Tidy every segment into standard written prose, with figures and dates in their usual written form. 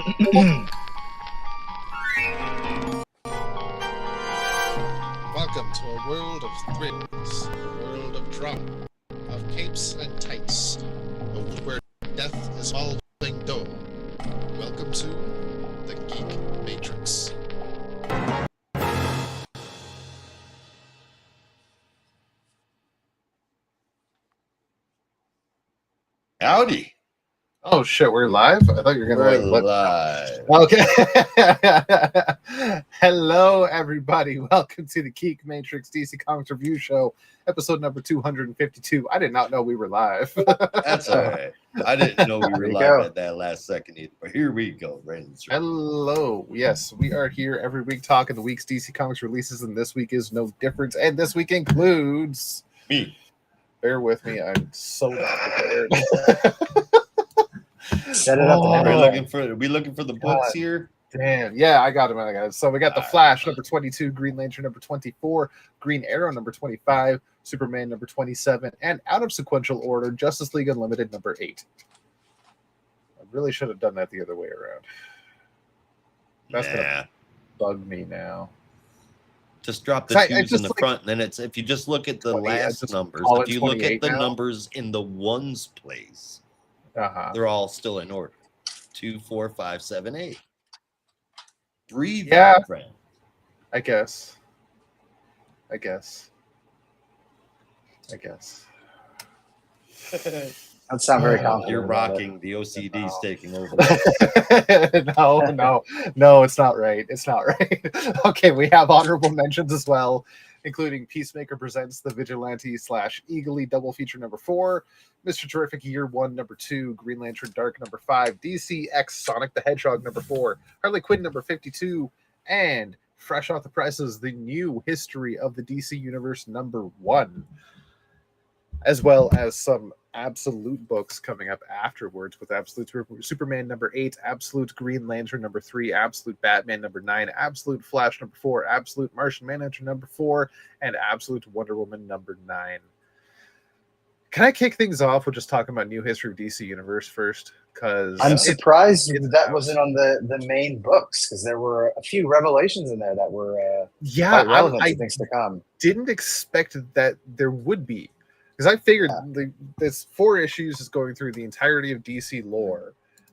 Welcome to a world of thrills, a world of drama, of capes and tights, a world where death is all thing dull. Welcome to the Geek Matrix. Howdy. Oh shit, we're live? I thought you were gonna We're live. Okay. Hello everybody. Welcome to the Geek Matrix DC Comics Review Show, episode number 252. I did not know we were live. That's all right. I didn't know we were live at that last second either. But here we go. Hello. Yes, we are here every week talking the week's DC Comics releases, and this week is no different. And this week includes me. Bear with me, I'm so not prepared. Set it up. Are we looking for the books here? Damn. Yeah, I got him. So we got The Flash, number 22, Green Lantern, number 24, Green Arrow, number 25, Superman, number 27, and out of sequential order, Justice League Unlimited, number 8. I really should have done that the other way around. That's going to bug me now. Just drop the twos in the front, and then it's if you just look at the last numbers, if you look at the numbers in the ones place, they're all still in order. 2, 4, 5, 7, 8. Breathe, yeah, friend. I guess. That's not very confident. You're rocking. The OCD's taking over. No, it's not right. Okay, we have honorable mentions as well, including Peacemaker Presents The Vigilante / Eagerly double feature number 4, Mr. Terrific Year 1 number 2, Green Lantern Dark number 5, DC X Sonic the Hedgehog number 4, Harley Quinn number 52, and fresh off the presses, the new History of the DC Universe number 1, as well as some Absolute books coming up afterwards with Absolute Superman number 8, Absolute Green Lantern number 3, Absolute Batman number 9, Absolute Flash number 4, Absolute Martian Manhunter number 4, and Absolute Wonder Woman number 9. Can I kick things off with just talking about New History of DC Universe first? Because I'm surprised that wasn't on the main books, because there were a few revelations in there that were quite relevant to things to come. Didn't expect that there would be. Because I figured this 4 issues is going through the entirety of DC lore,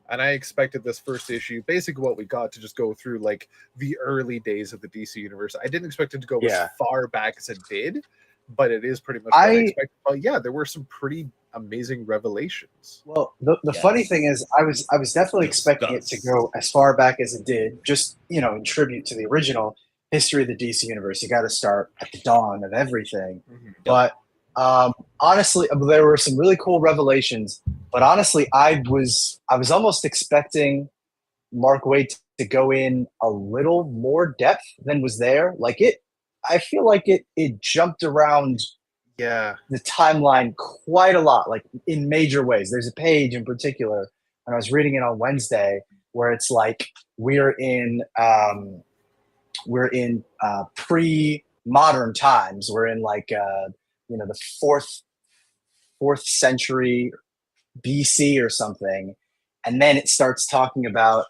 and I expected this first issue, basically what we got, to just go through like the early days of the DC universe. I didn't expect it to go as far back as it did, but it is pretty much what I expected. But yeah, there were some pretty amazing revelations. Well, the funny thing is, I was definitely expecting it to go as far back as it did, just in tribute to the original History of the DC universe. You got to start at the dawn of everything, but. Honestly, there were some really cool revelations, but honestly, I was almost expecting Mark Waid to go in a little more depth than was there. I feel like it jumped around the timeline quite a lot, like in major ways. There's a page in particular when I was reading it on Wednesday where it's like we're in pre-modern times. We're in the fourth century BC or something, and then it starts talking about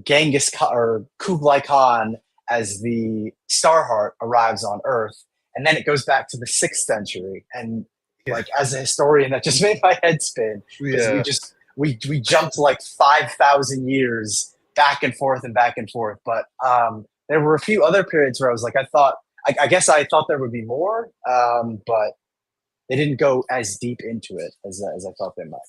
Genghis Khan or Kublai Khan as the Starheart arrives on Earth, and then it goes back to the 6th century. And as a historian, that just made my head spin. We jumped like 5,000 years back and forth. But there were a few other periods where I was like, I guess I thought there would be more, but they didn't go as deep into it as I thought they might.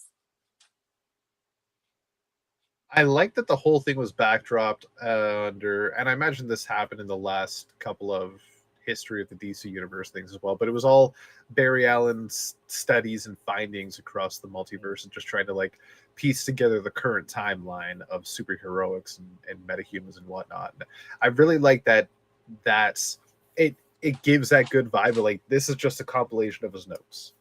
I like that the whole thing was backdropped under, and I imagine this happened in the last couple of History of the DC Universe things as well, but it was all Barry Allen's studies and findings across the multiverse and just trying to piece together the current timeline of superheroics and metahumans and whatnot. And I really like that it gives that good vibe of this is just a compilation of his notes.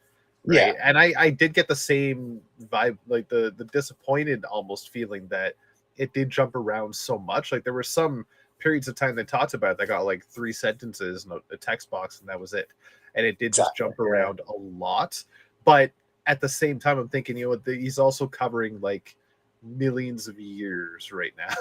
Right? Yeah. And I did get the same vibe, the disappointed almost feeling that it did jump around so much. There were some periods of time they talked about that got 3 sentences and a text box, and that was it. And it did just jump around a lot. But at the same time, I'm thinking, he's also covering millions of years right now.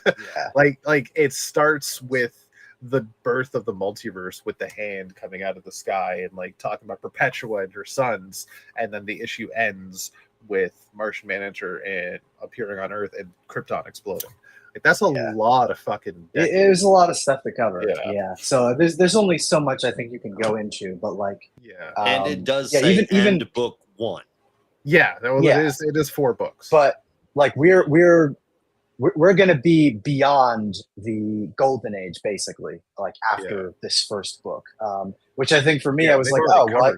Yeah. Like it starts with the birth of the multiverse with the hand coming out of the sky and like talking about Perpetua and her sons, and then the issue ends with Martian Manhunter and appearing on Earth and Krypton exploding. Like that's a lot of fucking. It was a lot of stuff to cover. Yeah. Yeah. So there's only so much I think you can go into, but like and it does say even book 1. Yeah, well, it is 4 books. But like we're going to be beyond the golden age, basically, like after this first book, which I think for me, I was like, oh, well,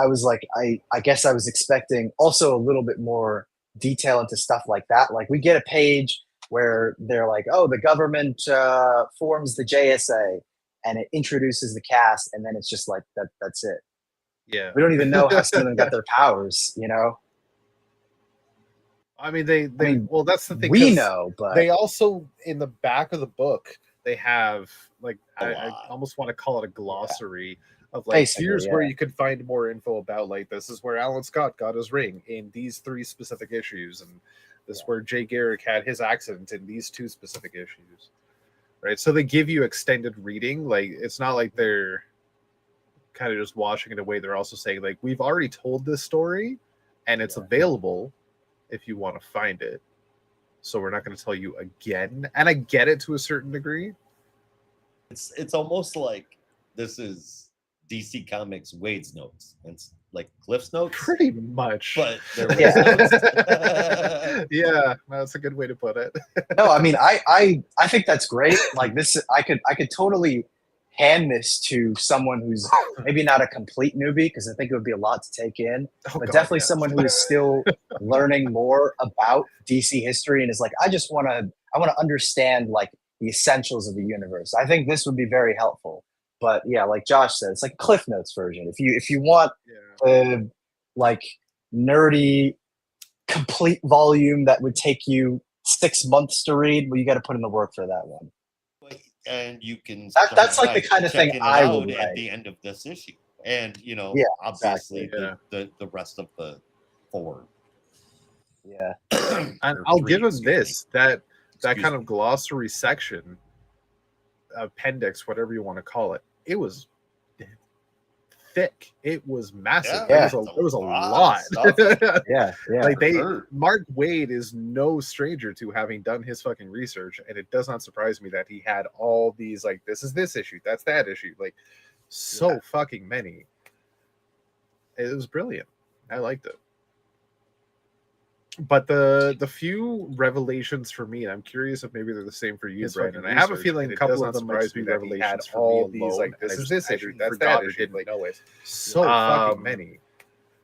I was like, I guess I was expecting also a little bit more detail into stuff like that. Like we get a page where they're like, oh, the government forms the JSA, and it introduces the cast, and then it's just like that's it. Yeah, we don't even know how some of them got their powers, you know. I mean, well, that's the thing. We know, but they also, in the back of the book, they have like I almost want to call it a glossary of like, basically, here's where you can find more info about like this is where Alan Scott got his ring in these 3 specific issues, and this is where Jay Garrick had his accident in these 2 specific issues, right? So they give you extended reading. Like it's not like they're kind of just washing it away. They're also saying like, we've already told this story, and it's available if you want to find it. So we're not going to tell you again. And I get it to a certain degree. It's almost like this is DC Comics Wade's notes. It's like Cliff's notes. Pretty much. But they're Wade's notes. Yeah, that's a good way to put it. No, I mean, I think that's great. Like this, I could totally hand this to someone who's maybe not a complete newbie, because I think it would be a lot to take in, but definitely someone who is still learning more about DC history and is like, I want to understand like the essentials of the universe. I think this would be very helpful. But yeah, like Josh said, it's like a Cliff Notes version. If you want a like nerdy complete volume that would take you 6 months to read, well, you got to put in the work for that one. And you can that's like the kind of thing I would at the end of this issue, and you know, obviously the rest of the 4. Yeah, and I'll give him this that kind of glossary section, appendix, whatever you want to call it. It was thick. It was massive. There was a lot. Like Mark Waid is no stranger to having done his fucking research, and it does not surprise me that he had all these like, this is this issue, that's that issue, like so fucking many. It was brilliant. I liked it. But the few revelations for me, and I'm curious if maybe they're the same for you, Brandon. I have a feeling a couple of them might be revelations for all these, like, this is this issue, that's that issue, like, know it. So fucking many.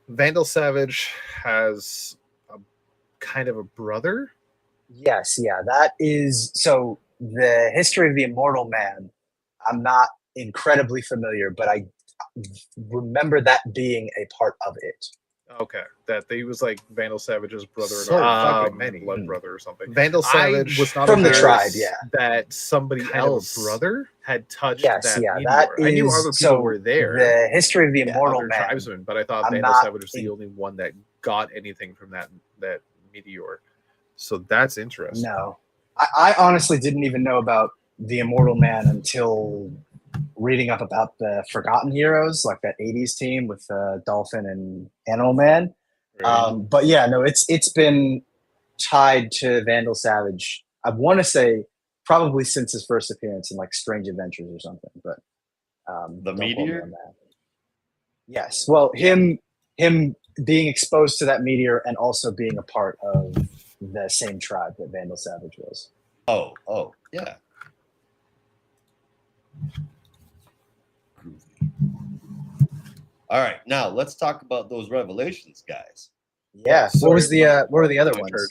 Vandal Savage has a kind of a brother. Yes, that is. So the history of the Immortal Man, I'm not incredibly familiar, but I remember that being a part of it. Okay, that he was like Vandal Savage's brother, fucking many blood brother or something. Vandal Savage was not from the tribe, that somebody else brother had touched that meteor. That is, I knew other people were there. The history of the Immortal Man, tribesmen, but I thought Vandal Savage was the only one that got anything from that meteor. So that's interesting. No, I honestly didn't even know about the Immortal Man until reading up about the Forgotten Heroes, like that 80s team with Dolphin and Animal Man. Right. But yeah, no, it's been tied to Vandal Savage. I want to say probably since his first appearance in like Strange Adventures or something. But the meteor. Yes, well, him being exposed to that meteor and also being a part of the same tribe that Vandal Savage was. Oh, yeah. All right, now let's talk about those revelations, guys. Yeah. What were the other ones?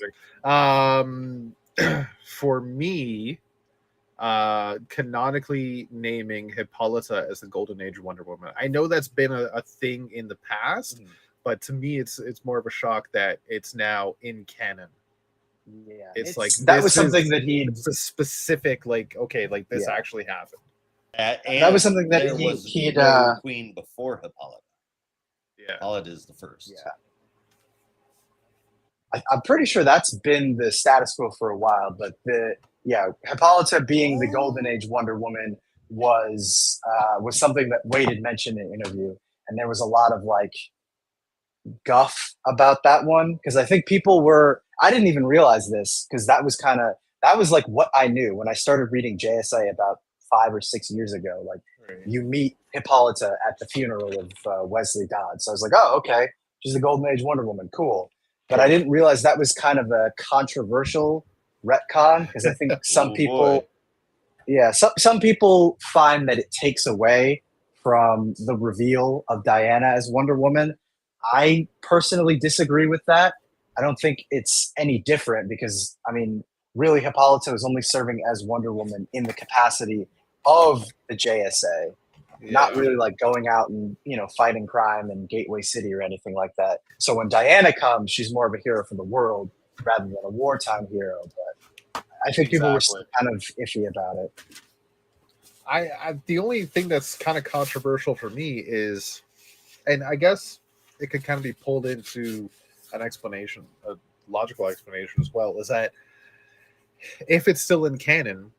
For me, canonically naming Hippolyta as the Golden Age Wonder Woman. I know that's been a thing in the past, but to me, it's more of a shock that it's now in canon. Yeah, it's like that was something that it's a specific like, okay, like this actually happened. That was something that he'd queen before Hippolyta. Yeah, Hippolyta is the first. Yeah, I'm pretty sure that's been the status quo for a while. But Hippolyta being the Golden Age Wonder Woman was something that Wade had mentioned in an interview, and there was a lot of like guff about that one because I think people were. I didn't even realize this because that was like what I knew when I started reading JSA about 5 or 6 years ago. Like you meet Hippolyta at the funeral of Wesley Dodds, so I was like, oh, okay, she's the Golden Age Wonder Woman, cool. But I didn't realize that was kind of a controversial retcon because I think some people, some people find that it takes away from the reveal of Diana as Wonder Woman. I personally disagree with that. I don't think it's any different because, I mean, really Hippolyta is only serving as Wonder Woman in the capacity of the JSA, not really like going out and, fighting crime in Gateway City or anything like that. So when Diana comes, she's more of a hero for the world rather than a wartime hero. But I think people were still kind of iffy about it. The only thing that's kind of controversial for me is, and I guess it could kind of be pulled into an explanation, a logical explanation as well, is that if it's still in canon,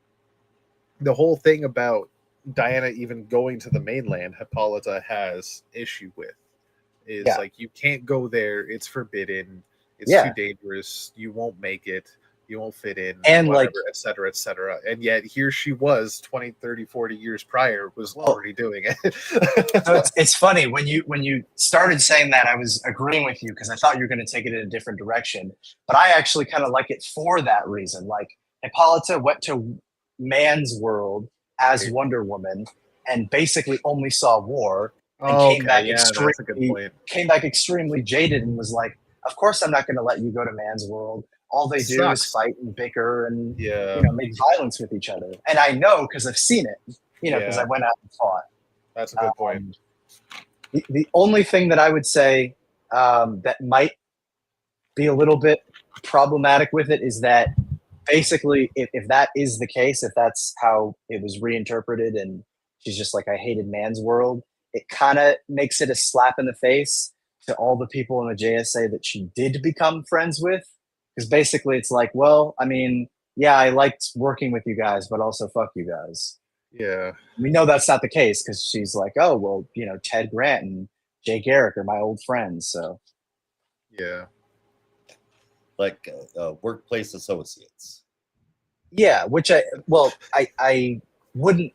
the whole thing about Diana even going to the mainland, Hippolyta has issue with is like, you can't go there. It's forbidden. It's too dangerous. You won't make it. You won't fit in, and whatever, et cetera, et cetera. And yet here she was 20, 30, 40 years prior was already doing it. So it's funny when you started saying that, I was agreeing with you because I thought you were going to take it in a different direction. But I actually kind of like it for that reason. Like Hippolyta went to man's world as Wonder Woman and basically only saw war and came back extremely jaded and was like, of course I'm not going to let you go to man's world. All they do is fight and bicker and make violence with each other. And I know because I've seen it, because I went out and fought. That's a good point. The only thing that I would say that might be a little bit problematic with it is that basically if that is the case, if that's how it was reinterpreted and she's just like, I hated man's world, it kind of makes it a slap in the face to all the people in the JSA that she did become friends with. Because basically it's like, well, I mean, I liked working with you guys, but also fuck you guys. Yeah. We know that's not the case because she's like, oh, well, Ted Grant and Jay Garrick are my old friends. So. Yeah. Like workplace associates. Yeah, which I wouldn't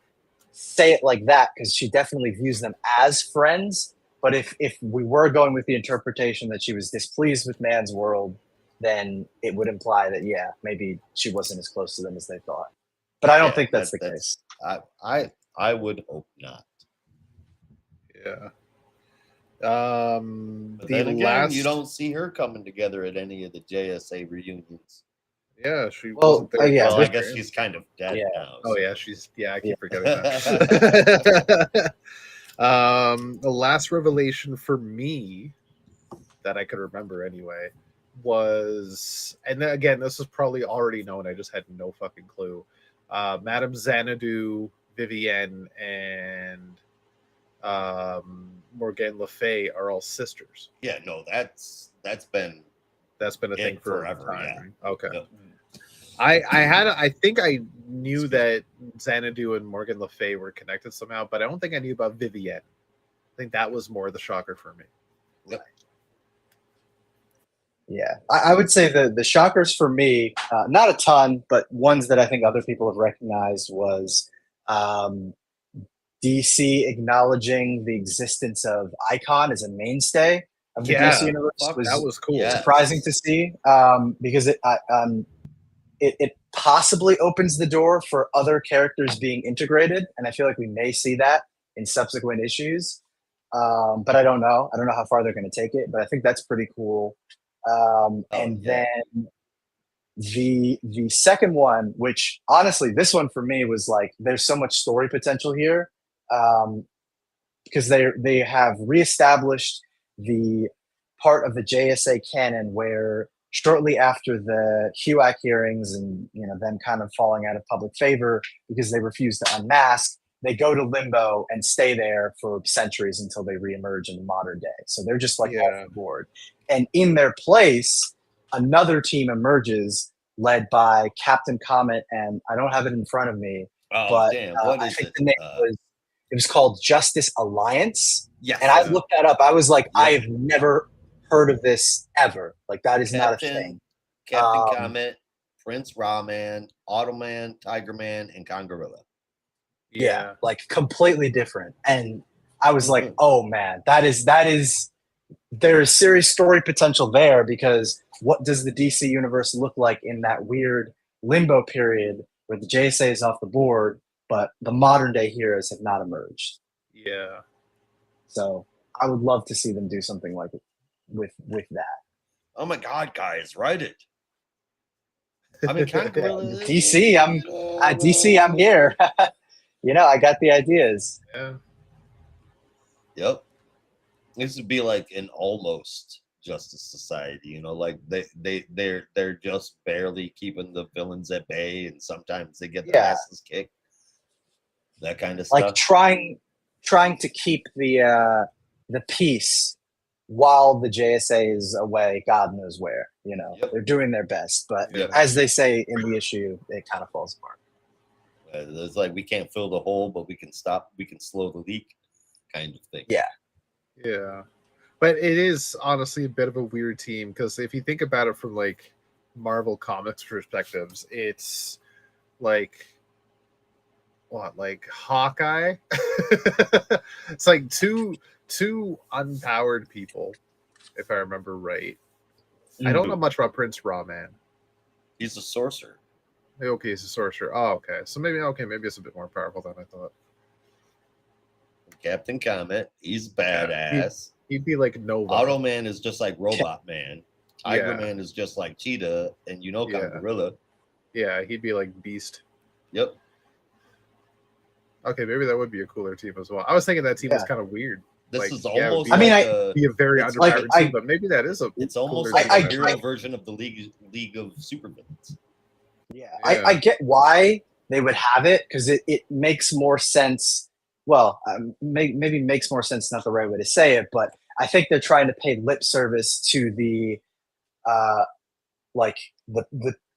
say it like that because she definitely views them as friends. But if we were going with the interpretation that she was displeased with man's world, then it would imply that, maybe she wasn't as close to them as they thought. But I don't think that's the case. I would hope not. Yeah. But then again, you don't see her coming together at any of the JSA reunions. Yeah, she wasn't there. Well, I guess she's kind of dead now. So. Oh, yeah, I keep forgetting that. The last revelation for me that I could remember anyway was, and then again, this is probably already known, I just had no fucking clue. Madame Xanadu, Vivienne, and Morgane Le Fay are all sisters. Yeah, no, that's been a thing for forever. Right? Okay. Yep. I think I knew that Xanadu and Morgane Le Fay were connected somehow, but I don't think I knew about Vivienne. I think that was more the shocker for me. Yep. Yeah, I would say the shockers for me, not a ton, but ones that I think other people have recognized was DC acknowledging the existence of Icon as a mainstay of the DC universe. That was cool. Surprising to see because it possibly opens the door for other characters being integrated, and I feel like we may see that in subsequent issues. But I don't know. I don't know how far they're going to take it, but I think that's pretty cool. Then the second one, which honestly, this one for me was like, there's so much story potential here, because they have reestablished the part of the JSA canon where shortly after the HUAC hearings and them kind of falling out of public favor because they refuse to unmask, they go to limbo and stay there for centuries until they reemerge in the modern day. So they're just like off the board. And in their place, another team emerges led by Captain Comet, and I don't have it in front of me. Oh, but damn. What is I think it? the name was called Justice Alliance. Yes. And I looked that up. I was like, I have never heard of this ever. Like, that is not a thing. Captain Comet, Prince Rahman, Automan, Tigerman, and Kongorilla. Yeah, like completely different. And I was like, oh man, there is serious story potential there, because what does the DC universe look like in that weird limbo period where the JSA is off the board, but the modern day heroes have not emerged? Yeah. So I would love to see them do something like it with that. Oh my God, guys, write it. I mean, DC, I'm here. I got the ideas. Yeah. Yep. This would be like an almost Justice Society, like they're just barely keeping the villains at bay, and sometimes they get their asses kicked. That kind of stuff. Like trying to keep the peace while the JSA is away, God knows where. They're doing their best, but as they say in the issue, it kind of falls apart. It's like, we can't fill the hole, but we can slow the leak, kind of thing. Yeah, but it is honestly a bit of a weird team, because if you think about it from like Marvel Comics perspectives, it's like Hawkeye. It's like two unpowered people, if I remember right. I don't know much about Prince Rahman. He's a sorcerer. Okay, he's a sorcerer. Oh, okay. So maybe it's a bit more powerful than I thought. Captain Comet, he's badass. He'd be like Nova. Automan is just like Robot Man. Tiger Man is just like Cheetah, and Gorilla. Yeah, he'd be like Beast. Yep. Okay, maybe that would be a cooler team as well. I was thinking that team was kind of weird. This is almost. Be a very underpowered team, but maybe that is a. It's almost like a hero version of the League of Supervillains. Yeah, I get why they would have it, because it makes more sense. Well, maybe makes more sense, not the right way to say it, but I think they're trying to pay lip service to the the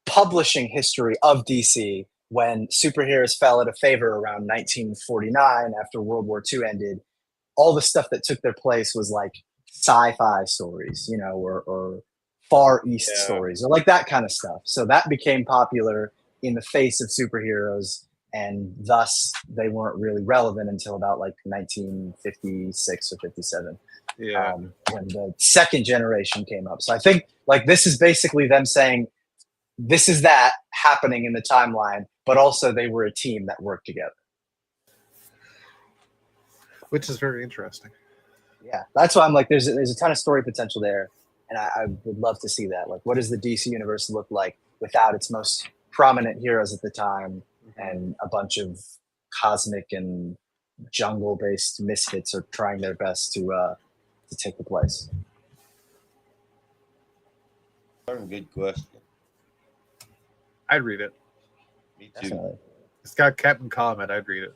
publishing history of DC, when superheroes fell out of favor around 1949 after World War II ended. All the stuff that took their place was like sci-fi stories, or Far East stories, or like that kind of stuff. So that became popular in the face of superheroes, and thus they weren't really relevant until about like 1956 or 57. When the second generation came up. So I think like this is basically them saying this is that happening in the timeline, but also they were a team that worked together. Which is very interesting. Yeah, that's why I'm like, there's a ton of story potential there, and I would love to see that. Like, what does the DC universe look like without its most prominent heroes at the time, and a bunch of cosmic and jungle-based misfits are trying their best to take the place? Good question. I'd read it. Me too. Definitely. It's got Captain Comet. I'd read it.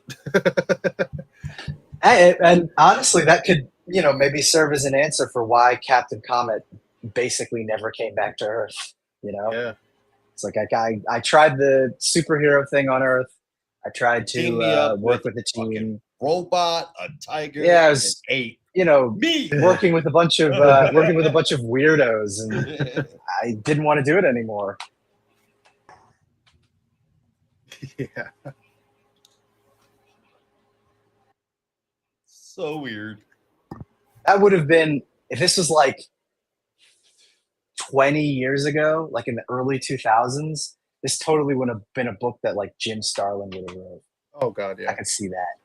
And honestly, that could, maybe serve as an answer for why Captain Comet basically never came back to Earth. Yeah. It's like I tried the superhero thing on Earth. I tried to work with a team. Robot, a tiger, yeah, I was, an ape. Me working with a bunch of weirdos, and I didn't want to do it anymore. Yeah. So weird. That would have been, if this was like 20 years ago, like in the early 2000s, this totally would have been a book that like Jim Starlin would have wrote. Oh God, yeah. I could see that.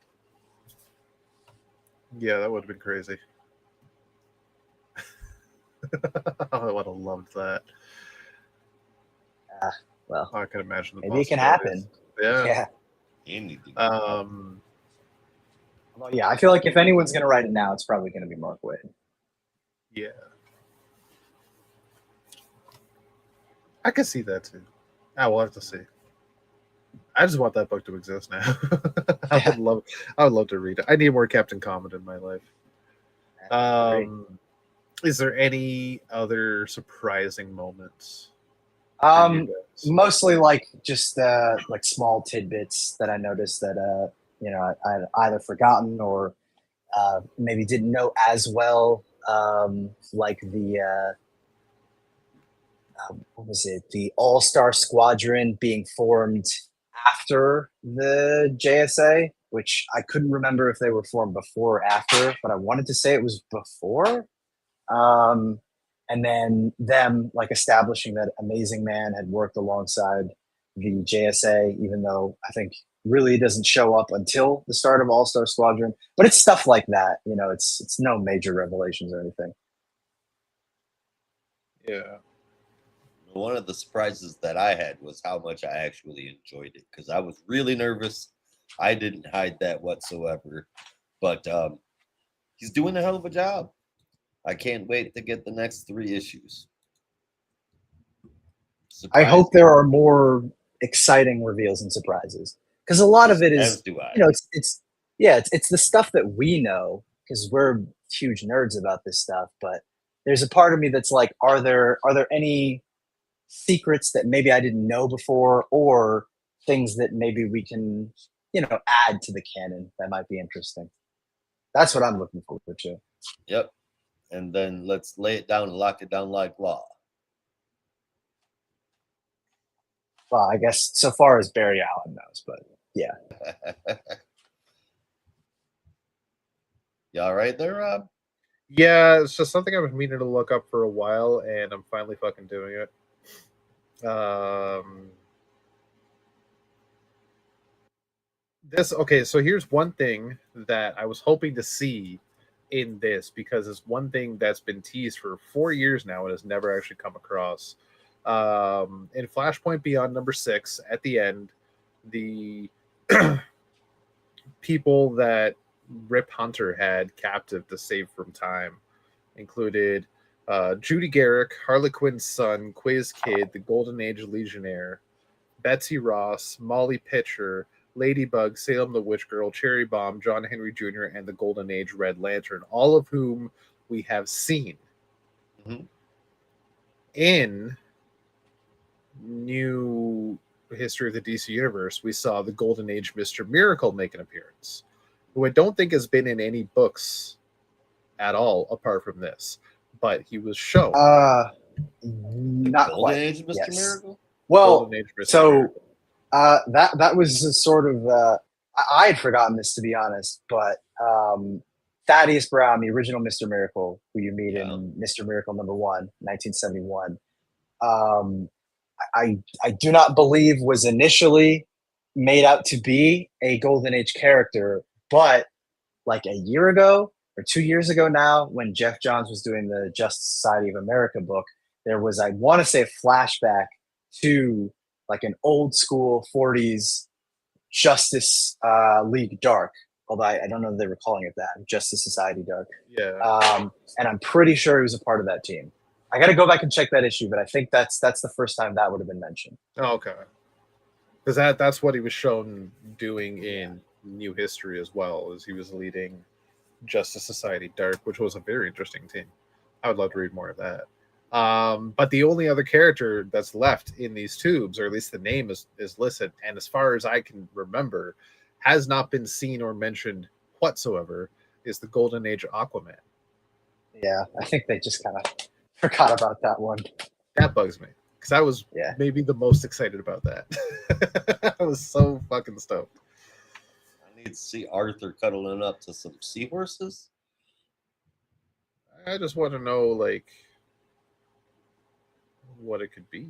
Yeah, that would have been crazy. I would have loved that. Well, I can imagine. Maybe it can happen. Yeah. Anything. Well, yeah, I feel like if anyone's going to write it now, it's probably going to be Mark Waid. Yeah. I can see that too. We'll have to see. I just want that book to exist now. I would love to read it. I need more Captain Comet in my life. Is there any other surprising moments? Mostly like just like small tidbits that I noticed that I'd either forgotten or maybe didn't know as well. Like the what was it? The All-Star Squadron being formed after the JSA, which I couldn't remember if they were formed before or after, but I wanted to say it was before. And then them like establishing that Amazing Man had worked alongside the JSA, even though I think really it doesn't show up until the start of All-Star Squadron. But it's stuff like that, it's no major revelations or anything. Yeah. One of the surprises that I had was how much I actually enjoyed it, because I was really nervous. I didn't hide that whatsoever, but he's doing a hell of a job. I can't wait to get the next 3 issues. I hope there are more exciting reveals and surprises, because a lot of it is, as do I. It's the stuff that we know because we're huge nerds about this stuff. But there's a part of me that's like, are there any secrets that maybe I didn't know before, or things that maybe we can, add to the canon that might be interesting? That's what I'm looking forward to. Yep. And then let's lay it down and lock it down like law. Well, I guess so far as Barry Allen knows, but yeah. You all right there, Rob? Yeah, it's just something I've been meaning to look up for a while, and I'm finally fucking doing it. So here's one thing that I was hoping to see in this, because it's one thing that's been teased for 4 years now and has never actually come across. In Flashpoint Beyond #6, at the end, the people that Rip Hunter had captive to save from time included Judy Garrick, Harley Quinn's son, Quiz Kid, the Golden Age Legionnaire, Betsy Ross, Molly Pitcher, Ladybug, Salem the Witch Girl, Cherry Bomb, John Henry Jr., and the Golden Age Red Lantern, all of whom we have seen. Mm-hmm. In New History of the DC Universe, we saw the Golden Age Mr. Miracle make an appearance, who I don't think has been in any books at all apart from this, but he was shown. Not Golden quite. Age Mr. Miracle? Well, so that was a sort of I had forgotten this, to be honest, but Thaddeus Brown, the original Mr. Miracle, who you meet in Mr. Miracle #1, 1971, I do not believe was initially made out to be a Golden Age character, but like a year ago or 2 years ago now, when Jeff Johns was doing the Justice Society of America book, there was, I want to say, a flashback to like an old school 40s Justice League Dark, although I don't know if they were calling it that, Justice Society Dark. Yeah. And I'm pretty sure he was a part of that team. I got to go back and check that issue, but I think that's the first time that would have been mentioned. Oh, okay. Because that's what he was shown doing in New History as well, as he was leading Justice Society Dark, which was a very interesting team. I would love to read more of that. But the only other character that's left in these tubes, or at least the name is listed, and as far as I can remember, has not been seen or mentioned whatsoever, is the Golden Age Aquaman. Yeah, I think they just kind of forgot about that one. That bugs me, because I was maybe the most excited about that. I was so fucking stoked. I need to see Arthur cuddling up to some seahorses. I just want to know, like, what it could be.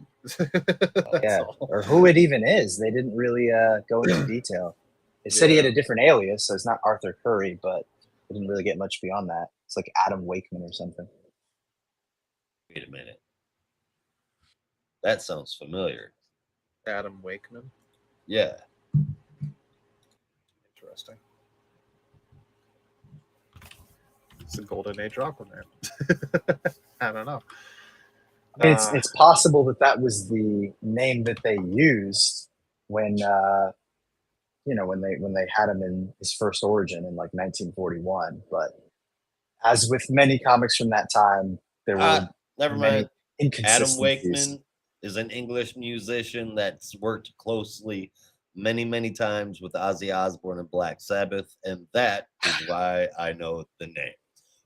Or who it even is. They didn't really go into detail. They said he had a different alias, so it's not Arthur Curry, but they didn't really get much beyond that. It's like Adam Wakeman or something. Wait a minute. That sounds familiar. Adam Wakeman? Yeah. Interesting. It's a Golden Age Aquaman. I don't know. I mean, it's possible that was the name that they used when when they had him in his first origin in like 1941. But as with many comics from that time, there were never many mind. Adam inconsistencies. Wakeman is an English musician that's worked closely many times with Ozzy Osbourne and Black Sabbath, and that is why I know the name.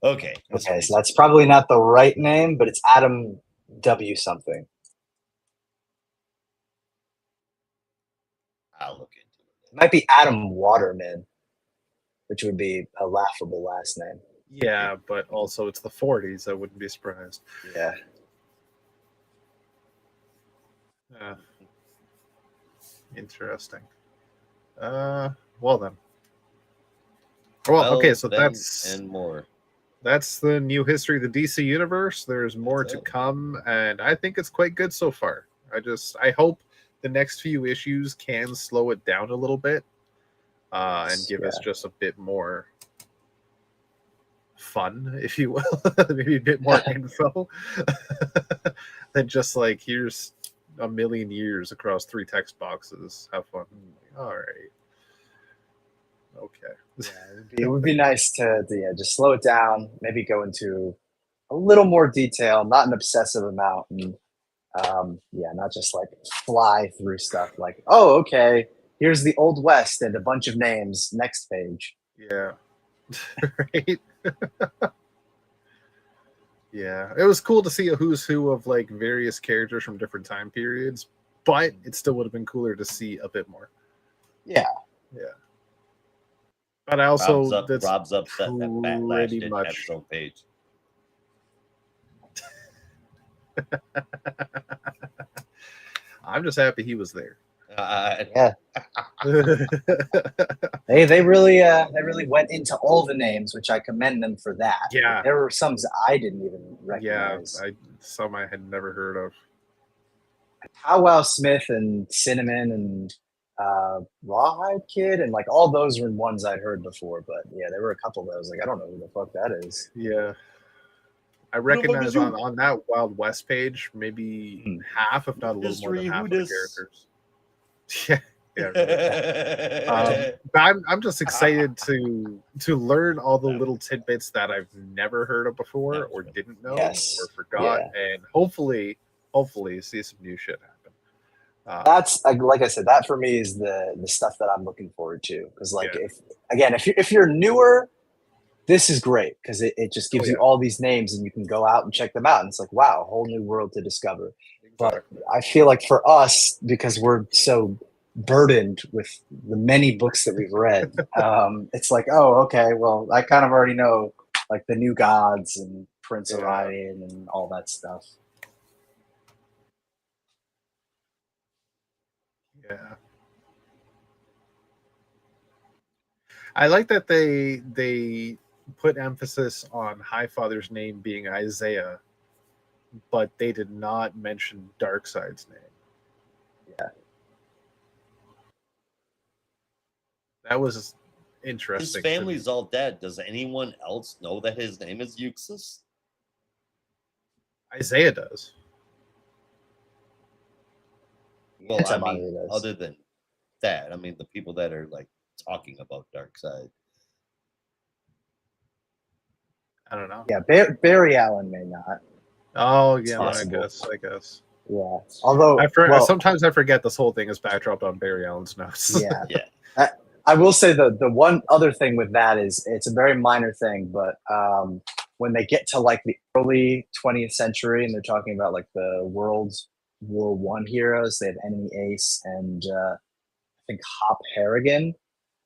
Okay. Okay, so that's probably not the right name, but it's Adam W. something. I'll look into it. It might be Adam Waterman, which would be a laughable last name. Yeah, but also it's the 40s. I wouldn't be surprised. Yeah. Interesting. Well then. Well, okay, so that's and more. That's the new history of the DC universe. There's more to come, and I think it's quite good so far. I hope the next few issues can slow it down a little bit, and give us just a bit more fun, if you will, maybe a bit more info than just like, here's a million years across 3 text boxes. Have fun. All right. Okay. Yeah, it would be nice to just slow it down, maybe go into a little more detail, not an obsessive amount, and not just like fly through stuff like, oh, okay, here's the Old West and a bunch of names, next page. Yeah. Right. Yeah, it was cool to see a who's who of like various characters from different time periods, but it still would have been cooler to see a bit more. Yeah. But I also Rob's upset that Backlash didn't have its own page. I'm just happy he was there. Yeah. they really went into all the names, which I commend them for that. Yeah. There were some I didn't even recognize. Yeah, some I had never heard of. Powwow Smith and Cinnamon and Rawhide Kid, and like all those were ones I'd heard before, but yeah, there were a couple that I was like, I don't know who the fuck that is. Yeah. I recognize on that Wild West page, maybe half, if not a little more than half of the characters. Yeah. But I'm just excited to learn all the little tidbits that I've never heard of before or didn't know or forgot, and hopefully see some new shit happen. That's like I said, that for me is the stuff that I'm looking forward to, because like if you're newer, this is great because it just gives you all these names and you can go out and check them out, and it's like, wow, a whole new world to discover. But I feel like for us, because we're so burdened with the many books that we've read, it's like, oh, okay, well, I kind of already know like the New Gods and Prince Orion and all that stuff. Yeah. I like that they put emphasis on Highfather's name being Isaiah, but they did not mention Darkseid's name. Yeah. That was interesting. His family's all dead. Does anyone else know that his name is Euxus? Isaiah does. Well, I mean, other than that, I mean, the people that are like talking about Darkseid. I don't know. Yeah, Barry Allen may not. Oh yeah, I guess. Yeah. Although sometimes I forget this whole thing is backdropped on Barry Allen's notes. Yeah. I will say the one other thing with that is it's a very minor thing, but when they get to like the early 20th century and they're talking about like the World War I heroes, they have Enemy Ace and I think Hop Harrigan.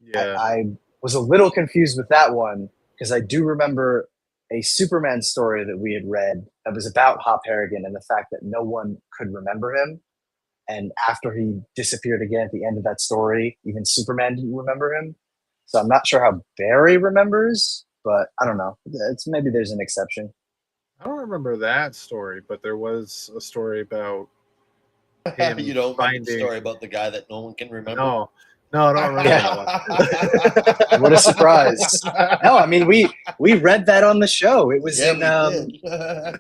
Yeah. I was a little confused with that one because I do remember a Superman story that we had read that was about Hop Harrigan and the fact that no one could remember him. And after he disappeared again at the end of that story, even Superman didn't remember him. So I'm not sure how Barry remembers, but I don't know. Maybe there's an exception. I don't remember that story, but there was a story about him. You don't remember the story about the guy that no one can remember? No, I don't remember that one. What a surprise! No, I mean we read that on the show. It was in. I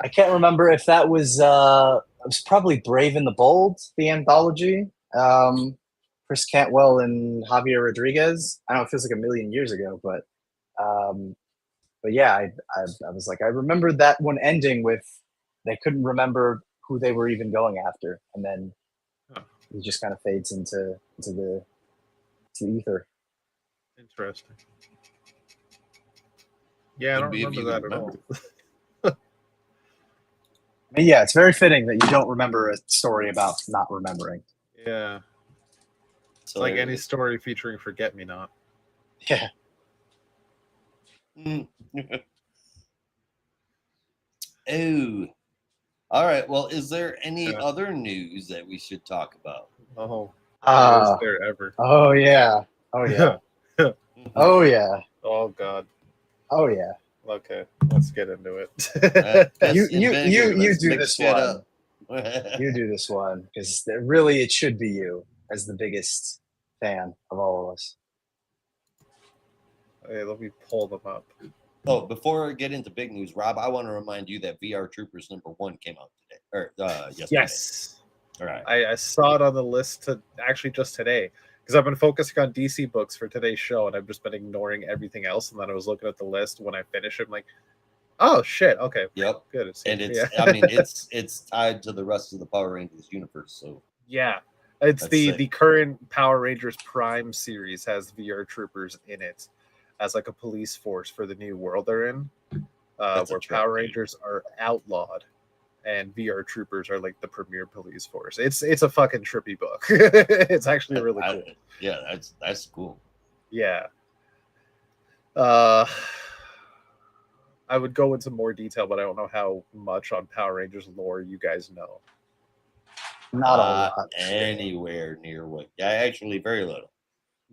can't remember if that was. It was probably Brave and the Bold, the anthology. Chris Cantwell and Javier Rodriguez. I don't know. It feels like a million years ago, but But yeah, I was like, I remembered that one ending with they couldn't remember who they were even going after, and then he just kind of fades into the ether. Interesting. Yeah, I don't remember that at all. I mean, yeah, it's very fitting that you don't remember a story about not remembering. Yeah. It's like any story featuring Forget-Me-Not. Yeah. Oh. All right. Well, is there any other news that we should talk about? Oh. Is there ever? Oh, yeah. Oh, yeah. Oh, yeah. Oh, God. Oh, yeah. Okay, let's get into it. You do this one. You do this one because really it should be you as the biggest fan of all of us. Okay, let me pull them up. Oh, before I get into big news, Rob, I want to remind you that VR Troopers #1 came out today, or yesterday. Yes. All right. I saw it on the list actually just today. Because I've been focusing on DC books for today's show, and I've just been ignoring everything else. And then I was looking at the list when I finish it, I'm like, oh shit, okay, yep, good. And it's, I mean, it's tied to the rest of the Power Rangers universe. So yeah, it's the current Power Rangers Prime series has VR Troopers in it as like a police force for the new world they're in, where Power Rangers are outlawed. And VR Troopers are like the premier police force. It's a fucking trippy book. It's actually really cool. Yeah, that's cool. Yeah. I would go into more detail, but I don't know how much on Power Rangers lore you guys know. Not a lot. Anywhere near what? Yeah, actually, very little.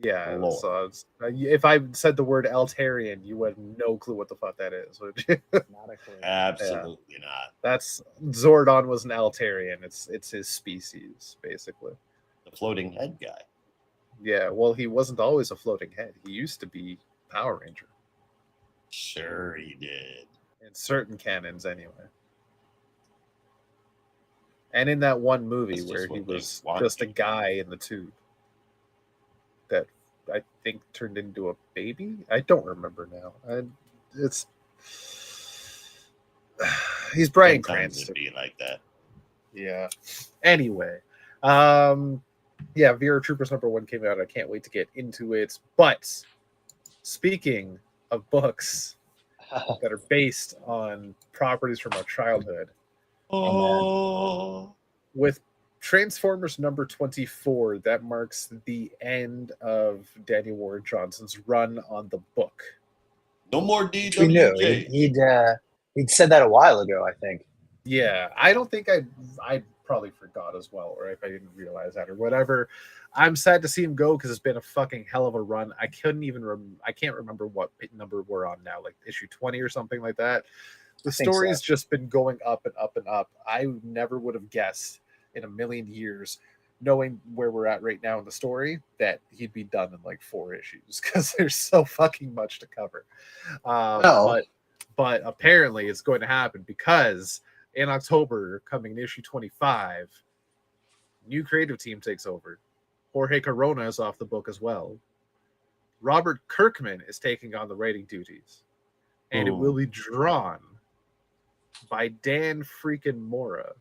Yeah, so if I said the word Altarian, you would have no clue what the fuck that is, would you? Not a clue. Absolutely not. That's Zordon was an Altarian. It's his species, basically. The floating head guy. Yeah, well, he wasn't always a floating head. He used to be Power Ranger. Sure, he did. In certain canons, anyway. And in that one movie where he was just a guy in the tube that I think turned into a baby. I don't remember now. He's Bryan Cranston. Be like that. Yeah. Anyway, yeah, VR Troopers #1 came out. I can't wait to get into it. But speaking of books that are based on properties from our childhood, with Transformers #24, that marks the end of Daniel Warren Johnson's run on the book. No more DWJ. He'd said that a while ago, I think. Yeah, I don't think I probably forgot as well, or if I didn't realize that or whatever. I'm sad to see him go because it's been a fucking hell of a run. I couldn't even I can't remember what number we're on now, like issue 20 or something like that. The story's just been going up and up and up. I never would have guessed in a million years, knowing where we're at right now in the story, that he'd be done in like 4 issues because there's so fucking much to cover. But apparently it's going to happen because in October, coming in issue 25, new creative team takes over. Jorge Corona is off the book as well. Robert Kirkman is taking on the writing duties, and it will be drawn by Dan freaking Mora.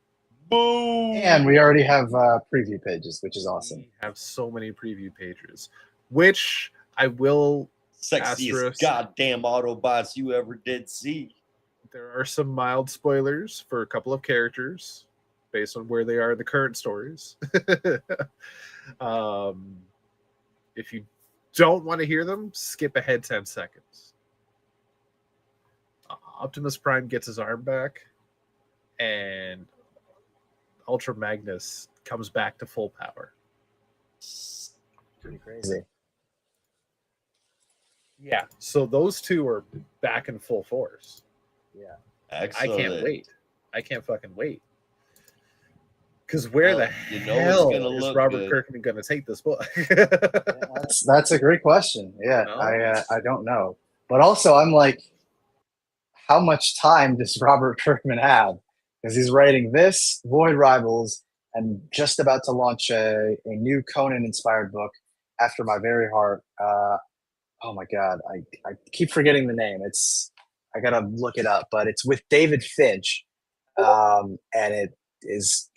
Boom! And we already have preview pages, which is awesome. We have so many preview pages, which I will sexiest goddamn Autobots you ever did see. There are some mild spoilers for a couple of characters based on where they are in the current stories. If you don't want to hear them, skip ahead 10 seconds. Optimus Prime gets his arm back, and Ultra Magnus comes back to full power. Pretty crazy. Yeah, so those two are back in full force. Yeah. Excellent. I can't wait. I can't fucking wait. Because where the hell is Robert Kirkman going to take this book? That's a great question. Yeah, I don't know. But also, I'm like, how much time does Robert Kirkman have? Because he's writing this, Void Rivals, and just about to launch a new Conan-inspired book, After My Very Heart, oh my god, I keep forgetting the name. I gotta look it up, but it's with David Finch, and it is.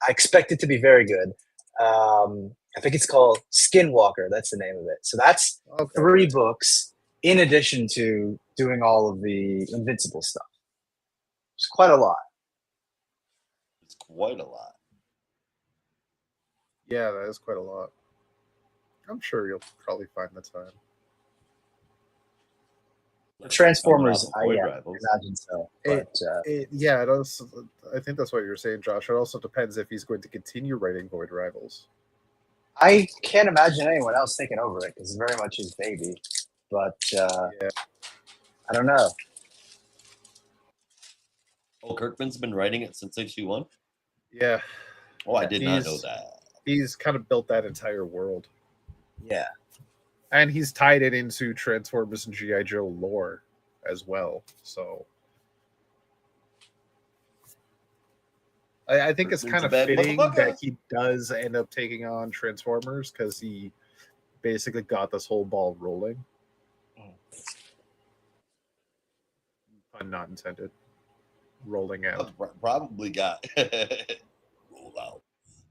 I expect it to be very good. I think it's called Skinwalker. That's the name of it. So that's 3 books in addition to doing all of the Invincible stuff. It's quite a lot. It's quite a lot. Yeah, that is quite a lot. I'm sure you'll probably find the time. Transformers, I imagine so. But, yeah, it also, I think that's what you're saying, Josh. It also depends if he's going to continue writing Void Rivals. I can't imagine anyone else taking over it because it's very much his baby. But I don't know. Oh, Kirkman's been writing it since issue 1? Yeah. Oh, I did not know that. He's kind of built that entire world. Yeah. And he's tied it into Transformers and G.I. Joe lore as well. So I think it's kind of fitting that he does end up taking on Transformers because he basically got this whole ball rolling. Pun not intended. Rolling out. Probably got rolled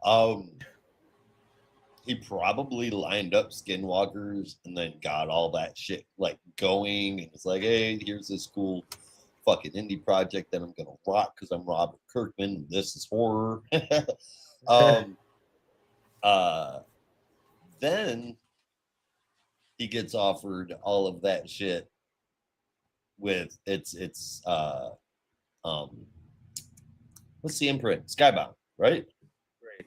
out. He probably lined up Skinwalkers and then got all that shit like going, and it's like, hey, here's this cool fucking indie project that I'm gonna rock because I'm Robert Kirkman and this is horror. Then he gets offered all of that shit with it's what's the imprint? Skybound, right? Right.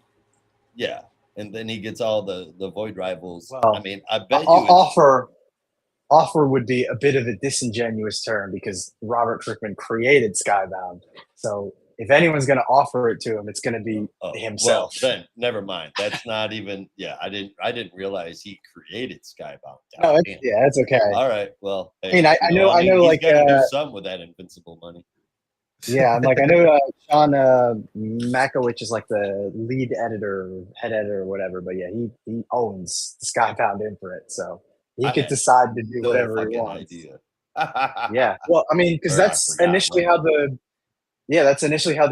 Yeah. And then he gets all the Void Rivals. Well, I mean, I bet you offer would be a bit of a disingenuous term because Robert Kirkman created Skybound. So if anyone's going to offer it to him, it's going to be himself. Well, then never mind. That's not even. Yeah, I didn't realize he created Skybound. No, it's okay. All right. Well, hey, I mean, I know, he's like got to do something with that Invincible money. Yeah, like I know Sean Makowicz is like the lead editor, head editor, or whatever. But yeah, he owns the Skybound imprint, so he could decide to do whatever he wants. Idea. Yeah, well, I mean, because that's initially how the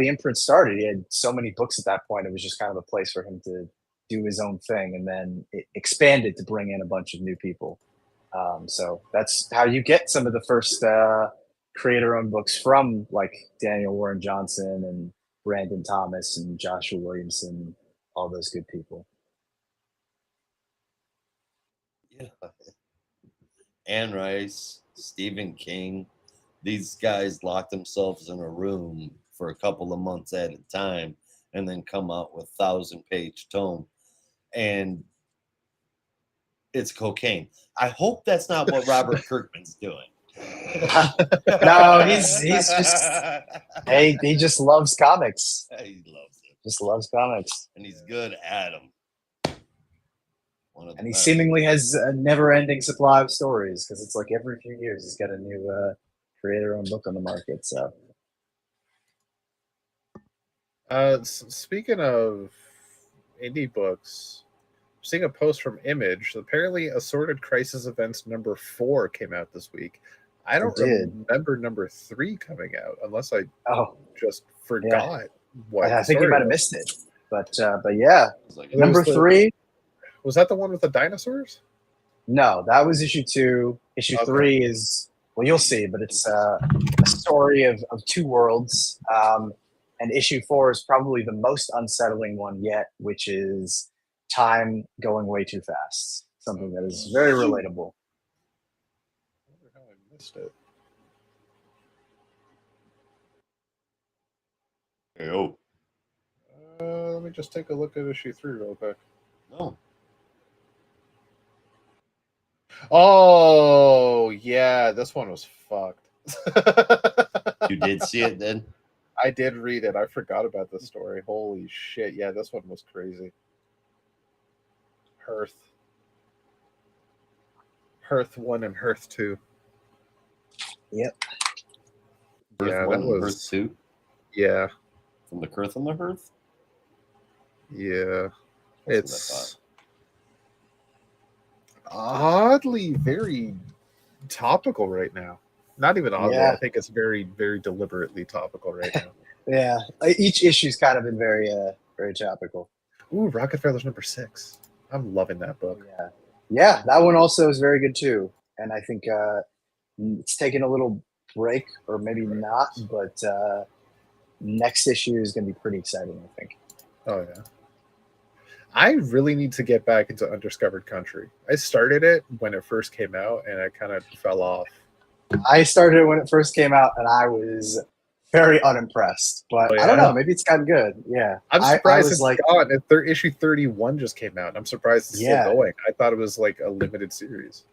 imprint started. He had so many books at that point; it was just kind of a place for him to do his own thing, and then it expanded to bring in a bunch of new people. So that's how you get some of the first creator-owned books from like Daniel Warren Johnson and Brandon Thomas and Joshua Williamson, all those good people. Yeah. Anne Rice, Stephen King, these guys lock themselves in a room for a couple of months at a time and then come out with 1,000-page tome. And it's cocaine. I hope that's not what Robert Kirkman's doing. No, he's just he just loves comics. He loves it. Just loves comics, and he's good at them. And he seemingly has a never-ending supply of stories because it's like every few years he's got a new creator-owned book on the market. So, speaking of indie books, I'm seeing a post from Image. Apparently, Assorted Crisis Events number 4 came out this week. I don't remember number 3 coming out unless I just forgot. What I think you might have missed it, but yeah, number 3 was that the one with the dinosaurs? No, that was issue 2. Issue 3 is you'll see, but it's a story of 2 worlds. And issue 4 is probably the most unsettling one yet, which is time going way too fast. Something that is very relatable. It. Hey, let me just take a look at issue 3 real quick. No. Oh, yeah, this one was fucked. You did see it then? I did read it. I forgot about this story. Holy shit. Yeah, this one was crazy. Hearth 1 and Hearth 2. Yep. Hearth 1 and Hearth 2? Yeah. From the Kurth and the Hearth? Yeah. It's oddly very topical right now. Not even oddly. Yeah. I think it's very, very deliberately topical right now. Yeah. Each issue's kind of been very, very topical. Ooh, Rockefeller's #6. I'm loving that book. Yeah. Yeah, that one also is very good too. And I think it's taken a little break, or maybe not, but next issue is going to be pretty exciting, I think. Oh, yeah. I really need to get back into Undiscovered Country. I started it when it first came out, and I kind of fell off. I started it when it first came out, and I was very unimpressed. But I don't know. Maybe it's gotten good. Yeah. I'm surprised it's gone. Issue 31 just came out. I'm surprised it's still going. I thought it was like a limited series.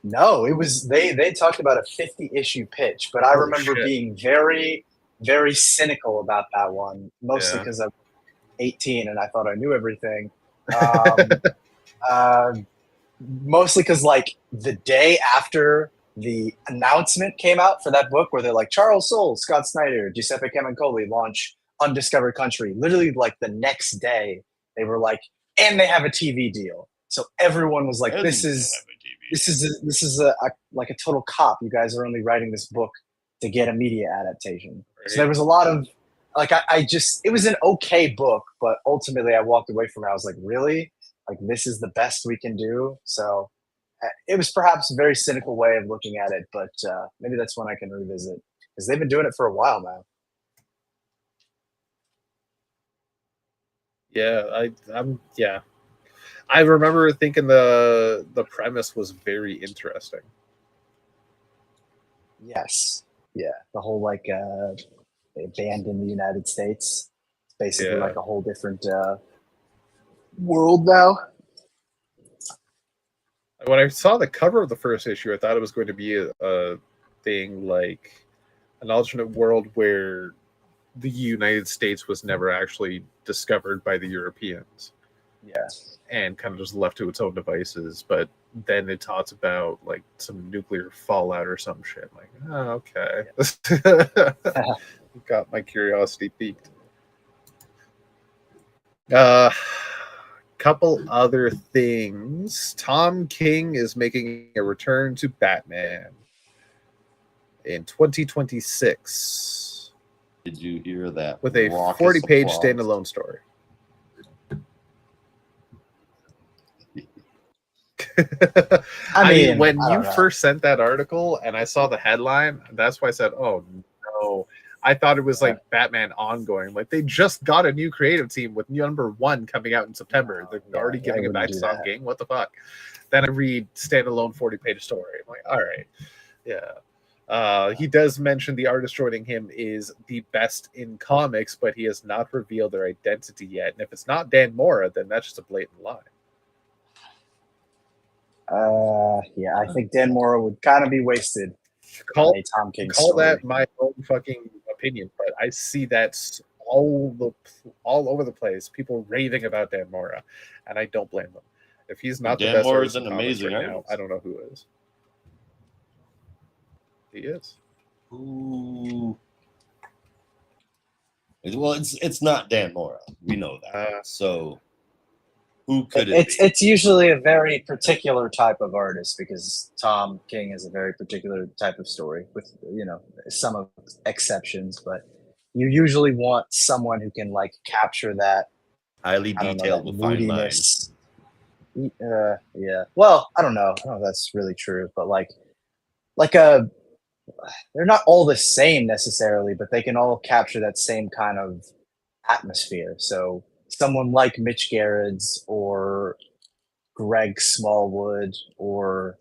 No, it was they talked about a 50-issue pitch, but I remember being very, very cynical about that one, mostly because I'm 18 and I thought I knew everything. Mostly because like the day after the announcement came out for that book, where they're like, Charles Soule, Scott Snyder, Giuseppe Camuncoli launch Undiscovered Country, literally like the next day they were like, and they have a TV deal. So everyone was like, this is like a total cop. You guys are only writing this book to get a media adaptation. Right. So there was a lot of like, it was an okay book, but ultimately I walked away from it. I was like, really? Like, this is the best we can do? So it was perhaps a very cynical way of looking at it, but maybe that's one I can revisit, because they've been doing it for a while now. Yeah, I remember thinking the premise was very interesting. Yes. Yeah. The whole like they banned in the United States. It's basically like a whole different world now. When I saw the cover of the first issue, I thought it was going to be a thing like an alternate world where the United States was never actually discovered by the Europeans. Yeah. And kind of just left to its own devices. But then it talks about like some nuclear fallout or some shit. Like, oh, okay. Got my curiosity piqued. Couple other things. Tom King is making a return to Batman in 2026. Did you hear that? With a 40-page standalone story. I mean, when you first sent that article and I saw the headline, that's why I said, oh no. I thought it was like Batman ongoing. Like, they just got a new creative team with #1 coming out in September. They're already giving it back to Tom King. What the fuck? Then I read standalone 40-page story. I'm like, all right. Yeah. He does mention the artist joining him is the best in comics, but he has not revealed their identity yet. And if it's not Dan Mora, then that's just a blatant lie. Yeah, I think Dan Mora would kind of be wasted. Call that my own fucking opinion, but I see that all over the place. People raving about Dan Mora, and I don't blame them. If he's not the best artist an amazing right now, I don't know who is. He is. Ooh. Well, it's not Dan Mora. We know that. So who could it be? It's usually a very particular type of artist, because Tom King is a very particular type of story, with some exceptions, but you usually want someone who can like capture that highly detailed with fine lines. Yeah. Well, I don't know if that's really true, but they're not all the same necessarily, but they can all capture that same kind of atmosphere. So someone like Mitch Gerrits or Greg Smallwood or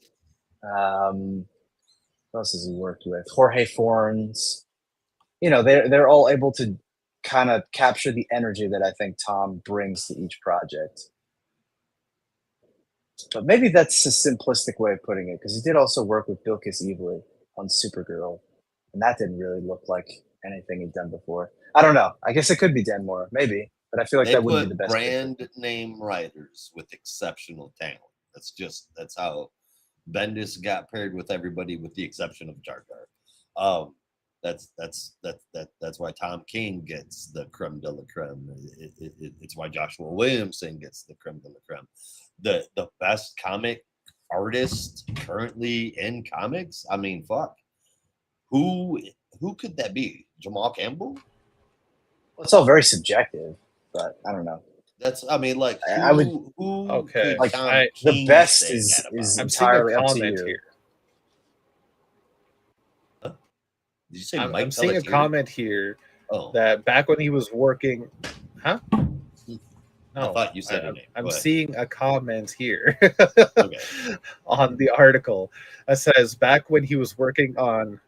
who else has he worked with? Jorge Fornes. They're all able to kind of capture the energy that I think Tom brings to each project. But maybe that's a simplistic way of putting it, because he did also work with Bilquis Evely on Supergirl, and that didn't really look like anything he'd done before. I don't know. I guess it could be Dan Mora, maybe. But I feel like that wouldn't be the best. Brand name writers with exceptional talent. That's how Bendis got paired with everybody, with the exception of Jar Jar. That's why Tom King gets the creme de la creme. It's why Joshua Williamson gets the creme de la creme. The best comic artist currently in comics. I mean, fuck. Who could that be? Jamal Campbell? Well, it's all very subjective, but I don't know. I mean, like, I would. Who okay. Like, the best is I'm seeing a entirely up to comment you. here. Huh? Did you say I'm seeing a comment here Oh. that back when he was working, huh? No, I thought you said it. I'm seeing a comment here Okay. on the article that says back when he was working on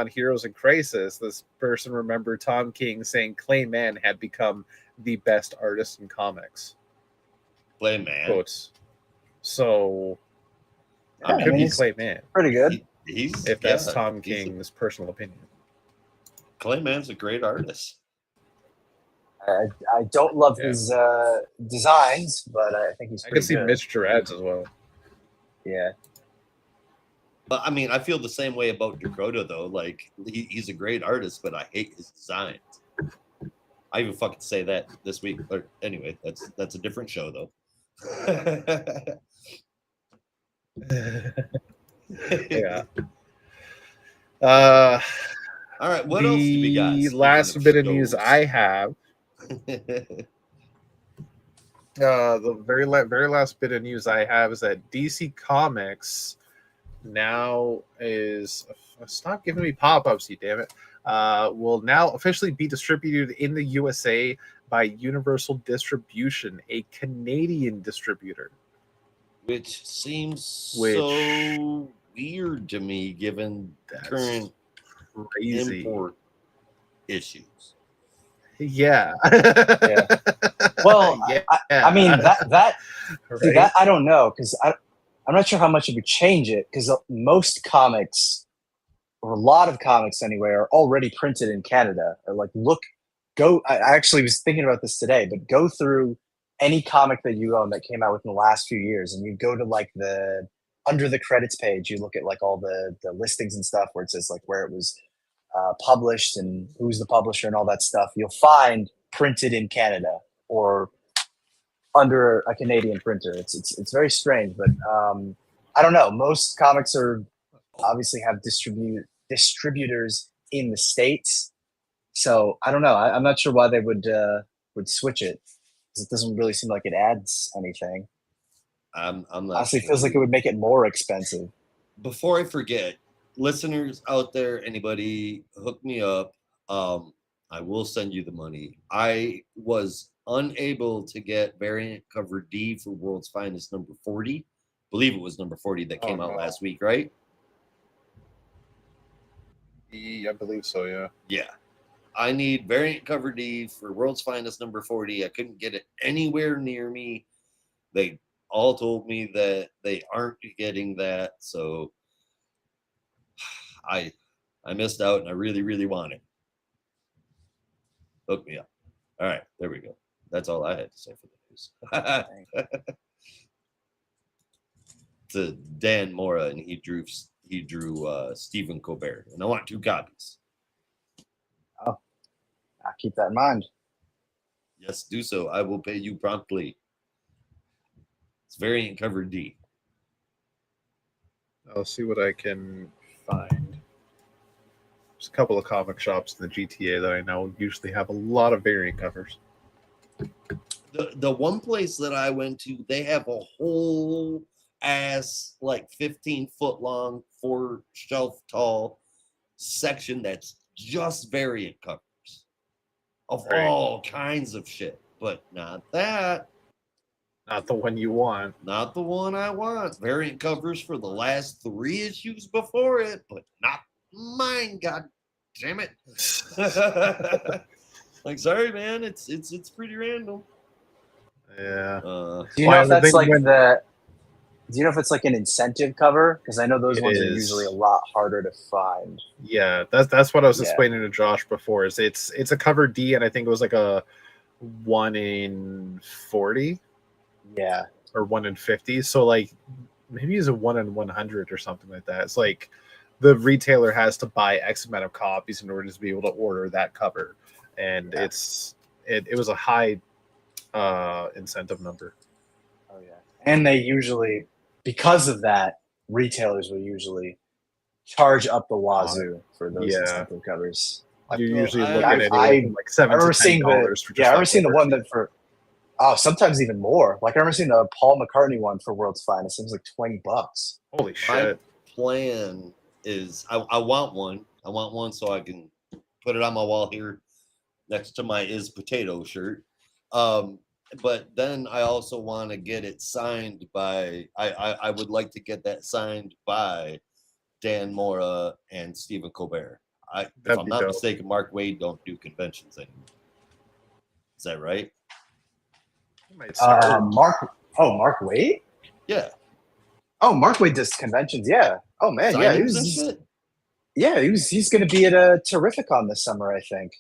Heroes in Crisis, this person remembered Tom King saying Clayman had become the best artist in comics. Clayman. Quotes. So it could be Clayman. Pretty good. If that's Tom King's personal opinion. Clayman's a great artist. I don't love his designs, but I think he's pretty good. I can see Mitch Gerads as well. Yeah. But I mean, I feel the same way about Dakota, though. Like, he's a great artist, but I hate his designs. I even fucking say that this week. Or anyway, that's a different show, though. Yeah. All right. What else do we got? The last bit of news I have. The very last bit of news I have is that DC Comics now is stop giving me pop-ups, you damn it. Will now officially be distributed in the USA by Universal Distribution, a Canadian distributor. Which seems so weird to me, given current crazy import issues. Yeah. Yeah. Well, yeah. I mean that right? See, that I don't know, because I'm not sure how much it would change it, because most comics, or a lot of comics anyway, are already printed in Canada. Or like, I actually was thinking about this today, but go through any comic that you own that came out within the last few years, and you go to like the under the credits page, you look at like all the listings and stuff where it says like where it was published and who's the publisher and all that stuff. You'll find printed in Canada or under a Canadian printer. It's very strange, but I don't know. Most comics are obviously have distributors in the States, so I don't know. I'm not sure why they would switch it, because it doesn't really seem like it adds anything. I'm not honestly sure. Feels like it would make it more expensive. Before I forget, listeners out there, anybody, hook me up. I will send you the money. I was unable to get variant cover D for World's Finest number 40. I believe it was number 40 that came out last week, right? I believe so, yeah. Yeah. I need variant cover D for World's Finest number 40. I couldn't get it anywhere near me. They all told me that they aren't getting that, so I missed out, and I really, really want it. Hook me up. All right, there we go. That's all I had to say for the news. To Dan Mora, and he drew Stephen Colbert, and I want 2 copies. Oh, I'll keep that in mind. Yes, do so. I will pay you promptly. It's variant cover D. I'll see what I can find. There's a couple of comic shops in the GTA that I know usually have a lot of variant covers. The one place that I went to, they have a whole ass, like 15-foot long, 4-shelf tall section that's just variant covers of all kinds of shit, but not that. Not the one you want. Not the one I want. Variant covers for the last 3 issues before it, but not mine. God damn it! Like, sorry, man. It's pretty random. Yeah. Do you know if that's like the? Do you know if it's like an incentive cover? Because I know those ones are usually a lot harder to find. Yeah, that's what I was explaining to Josh before. Is it's a cover D, and I think it was like a 1 in 40. Yeah. Or 1 in 50. So like maybe it's a 1 in 100 or something like that. It's like the retailer has to buy X amount of copies in order to be able to order that cover. And it was a high incentive number. Oh yeah. And they usually, because of that, retailers will usually charge up the wazoo for those incentive covers. You're usually looking at like $7 to $10 for just I remember seeing the one that for sometimes even more. Like I remember seeing the Paul McCartney one for World's Finest. It was like $20. Holy shit! My plan is I want one. I want one so I can put it on my wall here next to my Is Potato shirt. But then I also want to get it signed by. I would like to get that signed by Dan Mora and Stephen Colbert. If I'm not mistaken, Mark Waid don't do conventions anymore. Is that right? Mark Waid? Yeah. Oh, Mark Waid does conventions. Yeah. Oh man, signings he's going to be at a Terrificon this summer, I think.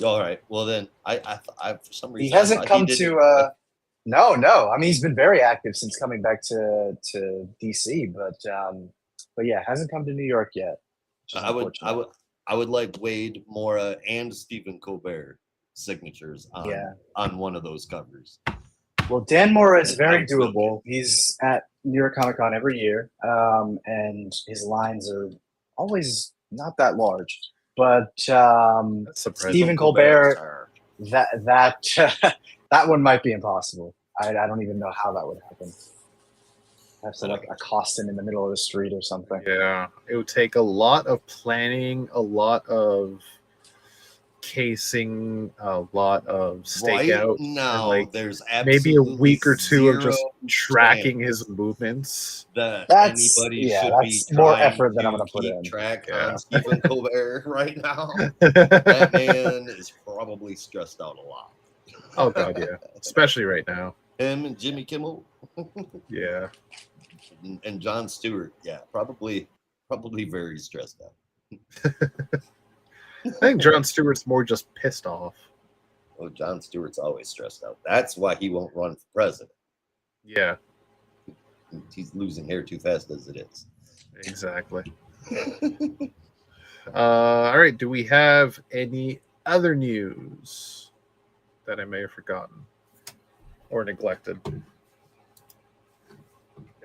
All right. Well then, I for some reason he hasn't come to. No. I mean, he's been very active since coming back to DC, but yeah, hasn't come to New York yet. I would like Wade, Mora, and Stephen Colbert signatures on one of those covers. Well, Dan Mora is very doable. He's at New York Comic Con every year, and his lines are always not that large. But Stephen Colbert, that one might be impossible. I don't even know how that would happen. I have to like accost him in the middle of the street or something. Yeah, it would take a lot of planning, a lot of casing, a lot of stakeout. Right now, like there's maybe a week or two of just tracking his movements. That's more effort than I'm going to put in. Track on Stephen Colbert right now. That man is probably stressed out a lot. Oh god, yeah, especially right now. Him and Jimmy Kimmel. Yeah. And Jon Stewart, probably very stressed out. I think Jon Stewart's more just pissed off. Oh, Jon Stewart's always stressed out. That's why he won't run for president. Yeah. He's losing hair too fast as it is. Exactly. All right. Do we have any other news that I may have forgotten or neglected?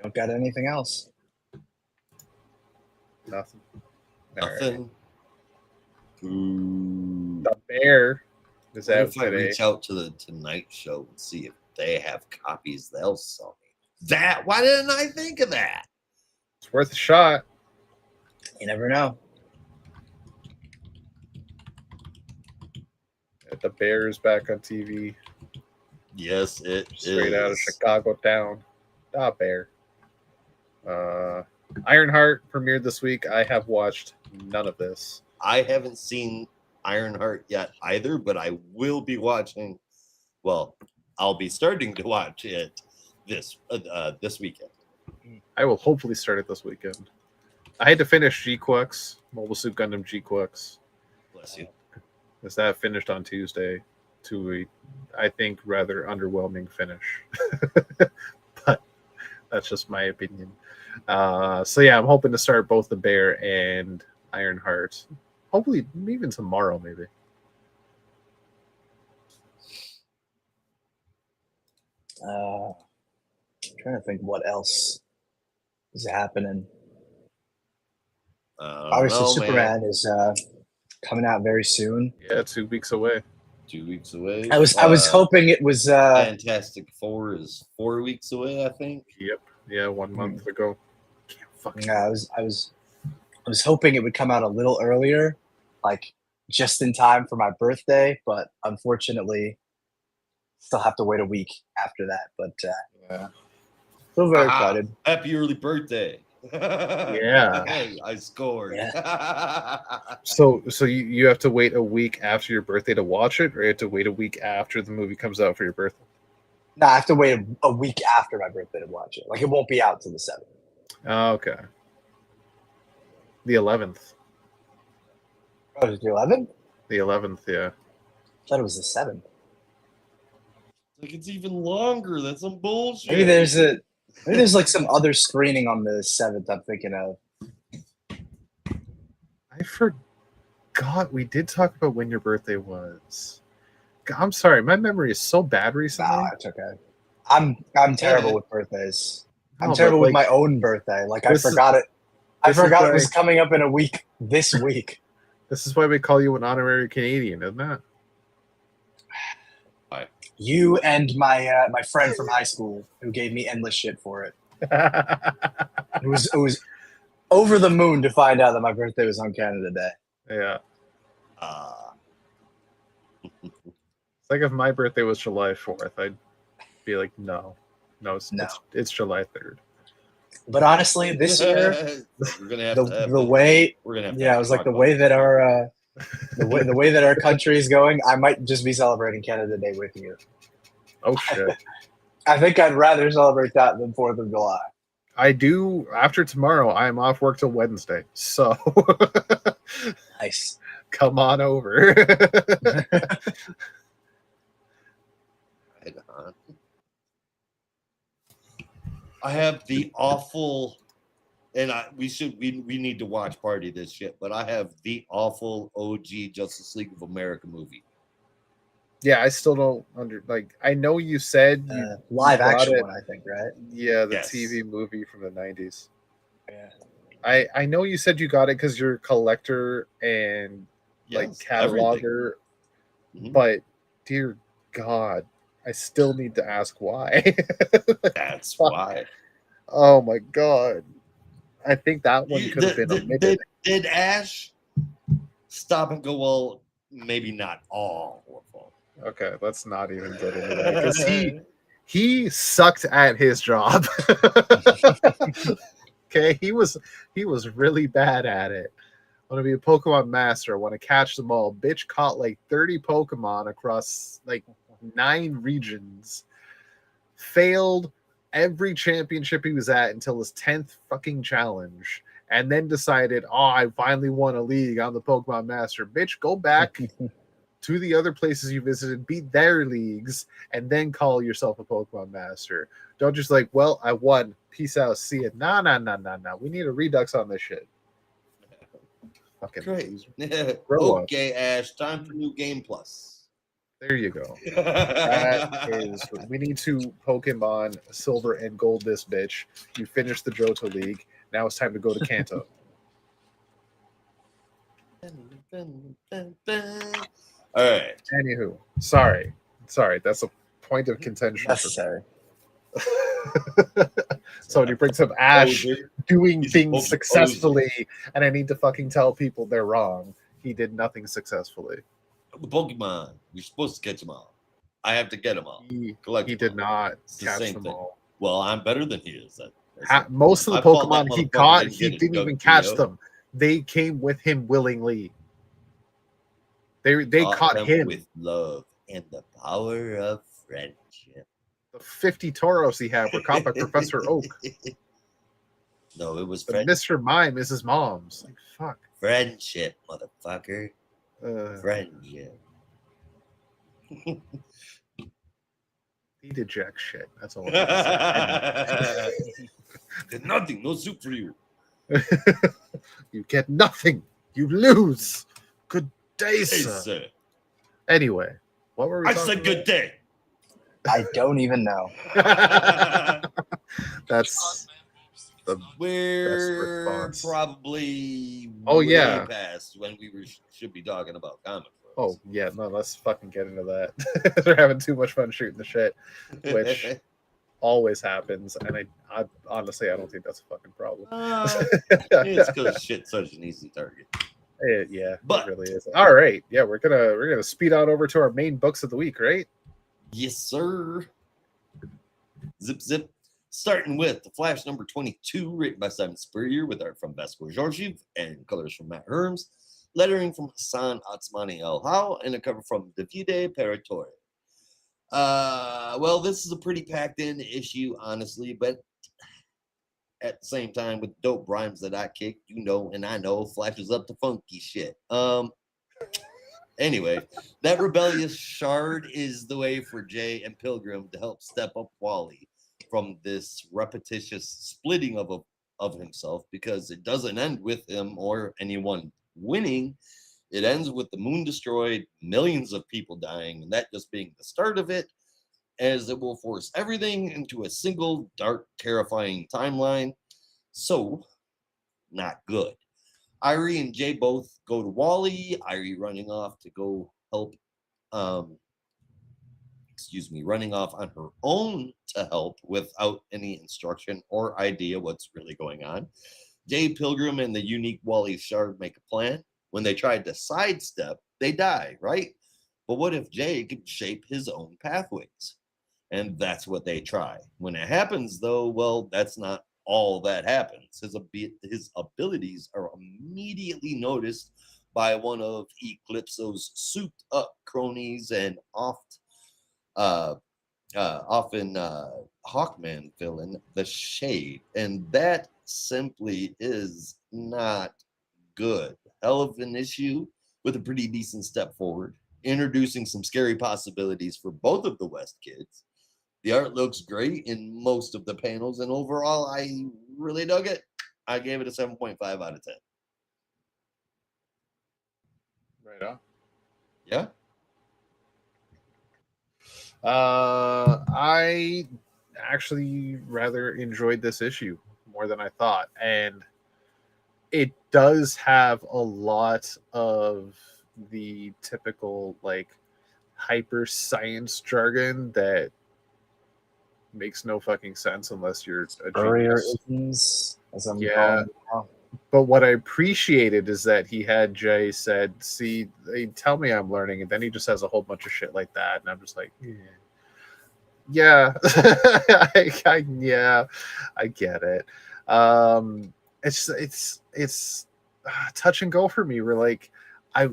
Don't got anything else? Nothing. Nothing. The Bear is out today. If I reach out to the Tonight Show and see if they have copies, they'll sell me. Why didn't I think of that? It's worth a shot. You never know. The Bear's back on TV. Yes, it Straight is. Out of Chicago town. The Bear. Ironheart premiered this week. I have watched none of this. I haven't seen Ironheart yet either, but I will be watching. Well, I'll be starting to watch it this weekend. I will hopefully start it this weekend. I had to finish G-Quux, Mobile Suit Gundam G-Quux. Bless you. Is that finished on Tuesday to a, I think, rather underwhelming finish. But that's just my opinion. So yeah, I'm hoping to start both the Bear and Ironheart. Hopefully, even tomorrow, maybe. I'm trying to think what else is happening. Obviously, Superman is coming out very soon. Yeah, 2 weeks away. 2 weeks away. I was hoping it was. Fantastic Four is 4 weeks away, I think. Yep. Yeah, 1 month ago. I was hoping it would come out a little earlier, like just in time for my birthday, but unfortunately, still have to wait a week after that. But still very excited. Happy early birthday! Yeah, hey, I scored. Yeah. So you have to wait a week after your birthday to watch it, or you have to wait a week after the movie comes out for your birthday? No, I have to wait a week after my birthday to watch it. Like it won't be out till the 7th. Oh, okay. The 11th. Oh, is it the 11th? The 11th, yeah. I thought it was the 7th. Like it's even longer. That's some bullshit. Maybe there's like some other screening on the 7th I'm thinking of. I forgot we did talk about when your birthday was. God, I'm sorry, my memory is so bad recently. Nah, it's okay. I'm terrible with birthdays. I'm terrible with my own birthday. Like I forgot it. I forgot it was coming up in a week this week. This is why we call you an honorary Canadian, isn't it? You and my my friend from high school who gave me endless shit for it. It was over the moon to find out that my birthday was on Canada Day. Yeah. It's like if my birthday was July 4th, I'd be like, no, it's July 3rd. But honestly, this year, we're gonna have the way it was like the way that our the way that our country is going, I might just be celebrating Canada Day with you. Oh shit! I think I'd rather celebrate that than 4th of July. I do. After tomorrow, I'm off work till Wednesday, so nice. Come on over. I have the awful, and we need to watch Party this shit, but I have the awful OG Justice League of America movie. Yeah, I still don't I know you said live action one, I think, right? Yeah, the TV movie from the 90s. Yeah. I know you said you got it because you're a collector and cataloger, but dear God, I still need to ask why. That's why. Oh my God. I think that one could have been omitted. Did Ash stop and go, well, maybe not all horrible. Okay, let's not even get into that because he sucked at his job. Okay, he was really bad at it. I want to be a Pokemon master. I want to catch them all. Bitch caught like 30 Pokemon across like 9 regions. Failed every championship he was at until his 10th fucking challenge. And then decided, I finally won a league. I'm the Pokemon master. Bitch, go back to the other places you visited, beat their leagues, and then call yourself a Pokemon master. Don't just like, well, I won. Peace out. See it. Nah. We need a redux on this shit. Fucking great. Okay, Ash. Time for New Game Plus. There you go. That is. We need to Pokemon Silver and Gold this bitch. You finished the Johto League. Now it's time to go to Kanto. All right. Anywho, sorry. That's a point of contention. Necessary. Somebody brings up Ash doing things successfully, and I need to fucking tell people they're wrong. He did nothing successfully. The Pokemon, you're supposed to catch them all. I have to get them all. He did not catch them all. Well, I'm better than he is. Most of the Pokemon he caught, he didn't even catch them. They came with him willingly. They caught him with love and the power of friendship. The 50 Tauros he had were caught by Professor Oak. No, it was Mr. Mime is his mom's. Like, fuck. Friendship, motherfucker. Friendship. He did jack shit. That's all. Did nothing. No soup for you. You get nothing. You lose. Good day, sir. Anyway, what were we talking about? I said good day. I don't even know. That's the we're probably past when we should be talking about comic books. Oh yeah, no, let's fucking get into that. They're having too much fun shooting the shit, which always happens, and I honestly I don't think that's a fucking problem. It's because shit's such an easy target. Yeah, but it really is. All right, yeah, we're gonna speed on over to our main books of the week, right? Yes, sir. Zip. Starting with The Flash number 22, written by Simon Spurrier, with art from Vasco Georgiev and colors from Matt Herms, lettering from Hassan Atsmani El Hao, and a cover from Davide Paratore. Well, this is a pretty packed-in issue, honestly, but at the same time, with dope rhymes that I kick, you know, and I know, Flash is up to funky shit. Anyway, that rebellious shard is the way for Jay and Pilgrim to help step up Wally from this repetitious splitting of himself, because it doesn't end with him or anyone winning. It ends with the moon destroyed, millions of people dying, and that just being the start of it. as it will force everything into a single dark, terrifying timeline. So, not good. Irie and Jay both go to Wally. Irie running off to go help, running off on her own to help without any instruction or idea what's really going on. Jay Pilgrim and the unique Wally Shard make a plan. When they tried to sidestep, they die, right? But what if Jay could shape his own pathways? And that's what they try. When it happens, though, well, that's not all that happens. His abilities are immediately noticed by one of Eclipso's souped-up cronies and often Hawkman villain, the Shade. And that simply is not good. Hell of an issue with a pretty decent step forward, introducing some scary possibilities for both of the West kids. The art looks great in most of the panels, and overall, I really dug it. I gave it a 7.5 out of 10. Right on. Yeah. I actually rather enjoyed this issue more than I thought, and it does have a lot of the typical like hyper science jargon that makes no fucking sense unless you're a genius. Yeah. But what I appreciated is that he had Jay said, "See, they tell me I'm learning," and then he just has a whole bunch of shit like that, and I'm just like, yeah, I get it. It's touch and go for me. We're like, I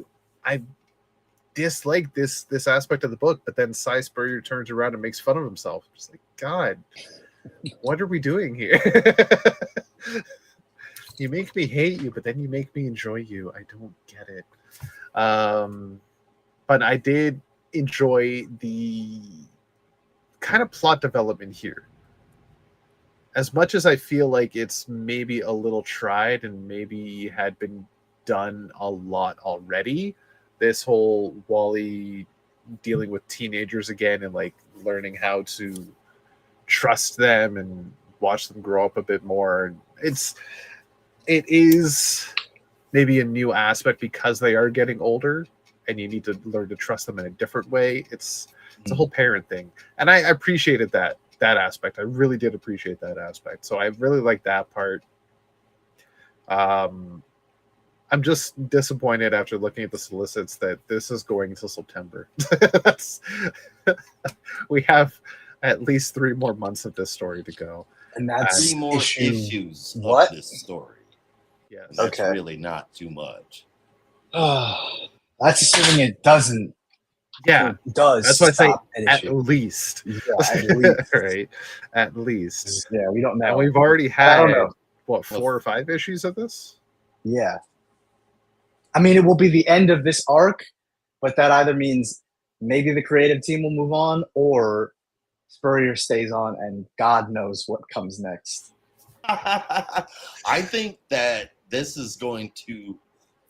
dislike this aspect of the book, but then Cy Spurrier turns around and makes fun of himself. Just like, God, what are we doing here? You make me hate you, but then you make me enjoy you. I don't get it. But I did enjoy the kind of plot development here. As much as I feel like it's maybe a little tried and maybe had been done a lot already, this whole Wally dealing with teenagers again and like learning how to trust them and watch them grow up a bit more. It is maybe a new aspect because they are getting older and you need to learn to trust them in a different way. It's a whole parent thing. And I appreciated that aspect. I really did appreciate that aspect. So I really like that part. I'm just disappointed after looking at the solicits that this is going until September. We have at least 3 more months of this story to go. And that's 3 more issues of this story. Yes. That's really not too much. That's assuming it doesn't. Yeah, it does. That's why I say at least. Yeah, at least. Right, at least. Yeah, we don't know. And we've already had what 4 or 5 issues of this. Yeah, I mean, it will be the end of this arc, but that either means maybe the creative team will move on, or Spurrier stays on, and God knows what comes next. I think that this is going to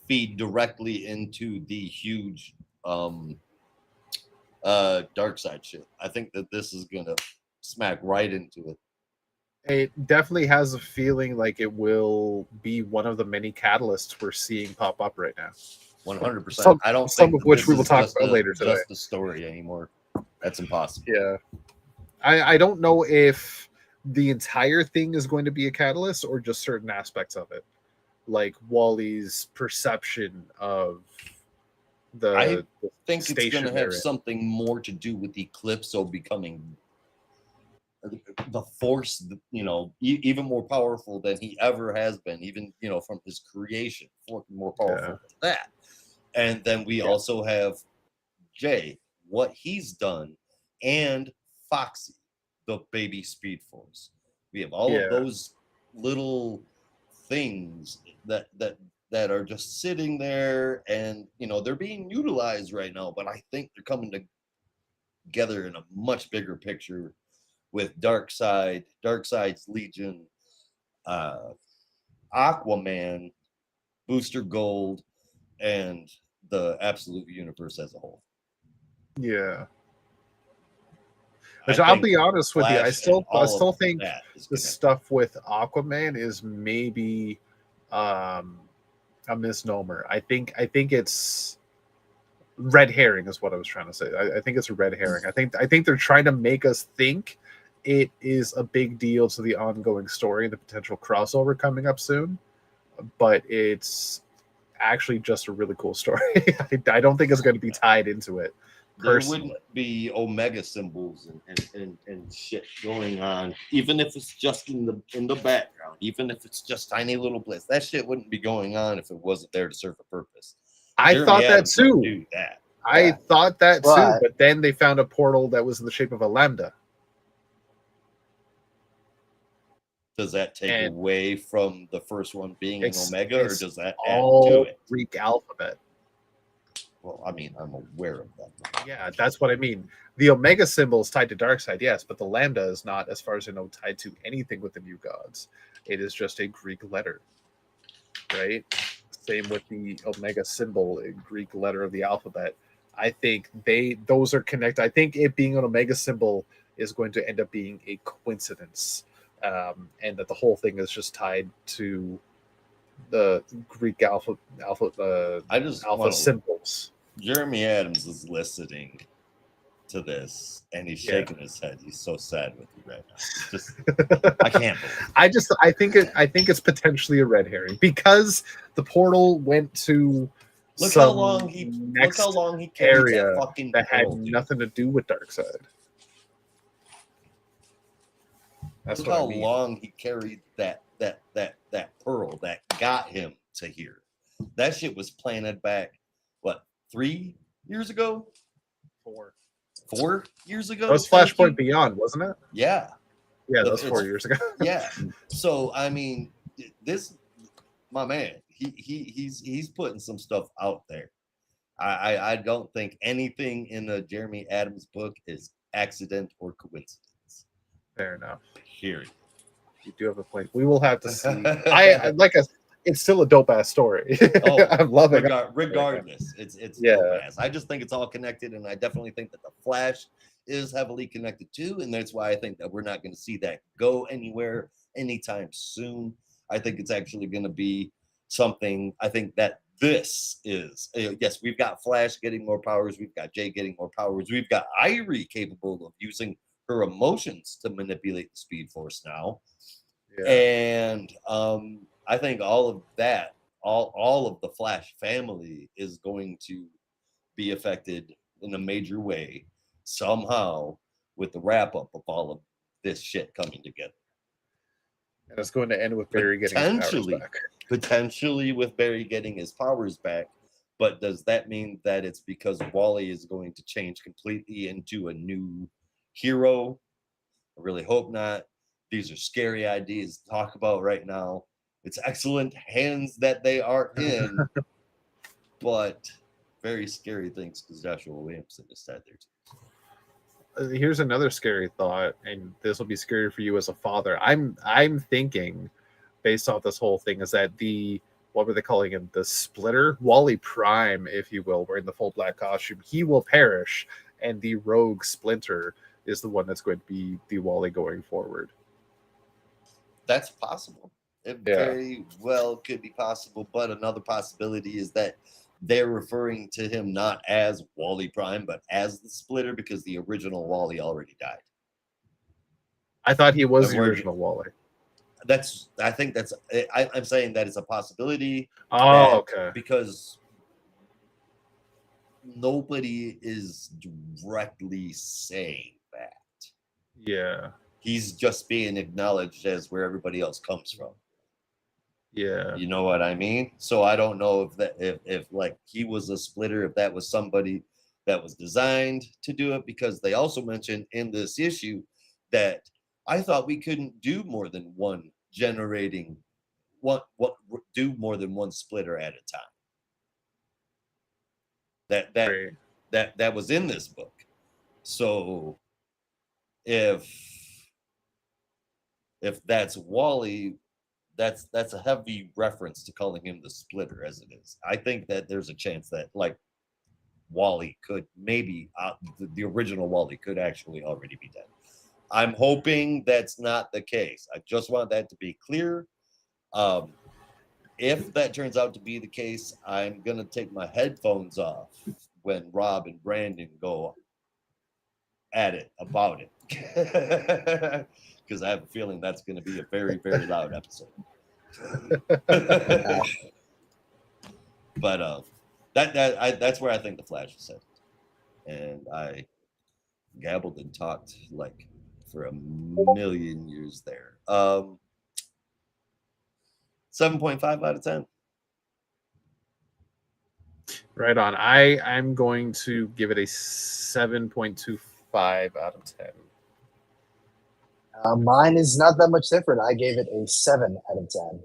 feed directly into the huge dark side shit. I think that this is gonna smack right into it. It definitely has a feeling like it will be one of the many catalysts we're seeing pop up right now. 100%. I don't some think of which we will talk about later today. Just the story anymore. That's impossible. Yeah, I don't know if the entire thing is going to be a catalyst or just certain aspects of it, like Wally's perception of I think it's going to have something more to do with Eclipso becoming the force, even more powerful than he ever has been, even, from his creation, more powerful than that. And then we also have Jay, what he's done, and Foxy, the baby Speed Force. We have all of those little things that are just sitting there, and they're being utilized right now, but I think they're coming together in a much bigger picture with Darkseid's Legion, Aquaman, Booster Gold, and the absolute universe as a whole. Yeah. But I'll be honest with you, I still think the stuff with Aquaman is maybe a misnomer. I think it's red herring is what I was trying to say. I think it's a red herring. I think they're trying to make us think it is a big deal to the ongoing story, the potential crossover coming up soon, but it's actually just a really cool story. I don't think it's going to be tied into it. There wouldn't be Omega symbols and shit going on, even if it's just in the background, even if it's just tiny little bliss. That shit wouldn't be going on if it wasn't there to serve a purpose. I thought that too. I thought that too, but then they found a portal that was in the shape of a lambda. Does that take away from the first one being an Omega, or does that add to it? Greek alphabet. Well, I mean, I'm aware of that. Yeah, that's what I mean. The Omega symbol is tied to Darkseid, yes, but the lambda is not, as far as I know, tied to anything with the new gods. It is just a Greek letter, right? Same with the Omega symbol, a Greek letter of the alphabet. I think those are connected. I think it being an Omega symbol is going to end up being a coincidence, and that the whole thing is just tied to the Greek alpha symbols. Jeremy Adams is listening to this and he's shaking his head. He's so sad with you right now. I can't believe it. I think it's potentially a red herring because the portal went to look how long he carried area that fucking that had nothing to do with Darkseid. That's how long he carried that pearl that got him to here. That shit was planted back, 3 years ago? 4 years ago? That was Flashpoint Beyond, wasn't it? Yeah. Yeah, that was 4 years ago. Yeah. So I mean, this my man, he's putting some stuff out there. I don't think anything in the Jeremy Adams book is accident or coincidence. Fair enough. Period. You do have a point. We will have to see. It's still a dope ass story. I'm loving it. Regardless, it's dope ass. I just think it's all connected, and I definitely think that the Flash is heavily connected too, and that's why I think that we're not going to see that go anywhere anytime soon. I think it's actually going to be something. I think that this is yes, we've got Flash getting more powers, we've got Jay getting more powers, we've got Irie capable of using her emotions to manipulate the Speed Force now, and I think all of that, all of the Flash family is going to be affected in a major way somehow with the wrap up of all of this shit coming together. And it's going to end with Barry getting his powers back. Potentially with Barry getting his powers back, but does that mean that it's because Wally is going to change completely into a new hero? I really hope not. These are scary ideas to talk about right now. It's excellent hands that they are in, but very scary things because Joshua Williamson is tied there too. Here's another scary thought, and this will be scary for you as a father. I'm thinking, based off this whole thing, is that what were they calling him? The Splitter? Wally Prime, if you will, wearing the full black costume. He will perish, and the rogue Splinter is the one that's going to be the Wally going forward. That's possible. It very well could be possible, but another possibility is that they're referring to him not as Wally Prime, but as the Splitter, because the original Wally already died. I thought he was the original Wally. I think that's. I'm saying that it's a possibility. Oh, okay. Because nobody is directly saying that. Yeah. He's just being acknowledged as where everybody else comes from. Yeah. You know what I mean? So I don't know if like he was a Splitter, if that was somebody that was designed to do it, because they also mentioned in this issue that I thought we couldn't do more than one do more than one Splitter at a time. That was in this book. So if that's Wally, that's a heavy reference to calling him the Splitter as it is. I think that there's a chance that, like, Wally could maybe the original Wally could actually already be dead. I'm hoping that's not the case. I just want that to be clear. If that turns out to be the case, I'm gonna take my headphones off when Rob and Brandon go at it about it, because I have a feeling that's going to be a very, very loud episode. But that's where I think the Flash is headed, and I gabbled and talked like for a million years there. 7.5 out of 10. Right on. I'm going to give it a 7.25 out of 10. Mine is not that much different. I gave it a 7 out of 10.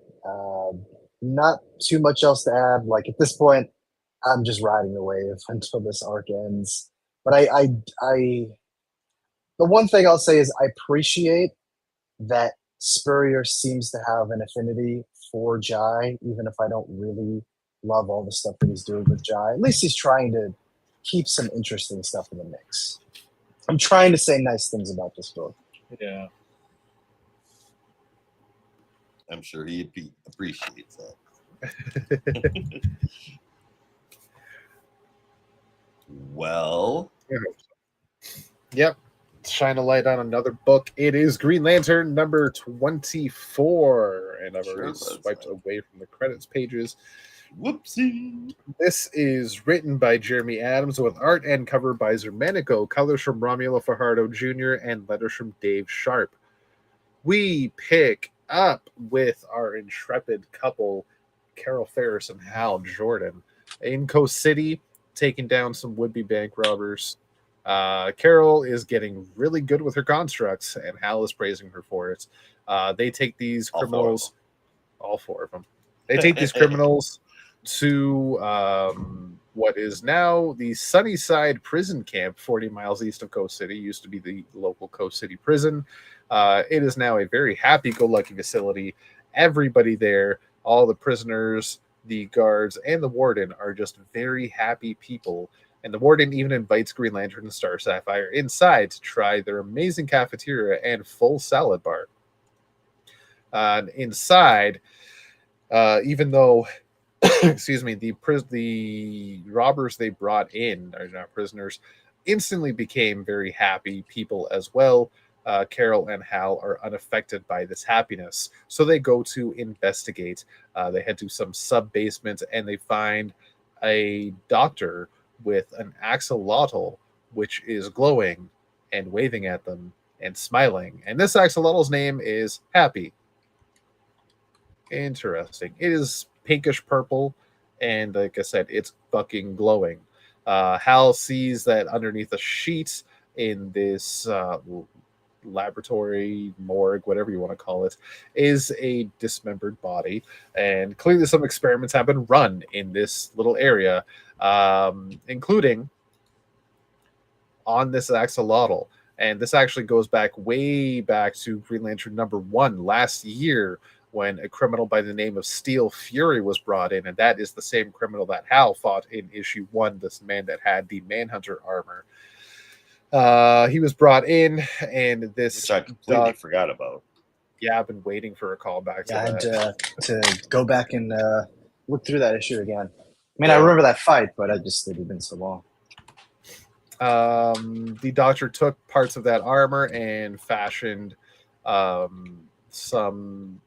Not too much else to add. Like at this point, I'm just riding the wave until this arc ends. But the one thing I'll say is I appreciate that Spurrier seems to have an affinity for Jai, even if I don't really love all the stuff that he's doing with Jai. At least he's trying to keep some interesting stuff in the mix. I'm trying to say nice things about this book. Yeah. I'm sure he appreciates that. Well. Yep. Shine a light on another book. It is Green Lantern number 24. And I've already swiped away from the credits pages. Whoopsie. This is written by Jeremy Adams with art and cover by Zermanico, colors from Romulo Fajardo Jr., and letters from Dave Sharp. We pick up with our intrepid couple, Carol Ferris and Hal Jordan, in Coast City, taking down some would-be bank robbers. Carol is getting really good with her constructs, and Hal is praising her for it. They take these criminals, all four of them. They take these criminals to what is now the Sunnyside Prison Camp, 40 miles east of Coast City. Used to be the local Coast City prison. It is now a very happy-go-lucky facility. Everybody there, all the prisoners, the guards, and the warden are just very happy people. And the warden even invites Green Lantern and Star Sapphire inside to try their amazing cafeteria and full salad bar. Inside, even though, excuse me, the robbers they brought in, are not prisoners, instantly became very happy people as well. Carol and Hal are unaffected by this happiness, so they go to investigate. They head to some sub-basement, and they find a doctor with an axolotl, which is glowing and waving at them and smiling. And this axolotl's name is Happy. Interesting. It is pinkish purple, and like I said, it's fucking glowing. Hal sees that underneath a sheet in this laboratory, morgue, whatever you want to call it, is a dismembered body, and clearly some experiments have been run in this little area, including on this axolotl. And this actually goes way back to Green Lantern number 1 last year, when a criminal by the name of Steel Fury was brought in, and that is the same criminal that Hal fought in issue 1, this man that had the Manhunter armor. He was brought in, and this... Which I completely forgot about. Yeah, I've been waiting for a callback to that. I had to go back and look through that issue again. I mean, I remember that fight, but it had been so long. The doctor took parts of that armor and fashioned some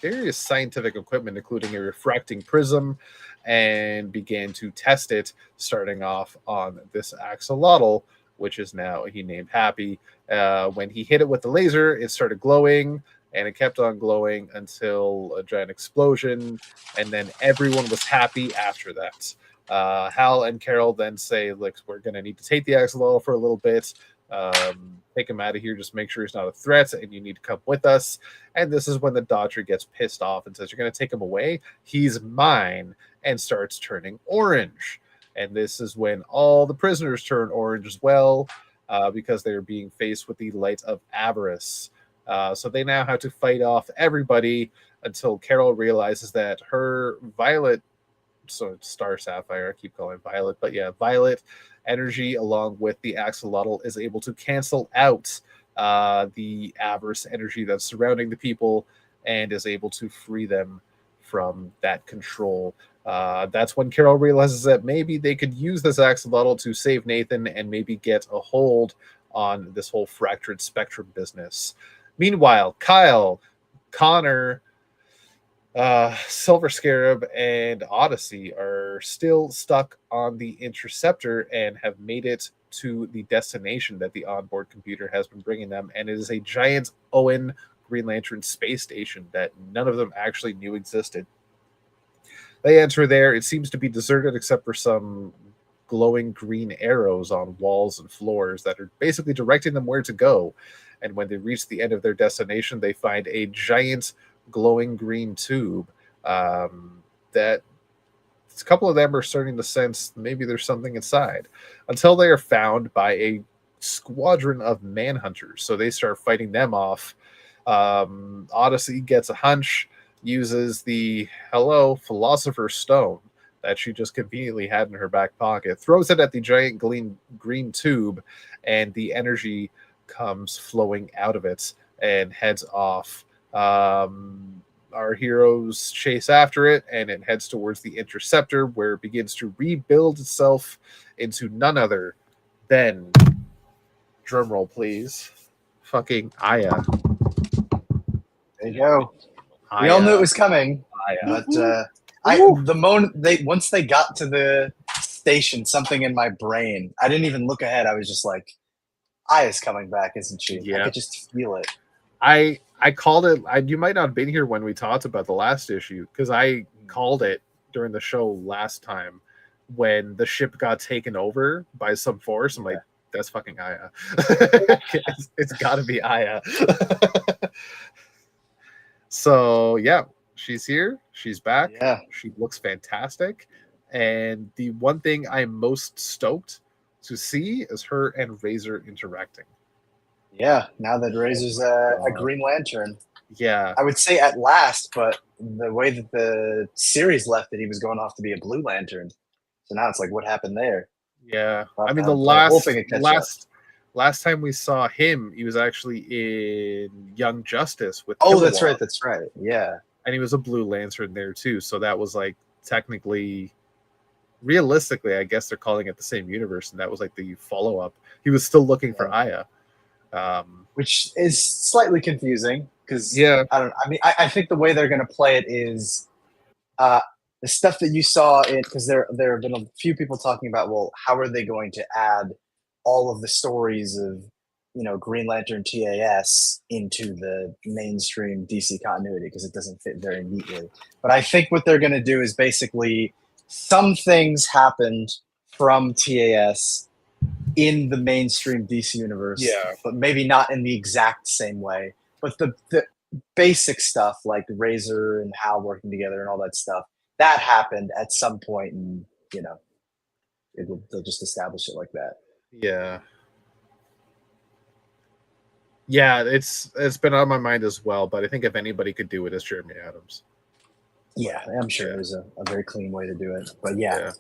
various scientific equipment, including a refracting prism, and began to test it, starting off on this axolotl, which is now he named Happy. When he hit it with the laser, it started glowing, and it kept on glowing until a giant explosion, and then everyone was happy after that. Hal and Carol then say, look, we're going to need to take the axolotl for a little bit, take him out of here, just make sure he's not a threat, and you need to come with us. And this is when the doctor gets pissed off and says, you're going to take him away? He's mine, and starts turning orange. And this is when all the prisoners turn orange as well, because they're being faced with the light of avarice. So they now have to fight off everybody until Carol realizes that her violet so Star Sapphire, I keep calling Violet, but yeah, Violet energy along with the axolotl is able to cancel out the avarice energy that's surrounding the people and is able to free them from that control. That's when Carol realizes that maybe they could use this axolotl to save Nathan and maybe get a hold on this whole fractured spectrum business. Meanwhile, Kyle, Connor, Silver Scarab, and Odyssey are still stuck on the Interceptor and have made it to the destination that the onboard computer has been bringing them, and it is a giant Owen Green Lantern space station that none of them actually knew existed. They enter there. It seems to be deserted except for some glowing green arrows on walls and floors that are basically directing them where to go. And when they reach the end of their destination, they find a giant glowing green tube that a couple of them are starting to sense maybe there's something inside, until they are found by a squadron of manhunters. So they start fighting them off. Odyssey gets a hunch, uses the Philosopher's Stone that she just conveniently had in her back pocket, throws it at the giant green tube, and the energy comes flowing out of it and heads off. Our heroes chase after it, and it heads towards the Interceptor, where it begins to rebuild itself into none other than, drumroll please, fucking Aya. There you go. We all knew it was coming, but the moment once they got to the station, something in my brain, I didn't even look ahead. I was just like, Aya's coming back, isn't she? Yeah. I could just feel it. I called it. You might not have been here when we talked about the last issue, because I called it during the show last time when the ship got taken over by some force. I'm like, that's fucking Aya. It's got to be Aya. So yeah, she's here. She's back. Yeah. She looks fantastic. And the one thing I'm most stoked to see is her and Razor interacting. Yeah, now that Razor's a Green Lantern. Yeah. I would say at last, but the way that the series left it, he was going off to be a Blue Lantern. So now it's like, what happened there? Yeah. I mean, the last time we saw him, he was actually in Young Justice with Kilowog. That's right. Yeah. And he was a Blue Lantern there too. So that was like technically, realistically, I guess they're calling it the same universe, and that was like the follow-up. He was still looking for Aya. Which is slightly confusing because I think the way they're going to play it is the stuff that you saw in, because there have been a few people talking about, well, how are they going to add all of the stories of Green Lantern TAS into the mainstream DC continuity, because it doesn't fit very neatly. But I think what they're going to do is basically some things happened from TAS in the mainstream DC universe, but maybe not in the exact same way. But the basic stuff like Razor and Hal working together and all that stuff, that happened at some point, and they'll just establish it like that. Yeah. Yeah, it's been on my mind as well, but I think if anybody could do it, it's Jeremy Adams. Yeah, I'm sure there's a very clean way to do it. But yeah.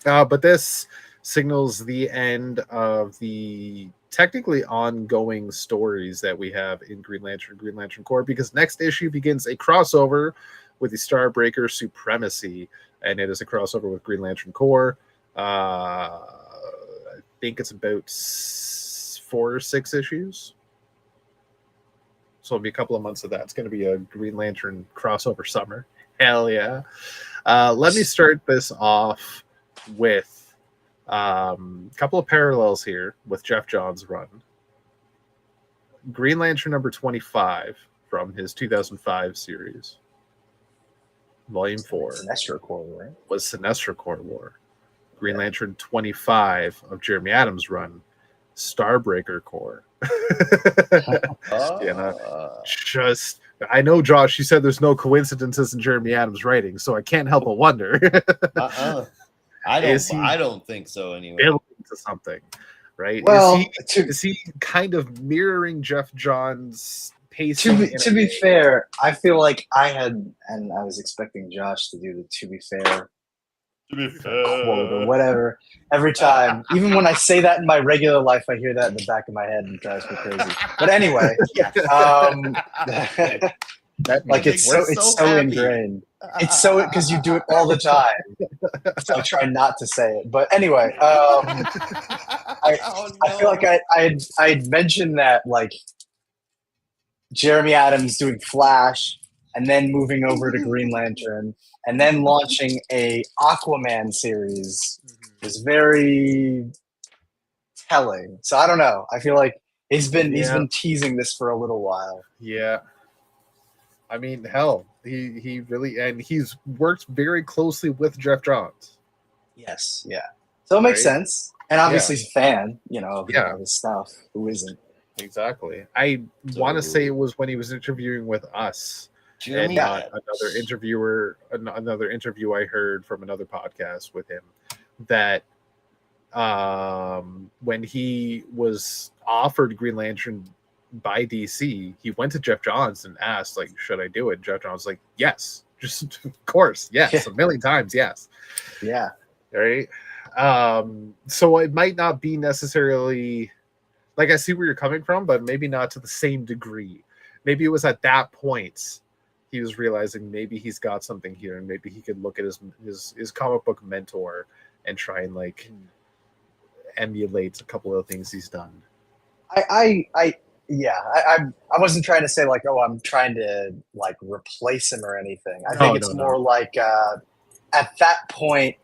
But this signals the end of the technically ongoing stories that we have in Green Lantern Corps, because next issue begins a crossover with the Starbreaker Supremacy, and it is a crossover with Green Lantern Corps. I think it's about 4 or 6 issues. So it'll be a couple of months of that. It's going to be a Green Lantern crossover summer. Hell yeah. Let me start this off with a couple of parallels here with Jeff Johns' run. Green Lantern number 25 from his 2005 series, Volume 4, Sinestro Corps War, was Sinestro Corps War. Green Lantern 25 of Jeremy Adams' run, Starbreaker Corps. I know, Josh, you said there's no coincidences in Jeremy Adams' writing, so I can't help but wonder. I don't think so anyway. Building to something, right? Well, is he kind of mirroring Jeff Johns' pacing. To be fair, I feel like I was expecting Josh to do the "to be fair" quote or whatever every time. Even when I say that in my regular life, I hear that in the back of my head and it drives me crazy. But anyway, like it's so ingrained. It's so because you do it all the time. So I try not to say it. But anyway, I feel like I'd mentioned that like Jeremy Adams doing Flash and then moving over to Green Lantern and then launching a Aquaman series was very telling. So I don't know. I feel like he's been teasing this for a little while. Yeah. I mean, hell, he really, and he's worked very closely with Jeff Johns. Yes, yeah. So it makes sense. And obviously he's a fan, of his stuff. Who isn't? Exactly. I want to say it was when he was interviewing with us. And not another interview I heard from another podcast with him that when he was offered Green Lantern by DC, he went to Jeff Johns and asked, like, should I do it? Jeff Johns was like, yes, just of course, yes, a million times, yes. Yeah. Right. So it might not be necessarily like, I see where you're coming from, but maybe not to the same degree. Maybe it was at that point he was realizing maybe he's got something here, and maybe he could look at his comic book mentor and try and like emulate a couple of things he's done. I wasn't trying to say like, oh, I'm trying to like replace him or anything. I think it's more like at that point,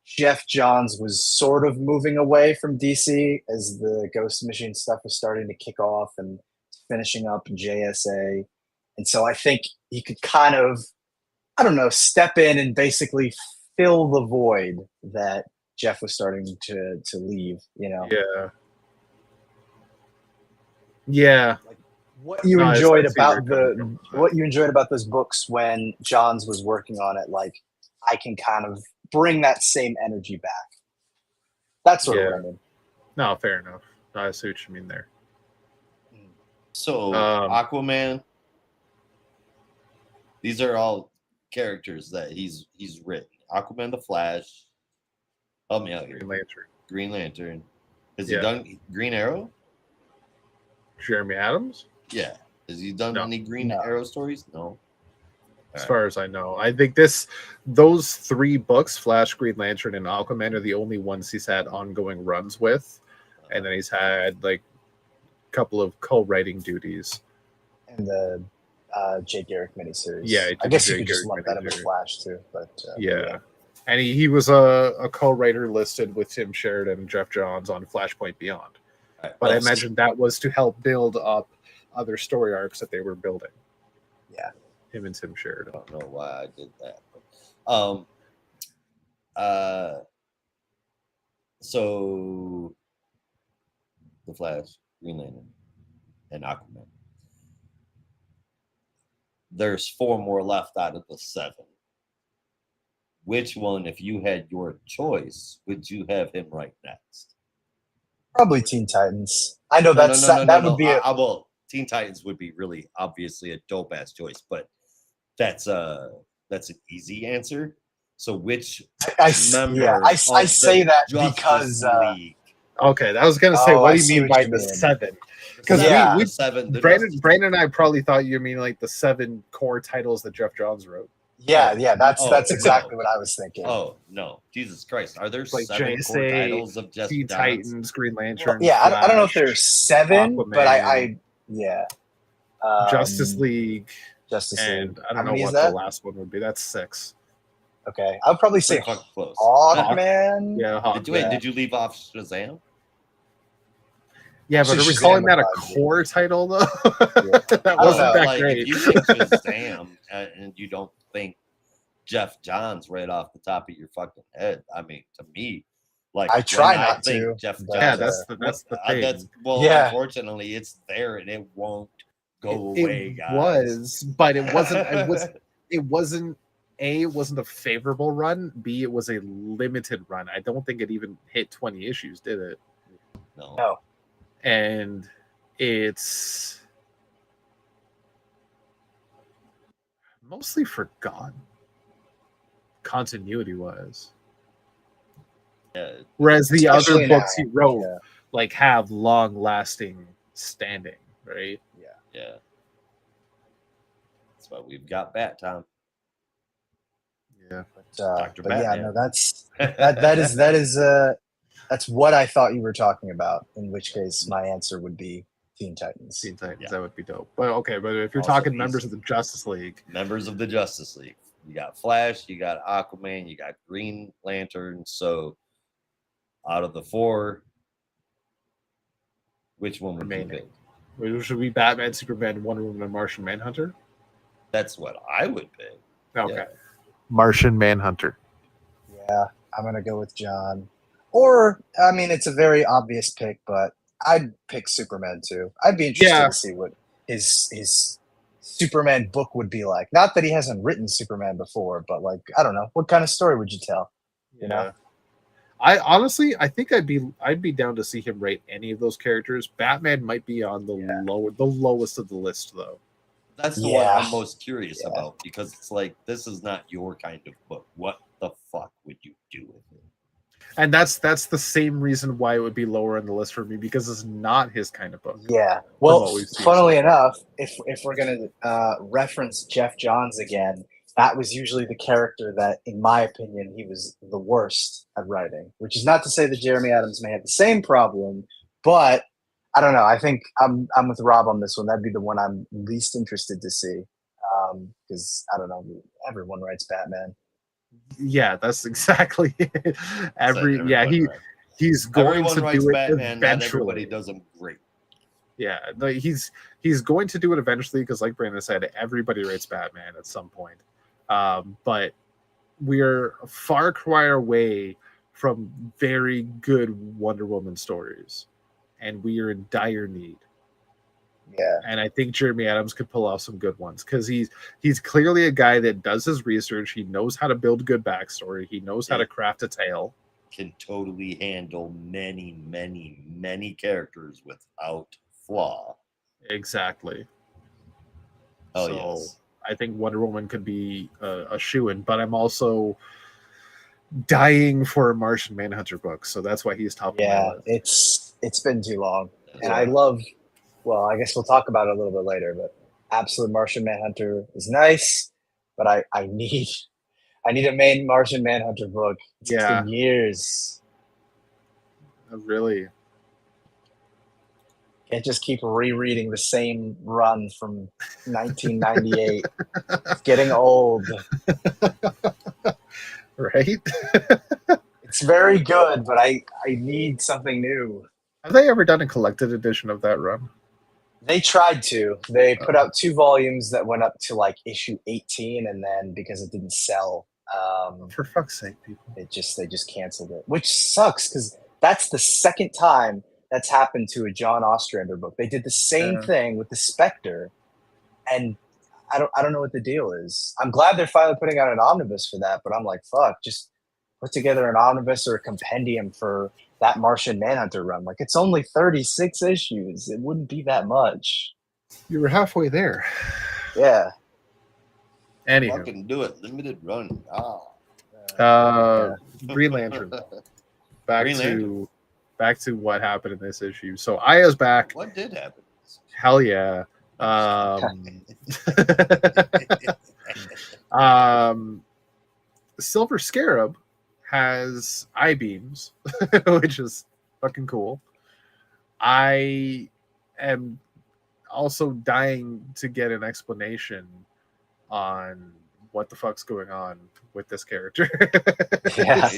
Jeff Johns was sort of moving away from DC as the Ghost Machine stuff was starting to kick off and finishing up JSA. And so I think he could kind of, I don't know, step in and basically fill the void that Jeff was starting to leave, Yeah. Yeah. Like what you enjoyed about those books when Johns was working on it, like I can kind of bring that same energy back. That's sort of what I mean. No, fair enough. I see what you mean there. So Aquaman, these are all characters that he's written. Aquaman, the Flash. Help me out here. Green Lantern. Has he done Green Arrow? Jeremy Adams? Yeah. Has he done any Green Arrow stories? No. As far as I know, I think those three books, Flash, Green Lantern, and Aquaman, are the only ones he's had ongoing runs with, and then he's had like a couple of co-writing duties. And the Jay Garrick miniseries. Yeah, I guess you could just lump that in with Flash too, but yeah. And he was a co-writer listed with Tim Sheridan and Jeff Johns on Flashpoint Beyond. Right, but I imagine that was to help build up other story arcs that they were building. Yeah. Him and Tim Sheridan. I don't know why I did that. But, so the Flash, Green Lantern, and Aquaman. There's 4 more left out of the 7. Which one, if you had your choice, would you have him write next? Probably Teen Titans. I know that would be. Teen Titans would be really obviously a dope ass choice, but that's an easy answer. So which I say that because okay, I was gonna say, what do you mean by the 7? Because we 7. Brandon and I probably thought you mean like the 7 core titles that Jeff Johns wrote. Yeah, that's exactly what I was thinking. Oh no, Jesus Christ! Are there like 7 core titles of Jeff Johns? Titans, Green Lantern? Well, Flash, I don't know if there's 7, Aquaman, but I Justice League, and I don't know what the last one would be. That's 6. Okay, I would probably say Hawkman. Yeah, Did you leave off Shazam? Yeah, but are we calling that a core title though? That wasn't that great. If you think Shazam and you don't think Jeff Johns right off the top of your fucking head, I mean, to me, like I try not to. Jeff Johns, yeah, that's the thing. Unfortunately, it's there and it won't go away, guys. But it wasn't. It wasn't. A, it wasn't a favorable run. B, it was a limited run. I don't think it even hit 20 issues, did it? No. And it's mostly forgotten, continuity-wise. Yeah. Whereas the Especially other books now. he wrote, like, have long-lasting standing, right? Yeah. That's why we've got Bat Tom. Yeah. But Batman. yeah, no, that's what I thought you were talking about. In which case, my answer would be Teen Titans. Teen Titans, that would be dope. But okay, but if you're also talking members of the Justice League, you got Flash, you got Aquaman, you got Green Lantern. So out of the 4, which one would you pick? Which would be Batman, Superman, Wonder Woman, and Martian Manhunter? That's what I would pick. Okay. Yeah. Martian Manhunter. Yeah, I'm going to go with John. Or, I mean, it's a very obvious pick, but I'd pick Superman too. I'd be interested to see what his Superman book would be like. Not that he hasn't written Superman before, but like, I don't know. What kind of story would you tell? You know? I honestly, I think I'd be down to see him write any of those characters. Batman might be on the lowest of the list, though. That's the one I'm most curious about, because it's like, this is not your kind of book. What the fuck would you do with it? And that's the same reason why it would be lower on the list for me, because it's not his kind of book. Yeah. Well, funnily enough, if we're gonna reference Jeff Johns again, that was usually the character that, in my opinion, he was the worst at writing. Which is not to say that Jeremy Adams may have the same problem, but I don't know. I think I'm with Rob on this one. That'd be the one I'm least interested to see, because I don't know. Everyone writes Batman. Yeah, that's exactly it. He's going to do it Batman, eventually. Not everybody does them great. Yeah, he's going to do it eventually, because, like Brandon said, everybody writes Batman at some point. But we're a far cry away from very good Wonder Woman stories, and we are in dire need. Yeah, and I think Jeremy Adams could pull off some good ones, because he's clearly a guy that does his research. He knows how to build good backstory. He knows how to craft a tale. Can totally handle many, many, many characters without flaw. Exactly. Oh, so yes. I think Wonder Woman could be a shoo-in, but I'm also dying for a Martian Manhunter book, so that's why he's top of my list. It's been too long, and I love. Well, I guess we'll talk about it a little bit later, but Absolute Martian Manhunter is nice, but I need a main Martian Manhunter book. It's been years. Really? Can't just keep rereading the same run from 1998. It's getting old. Right? It's very good, but I need something new. Have they ever done a collected edition of that run? They tried to. They put out 2 volumes that went up to like issue 18, and then because it didn't sell, for fuck's sake, people, they just canceled it, which sucks, because that's the second time that's happened to a John Ostrander book. They did the same thing with the Spectre, and I don't know what the deal is. I'm glad they're finally putting out an omnibus for that, but I'm like, fuck, just put together an omnibus or a compendium for that Martian Manhunter run. Like, it's only 36 issues. It wouldn't be that much. You were halfway there. Yeah. Anyhow. Fucking do it. Limited run. Green Lantern. Back to what happened in this issue. So Aya's back. What did happen? Hell yeah. Silver Scarab has I-beams, which is fucking cool. I am also dying to get an explanation on what the fuck's going on with this character. Yeah.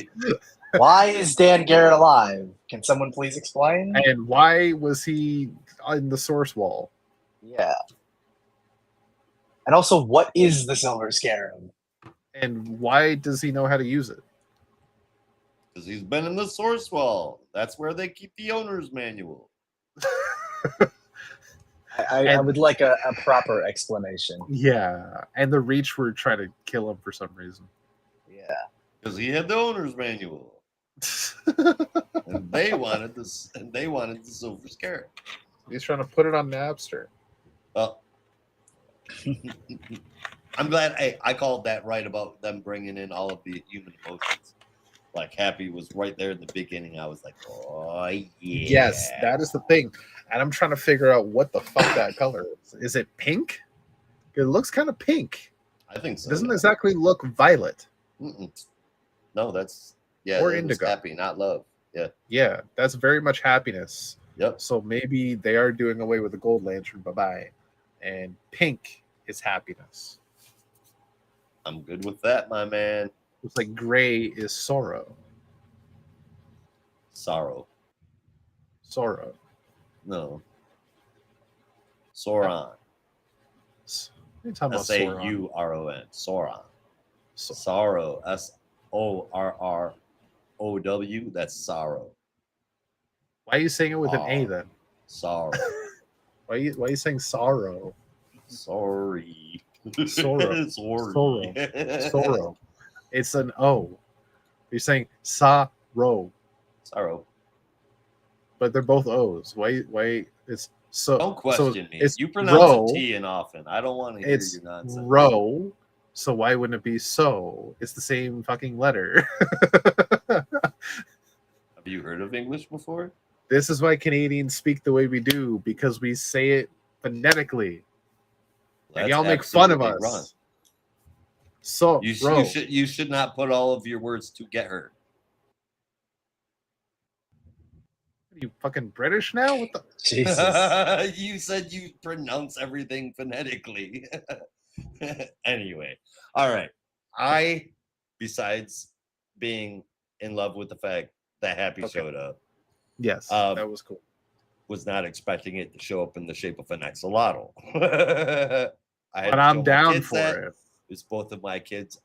Why is Dan Garrett alive? Can someone please explain? And why was he in the source wall? Yeah. And also, what is the Silver Scarab? And why does he know how to use it? Because he's been in the source wall. That's where they keep the owner's manual. I would like a proper explanation. Yeah. And the Reach were trying to kill him for some reason. Yeah. Because he had the owner's manual. And they wanted this, and they wanted the Silver Scarab. He's trying to put it on Napster. Oh. I'm glad I called that right about them bringing in all of the human emotions. Like happy was right there in the beginning. I was like, oh yeah. Yes, that is the thing. And I'm trying to figure out what the fuck that color is. Is it pink? It looks kind of pink. I think so. It doesn't exactly look violet. No, that's or indigo. Happy, not love. Yeah. Yeah, that's very much happiness. Yep. So maybe they are doing away with the gold lantern. Bye-bye. And pink is happiness. I'm good with that, my man. It's like gray is sorrow. Sorrow. No. Sauron. S-A-U-R-O-N. Sauron. Sorrow. S-O-R-R-O-W. That's sorrow. Why are you saying it with an A then? Sorrow. Why are you saying sorrow? Sorry. Sorrow. Sorry. Sorrow. It's an O. You're saying sorrow. Sorrow. But they're both O's. Why it's so don't question so me. You pronounce a T in often. I don't want to hear your nonsense. Row. So why wouldn't it be so? It's the same fucking letter. Have you heard of English before? This is why Canadians speak the way we do, because we say it phonetically. And y'all make fun of us. Wrong. So you should not put all of your words together. Are you fucking British now? What the Jesus? You said you pronounce everything phonetically. Anyway, all right. Besides being in love with the fact that Happy showed up. Yes, that was cool. Was not expecting it to show up in the shape of an axolotl. But I'm down for it. It's both of my kids'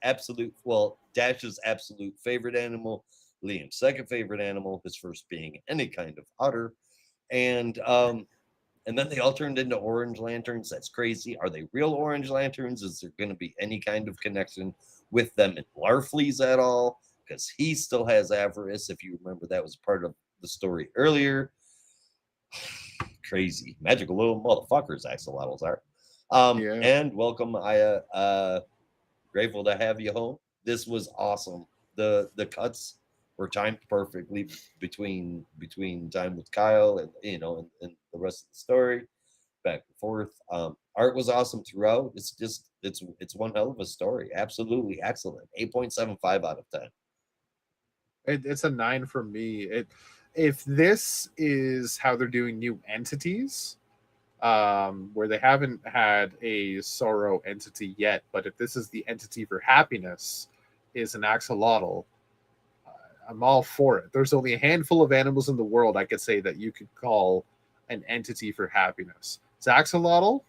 Dash's absolute favorite animal, Liam's second favorite animal, his first being any kind of otter. And then they all turned into orange lanterns. That's crazy. Are they real orange lanterns? Is there going to be any kind of connection with them in Larfleeze at all? Because he still has avarice. If you remember, that was part of the story earlier. Crazy. Magical little motherfuckers, axolotls are. And welcome, Aya. Grateful to have you home. This was awesome. The cuts were timed perfectly between time with Kyle and and the rest of the story, back and forth. Art was awesome throughout. It's one hell of a story. Absolutely excellent. 8.75 out of 10. It's a 9 for me. If this is how they're doing new entities, where they haven't had a sorrow entity yet, but if this is the entity for happiness, is an axolotl, I'm all for it. There's only a handful of animals in the world I could say that you could call an entity for happiness. It's axolotl,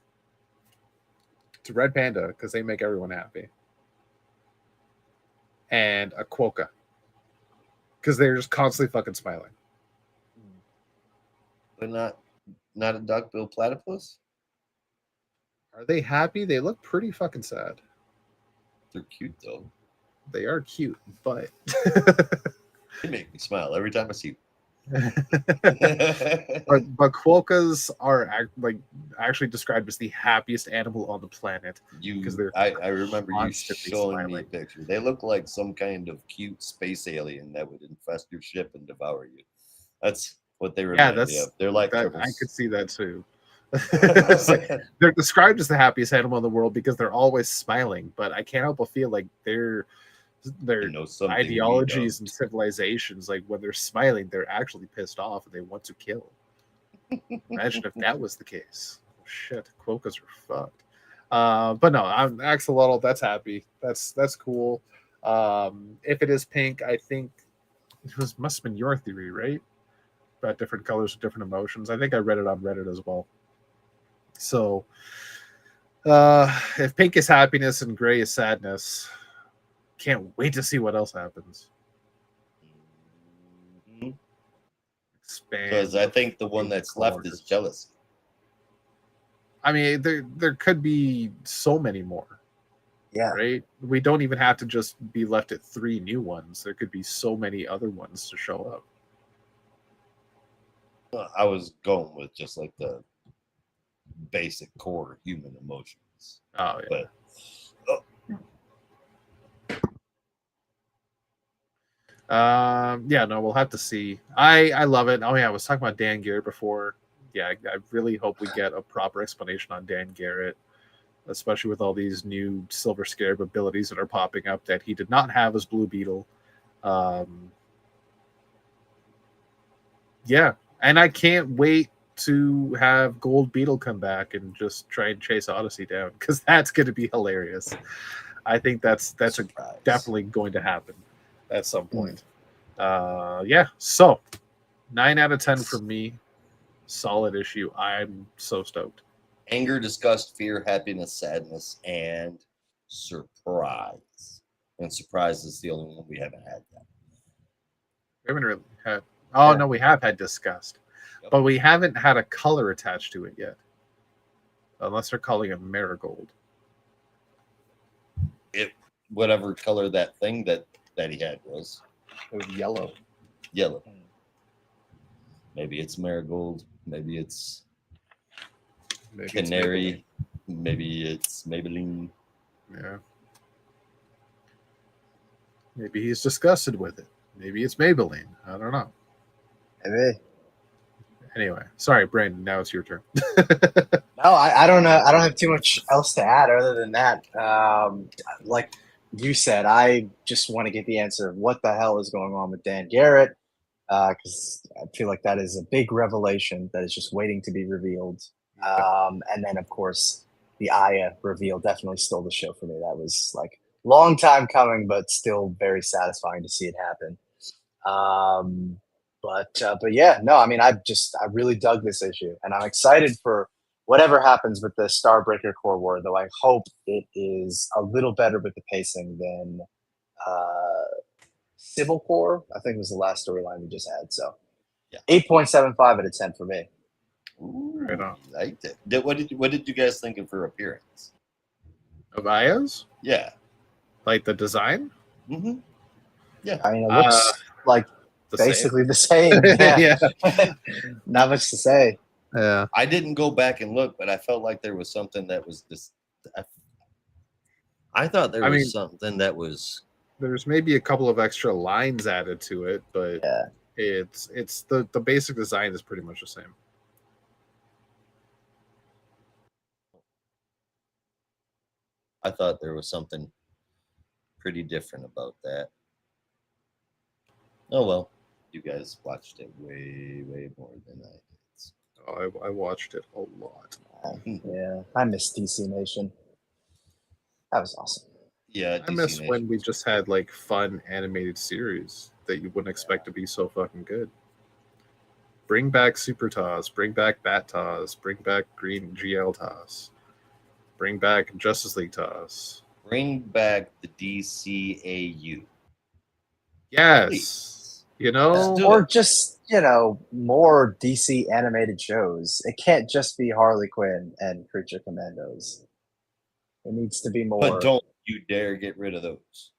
it's a red panda because they make everyone happy, and a quokka because they're just constantly fucking smiling. But not a duck-billed platypus? Are they happy? They look pretty fucking sad. They're cute though. They are cute, but they make me smile every time I see them. but quokkas are actually described as the happiest animal on the planet. I remember you showing me a picture. They look like some kind of cute space alien that would infest your ship and devour you. That's what they remind me of. They're like that, I could see that too. They're described as the happiest animal in the world because they're always smiling, but I can't help but feel like their ideologies and civilizations, like when they're smiling, they're actually pissed off and they want to kill. Imagine if that was the case. Oh, shit, quokkas are fucked. But no, I'm axolotl. That's happy. That's cool. If it is pink, I think it must have been your theory, right? About different colors with different emotions. I think I read it on Reddit as well. So if pink is happiness and gray is sadness, can't wait to see what else happens. Because I think the one that's left is jealousy. I mean, there could be so many more. Yeah. Right? We don't even have to just be left at 3 new ones. There could be so many other ones to show up. I was going with just like the basic core human emotions. Oh, yeah. But Yeah, no, we'll have to see. I love it. Oh yeah, I was talking about Dan Garrett before. Yeah, I really hope we get a proper explanation on Dan Garrett, especially with all these new Silver Scarab abilities that are popping up that he did not have as Blue Beetle. Yeah, and I can't wait to have Gold Beetle come back and just try and chase Odyssey down, because that's going to be hilarious. I think that's definitely going to happen at some point. Yeah, so 9 out of 10 for me. Solid issue. I'm so stoked. Anger, disgust, fear, happiness, sadness, and surprise. And surprise is the only one we haven't had yet. We haven't really had. Oh no, we have had disgust, but we haven't had a color attached to it yet, unless they're calling it marigold. Whatever color that thing that he had was. It was yellow. Yellow. Maybe it's marigold. Maybe it's canary. Maybe it's Maybelline. Yeah. Maybe he's disgusted with it. Maybe it's Maybelline. I don't know. Maybe. Anyway, sorry, Brandon. Now it's your turn. No, I don't know. I don't have too much else to add other than that. Like you said, I just want to get the answer of what the hell is going on with Dan Garrett, because I feel like that is a big revelation that is just waiting to be revealed. And then, of course, the Aya reveal definitely stole the show for me. That was like long time coming, but still very satisfying to see it happen. But yeah, no, I mean, I really dug this issue, and I'm excited for whatever happens with the Starbreaker Core War, though I hope it is a little better with the pacing than Civil Core. I think was the last storyline we just had. So, yeah. 8.75 out of 10 for me. Ooh, right on. Liked it. What did you guys think of her appearance? Of Aya's? Yeah. Like the design? Mm-hmm. Yeah. I mean, it looks like basically the same. Yeah. Not much to say. Yeah. I didn't go back and look, but I felt like there was something that was just. I thought there was something that was. There's maybe a couple of extra lines added to it, but yeah. it's the basic design is pretty much the same. I thought there was something pretty different about that. Oh well, you guys watched it way more than I did. Oh, I watched it a lot. Yeah, I miss DC Nation. That was awesome. Yeah, I miss when we just had like fun animated series that you wouldn't expect to be so fucking good. Bring back Super Toss, bring back Bat Toss, bring back Green GL Toss, bring back Justice League Toss. Bring back the DCAU. Yes. Please. You know, or just, more DC animated shows. It can't just be Harley Quinn and Creature Commandos. It needs to be more. But don't you dare get rid of those.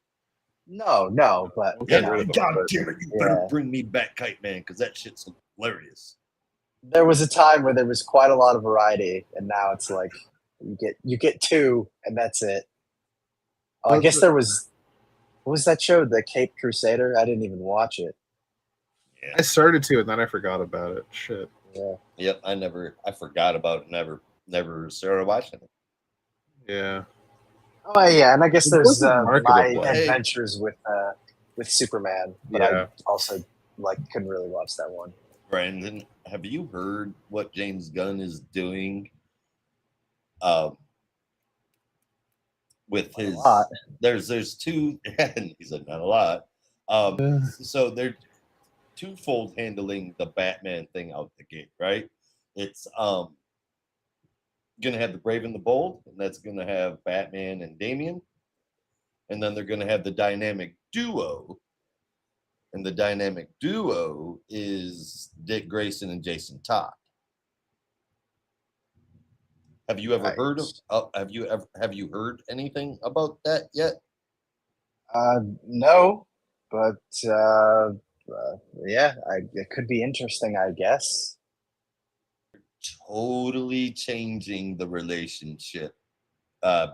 No, but God damn it, you better bring me back Kite Man, because that shit's hilarious. There was a time where there was quite a lot of variety, and now it's like you get two, and that's it. Oh, I guess there was. What was that show? The Cape Crusader? I didn't even watch it. Yeah. I started to, and then I forgot about it. Shit. Yeah. Yep. I forgot about it. Never started watching it. Yeah. Oh yeah, and I guess there's my adventures with Superman, but I also couldn't really watch that one. Brandon, have you heard what James Gunn is doing? With his, there's two. He said not a lot. So they're twofold handling the Batman thing out the gate, right? It's gonna have the Brave and the Bold, and that's gonna have Batman and Damian, and then they're gonna have the dynamic duo, and the dynamic duo is Dick Grayson and Jason Todd. Have you ever heard of? Have you heard anything about that yet? No, but yeah, it could be interesting, I guess. Totally changing the relationship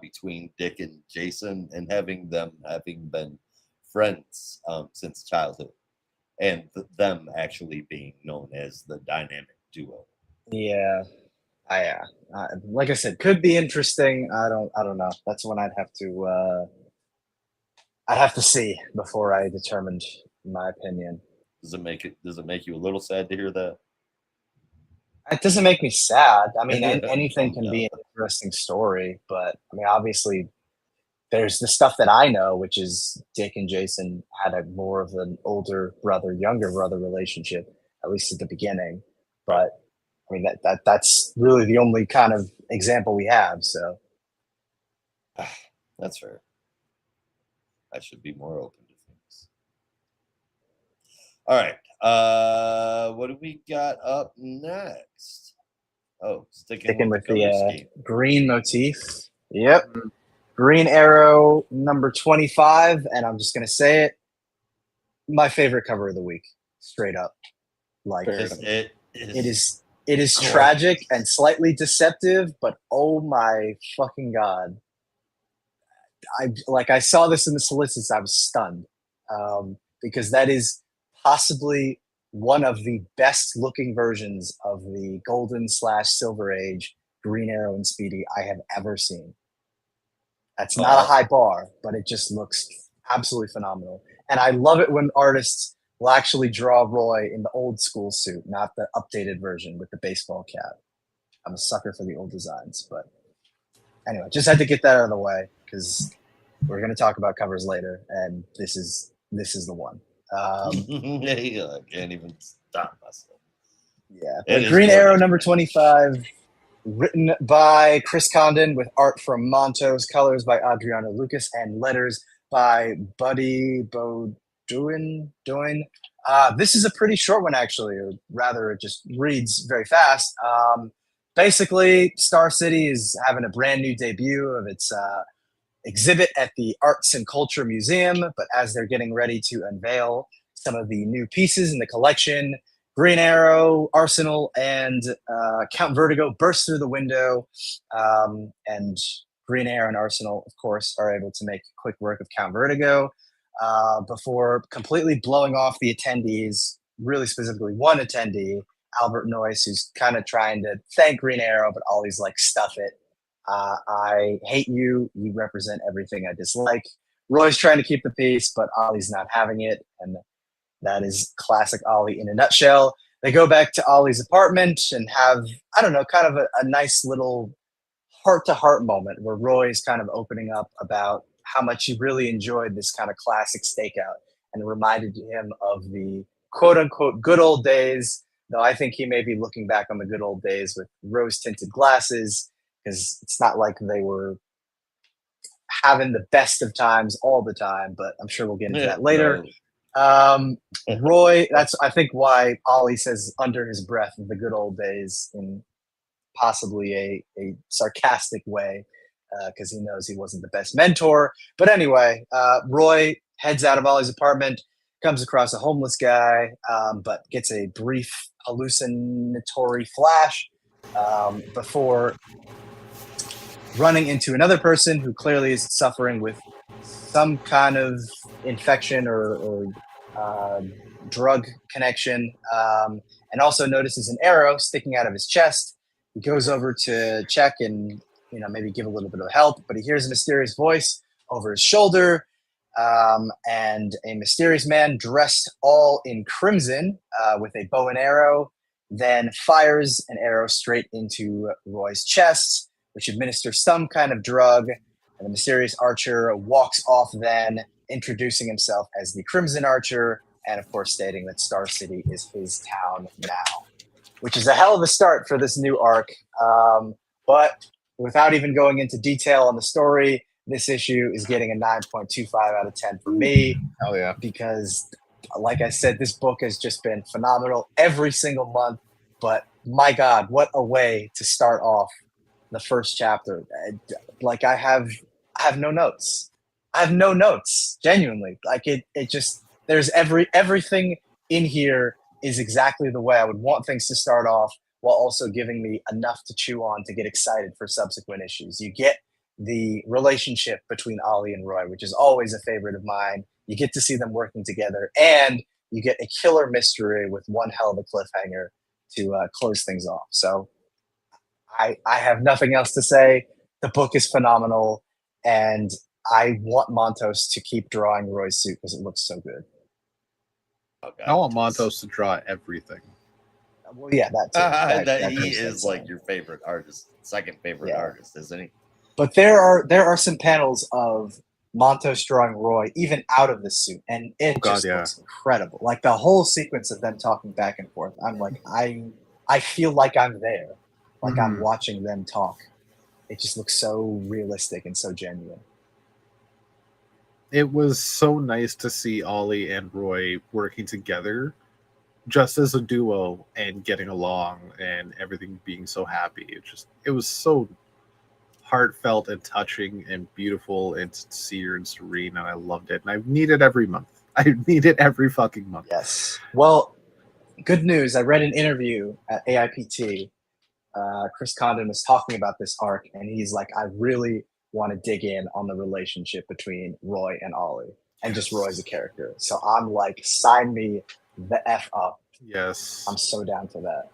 between Dick and Jason, and having been friends since childhood, and them actually being known as the dynamic duo. Yeah, like I said, could be interesting. I don't know. That's when I'd have to see before I determined my opinion. Does it make you a little sad to hear that? It doesn't make me sad. I mean, anything can be an interesting story, but I mean, obviously, there's the stuff that I know, which is Dick and Jason had more of an older brother, younger brother relationship, at least at the beginning. But I mean, that's really the only kind of example we have. So that's fair. I should be more open to things. All right. What do we got up next? Oh, sticking with the green motif. Yep. Green Arrow number 25. And I'm just going to say it. My favorite cover of the week. Straight up. Like it is tragic and slightly deceptive, but oh my fucking God. I saw this in the solicits, I was stunned. Because that is possibly one of the best looking versions of the golden/silver age Green Arrow and Speedy I have ever seen. That's not a high bar, but it just looks absolutely phenomenal. And I love it when artists will actually draw Roy in the old school suit, not the updated version with the baseball cap. I'm a sucker for the old designs, but anyway, just had to get that out of the way because we're going to talk about covers later, and this is the one. I can't even stop myself. Yeah, Green Arrow number 25, written by Chris Condon with art from Montos, colors by Adriano Lucas, and letters by Buddy Beaudoin. This is a pretty short one, actually, or rather, it just reads very fast. Basically, Star City is having a brand new debut of its exhibit at the Arts and Culture Museum, but as they're getting ready to unveil some of the new pieces in the collection, Green Arrow, Arsenal, and Count Vertigo burst through the window, and Green Arrow and Arsenal, of course, are able to make quick work of Count Vertigo before completely blowing off the attendees, really specifically one attendee, Albert Noyce, who's kind of trying to thank Green Arrow, but always like, stuff it. I hate you. You represent everything I dislike. Roy's trying to keep the peace, but Ollie's not having it, and that is classic Ollie in a nutshell. They go back to Ollie's apartment and have, I don't know, kind of a nice little heart-to-heart moment where Roy's kind of opening up about how much he really enjoyed this kind of classic stakeout, and it reminded him of the quote-unquote good old days, though I think he may be looking back on the good old days with rose-tinted glasses, because it's not like they were having the best of times all the time, but I'm sure we'll get into that later. Roy, that's, I think, why Ollie says under his breath the good old days in possibly a sarcastic way, because he knows he wasn't the best mentor. But anyway, Roy heads out of Ollie's apartment, comes across a homeless guy, but gets a brief hallucinatory flash before running into another person who clearly is suffering with some kind of infection or drug connection, and also notices an arrow sticking out of his chest. He goes over to check and maybe give a little bit of help, but he hears a mysterious voice over his shoulder, and a mysterious man dressed all in crimson with a bow and arrow then fires an arrow straight into Roy's chest, which administers some kind of drug, and the mysterious archer walks off then, introducing himself as the Crimson Archer, and of course stating that Star City is his town now, which is a hell of a start for this new arc. But without even going into detail on the story, this issue is getting a 9.25 out of 10 for me. Hell yeah. Because, like I said, this book has just been phenomenal every single month. But my God, what a way to start off the first chapter. Like I have no notes. I have no notes, genuinely. Like it just, there's everything in here is exactly the way I would want things to start off, while also giving me enough to chew on to get excited for subsequent issues. You get the relationship between Ollie and Roy, which is always a favorite of mine. You get to see them working together, and you get a killer mystery with one hell of a cliffhanger to close things off. So I have nothing else to say. The book is phenomenal, and I want Montos to keep drawing Roy's suit because it looks so good. Okay. I want Montos to draw everything. Well, yeah, that he is like your favorite artist, second favorite artist, isn't he? But there are some panels of Montos drawing Roy even out of the suit, and it looks incredible. Like the whole sequence of them talking back and forth. I'm like, I feel like I'm there, like I'm watching them talk. It just looks so realistic and so genuine. It was so nice to see Ollie and Roy working together just as a duo and getting along and everything being so happy. It was so heartfelt and touching and beautiful and sincere and serene, and I loved it. And I need it every month. I need it every fucking month. Yes. Well, good news. I read an interview at AIPT. Chris Condon was talking about this arc, and he's like, I really want to dig in on the relationship between Roy and Ollie, and just Roy as a character. So I'm like, sign me the F up. Yes. I'm so down for that.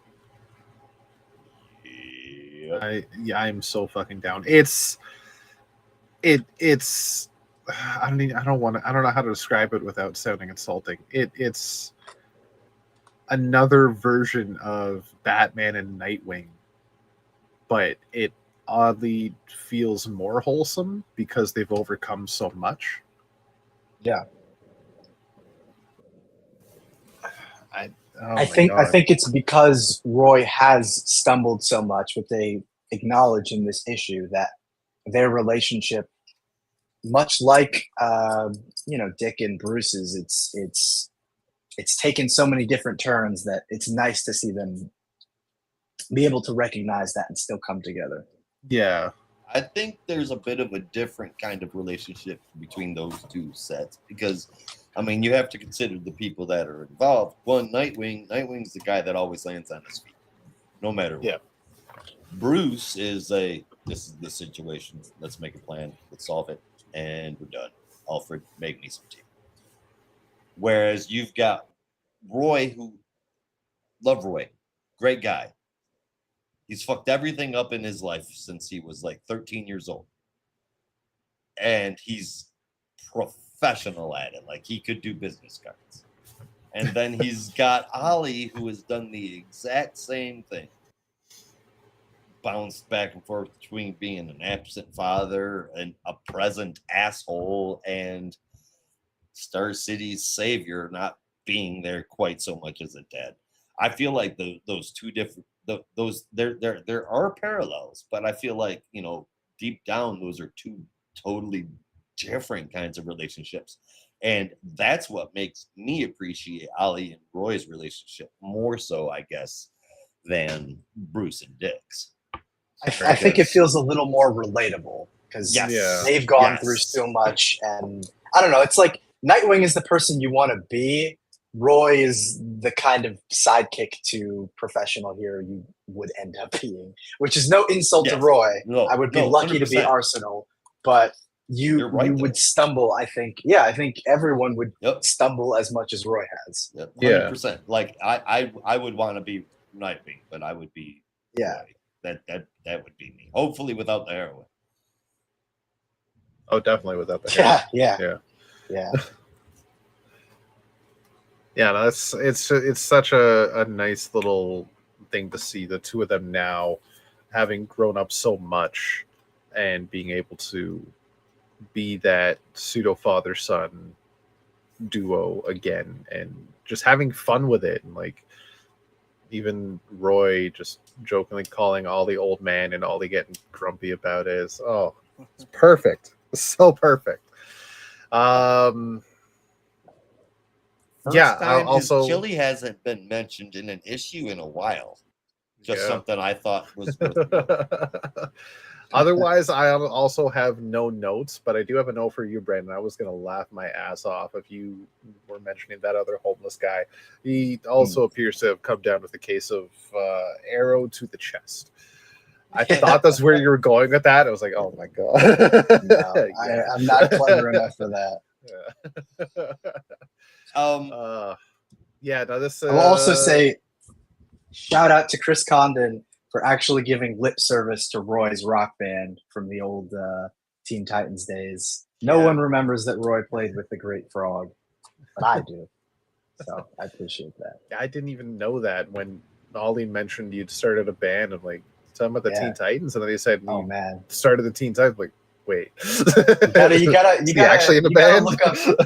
I'm so fucking down. It's I don't know how to describe it without sounding insulting. It's another version of Batman and Nightwing, but it oddly feels more wholesome because they've overcome so much. Yeah. I think it's because Roy has stumbled so much, but they acknowledge in this issue that their relationship, much like Dick and Bruce's, it's taken so many different turns that it's nice to see them be able to recognize that and still come together. Yeah. I think there's a bit of a different kind of relationship between those two sets because, I mean, you have to consider the people that are involved. One, Nightwing's the guy that always lands on his feet, no matter what. Yeah. Bruce this is the situation. Let's make a plan. Let's solve it. And we're done. Alfred, make me some tea. Whereas you've got Roy, love Roy. Great guy. He's fucked everything up in his life since he was like 13 years old. And he's professional at it. Like he could do business cards. And then he's got Ollie, who has done the exact same thing. Bounced back and forth between being an absent father and a present asshole and Star City's savior, not being there quite so much as a dad. I feel like those two different there are parallels, but I feel like, deep down, those are two totally different kinds of relationships. And that's what makes me appreciate Ollie and Roy's relationship more so, I guess, than Bruce and Dick's. I think it feels a little more relatable because they've gone through so much. And I don't know, it's like Nightwing is the person you want to be. Roy is the kind of sidekick to professional hero you would end up being, which is no insult to Roy. No, I would be lucky 100%. To be Arsenal, but you would stumble. I think everyone would stumble as much as Roy has. 100%. Like I would want to be Nightwing, but I would be Roy. That would be me. Hopefully without the heroin. Oh, definitely without the heroin. Yeah. Yeah, it's such a nice little thing to see the two of them now having grown up so much and being able to be that pseudo father-son duo again and just having fun with it. And like even Roy just jokingly calling Ollie old man and Ollie getting grumpy about it is it's perfect. It's so perfect. Also, chili hasn't been mentioned in an issue in a while. Just something I thought was worth Otherwise, I also have no notes, but I do have a note for you, Brandon. I was going to laugh my ass off if you were mentioning that other homeless guy. He also appears to have come down with a case of arrow to the chest. I thought that's where you were going with that. I was like, oh my god. No, I'm not clever enough for that. Yeah. No, this. I'll also say, shout out to Chris Condon for actually giving lip service to Roy's rock band from the old Teen Titans days. No one remembers that Roy played with the Great Frog, but I do. So I appreciate that. I didn't even know that when Ollie mentioned you'd started a band. I'm like, talking about the Teen Titans, and then he said, "Oh man, started the Teen Titans." I'm like, wait, you gotta actually in a band.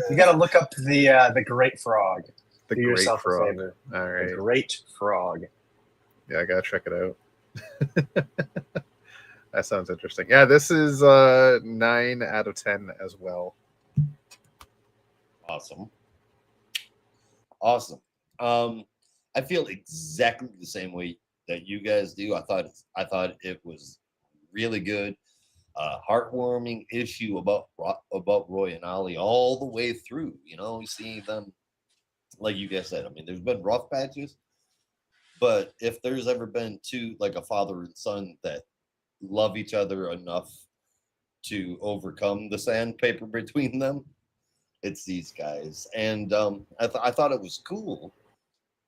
You gotta look up the Great Frog. The Do Great yourself Frog. a favor. All right, the Great Frog. Yeah, I gotta check it out. That sounds interesting. Yeah, this is 9 out of 10 as well. Awesome. I feel exactly the same way that you guys do. I thought it was really good. Heartwarming issue about Roy and Ollie all the way through. You know, seeing them, like you guys said. I mean, there's been rough patches, but if there's ever been two, like a father and son that love each other enough to overcome the sandpaper between them, it's these guys. And I thought it was cool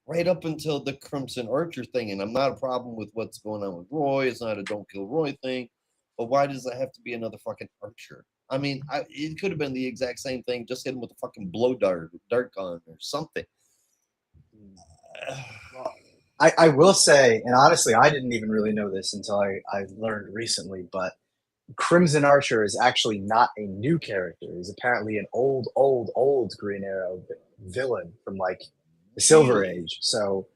right up until the Crimson Archer thing. And I'm not a problem with what's going on with Roy. It's not a don't kill Roy thing. But why does it have to be another fucking Archer? I mean, it could have been the exact same thing. Just hit him with a fucking blow dart gun or something. I will say, and honestly, I didn't even really know this until I learned recently, but Crimson Archer is actually not a new character. He's apparently an old Green Arrow villain from like the Silver Age. So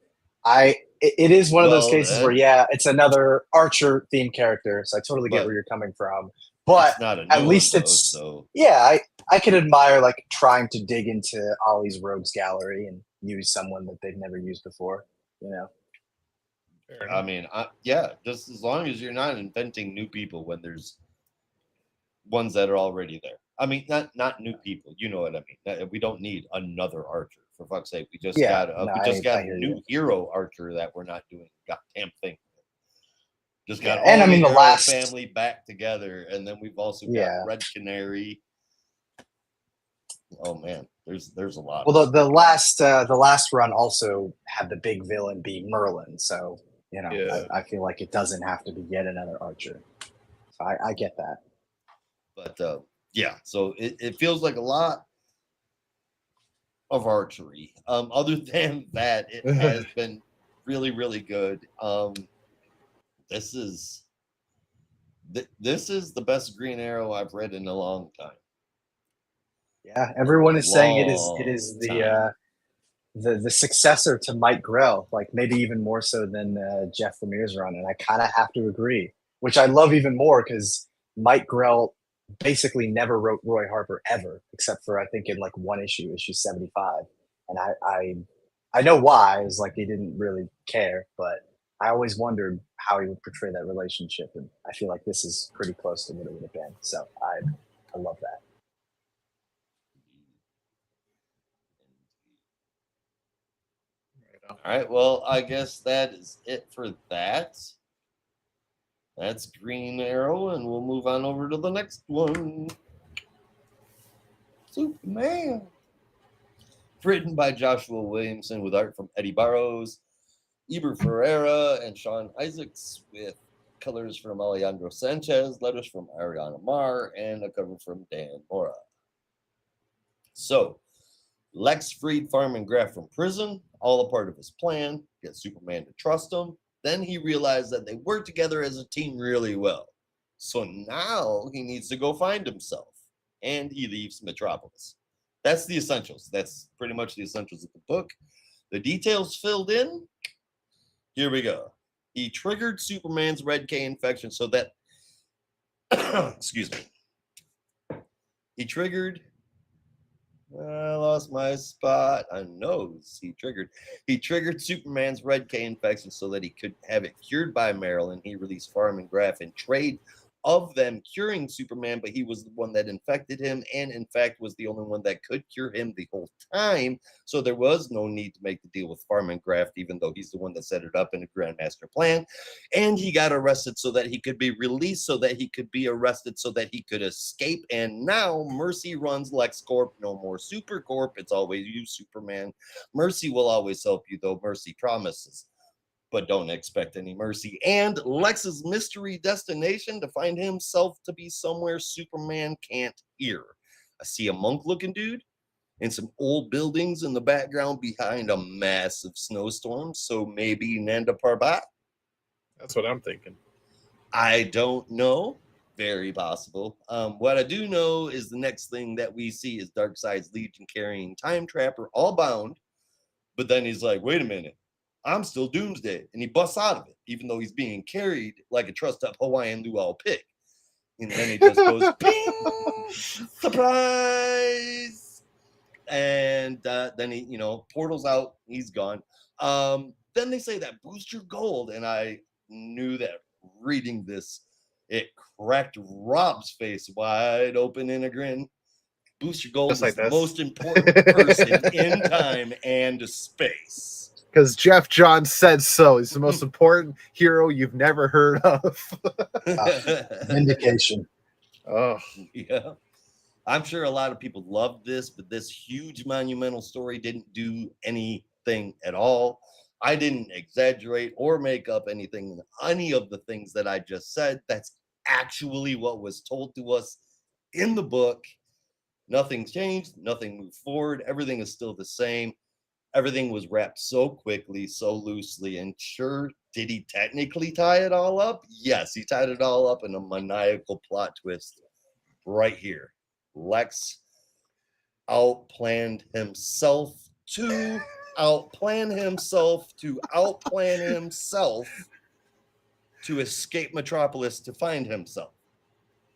it is one of those cases where, it's another Archer themed character. So I totally get where you're coming from. But at least I can admire like trying to dig into Ollie's rogues gallery and use someone that they've never used before, you know? I mean, just as long as you're not inventing new people when there's ones that are already there. I mean, not new people. You know what I mean? We don't need another Archer, for fuck's sake. We just got a new hero Archer that we're not doing a goddamn thing. Just got all the last family back together, and then we've also got Red Canary. Oh man, there's a lot. Well, the last run also had the big villain be Merlin, so you know I feel like it doesn't have to be yet another Archer. So I get that. But so it feels like a lot of archery. Other than that, it has been really, really good. This is the best Green Arrow I've read in a long time. Yeah, everyone is saying it is the successor to Mike Grell, like maybe even more so than Jeff Lemire's run, and I kind of have to agree, which I love even more because Mike Grell basically never wrote Roy Harper ever, except for I think in like one issue 75, and I know why. It's like he didn't really care, but I always wondered how he would portray that relationship, and I feel like this is pretty close to what it would have been. So I love that. All right, well, I guess that is it for that. That's Green Arrow, and we'll move on over to the next one. Superman. Written by Joshua Williamson with art from Eddie Barrows, Eber Ferreira, and Sean Isaacs, with colors from Alejandro Sanchez, letters from Ariana Mar, and a cover from Dan Mora. So, Lex freed Farm and Graff from prison, all a part of his plan, get Superman to trust him. Then he realized that they work together as a team really well. So now he needs to go find himself, and he leaves Metropolis. That's the essentials. That's pretty much the essentials of the book. The details filled in. Here we go. He triggered Superman's Red K infection so that, excuse me. He triggered, I lost my spot. I nose. He triggered Superman's Red K infection so that he could have it cured by Marilyn. He released Farm and Graff and trade of them curing Superman, but he was the one that infected him, and in fact was the only one that could cure him the whole time. So there was no need to make the deal with Farman Graft, even though he's the one that set it up in a Grand Master Plan. And he got arrested so that he could be released, so that he could be arrested, so that he could escape. And now Mercy runs LexCorp. No more Supercorp. It's always you, Superman. Mercy will always help you, though. Mercy promises. But don't expect any mercy. And Lex's mystery destination to find himself to be somewhere Superman can't hear. I see a monk-looking dude and some old buildings in the background behind a massive snowstorm. So maybe Nanda Parbat? That's what I'm thinking. I don't know. Very possible. What I do know is the next thing that we see is Darkseid's Legion carrying Time Trapper, all bound. But then he's like, wait a minute. I'm still Doomsday. And he busts out of it, even though he's being carried like a trussed up Hawaiian luau pig. And then he just goes, ping, surprise. And then he, portals out. He's gone. Then they say that boost your gold. And I knew that reading this, it cracked Rob's face wide open in a grin. Booster Gold is the most important person in time and space. Because Jeff Johns said so. He's the most important hero you've never heard of. Vindication. Oh, yeah. I'm sure a lot of people loved this, but this huge monumental story didn't do anything at all. I didn't exaggerate or make up anything, any of the things that I just said. That's actually what was told to us in the book. Nothing's changed. Nothing moved forward. Everything is still the same. Everything was wrapped so quickly, so loosely. And sure, did he technically tie it all up? Yes, he tied it all up in a maniacal plot twist right here. Lex outplanned himself to outplan himself to outplan himself to escape Metropolis to find himself.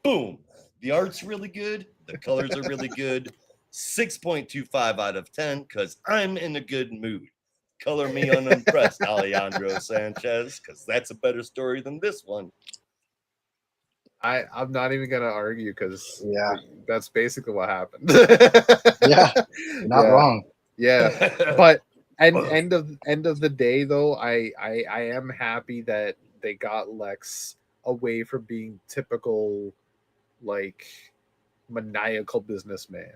Boom. The art's really good. The colors are really good. 6.25 out of 10 because I'm in a good mood. Color me unimpressed, Alejandro Sanchez, because that's a better story than this one. I'm not even going to argue because that's basically what happened. Yeah, not wrong. Yeah, but end of the day, though, I am happy that they got Lex away from being typical, like, maniacal businessman,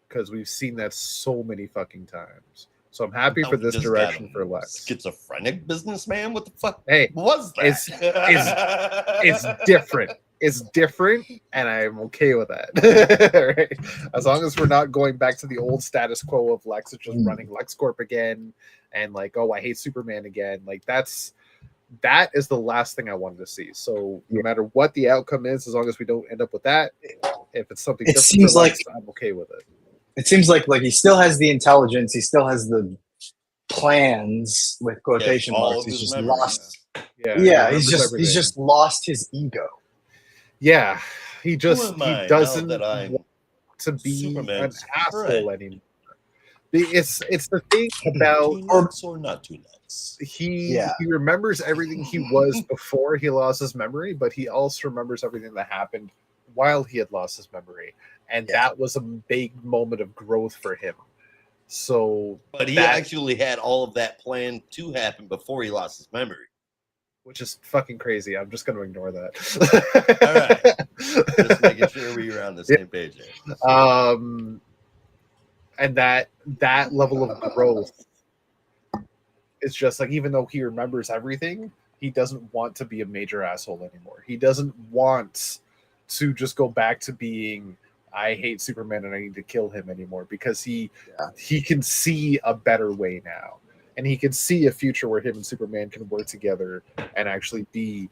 because we've seen that so many fucking times. So I'm happy for this direction for Lex. Schizophrenic businessman? What the fuck was that? It's different. It's different, and I'm okay with that. Right? As long as we're not going back to the old status quo of Lex just running LexCorp again, and like, oh, I hate Superman again. Like that is the last thing I wanted to see. So no matter what the outcome is, as long as we don't end up with that, if it's something different seems for Lex, I'm okay with it. It seems like he still has the intelligence, he still has the plans with quotation marks. He's just lost. He's just lost his ego. Yeah, he doesn't want to be Superman an asshole anymore. It's the thing about or not too nuts. He remembers everything he was before he lost his memory, but he also remembers everything that happened while he had lost his memory, and that was a big moment of growth for him. So, but he actually had all of that planned to happen before he lost his memory. Which is fucking crazy. I'm just going to ignore that. All right. Just making sure we're on the same page here. And that level of growth is just like, even though he remembers everything, he doesn't want to be a major asshole anymore. He doesn't want to just go back to being, I hate Superman and I need to kill him anymore, because he can see a better way now. And he can see a future where him and Superman can work together and actually be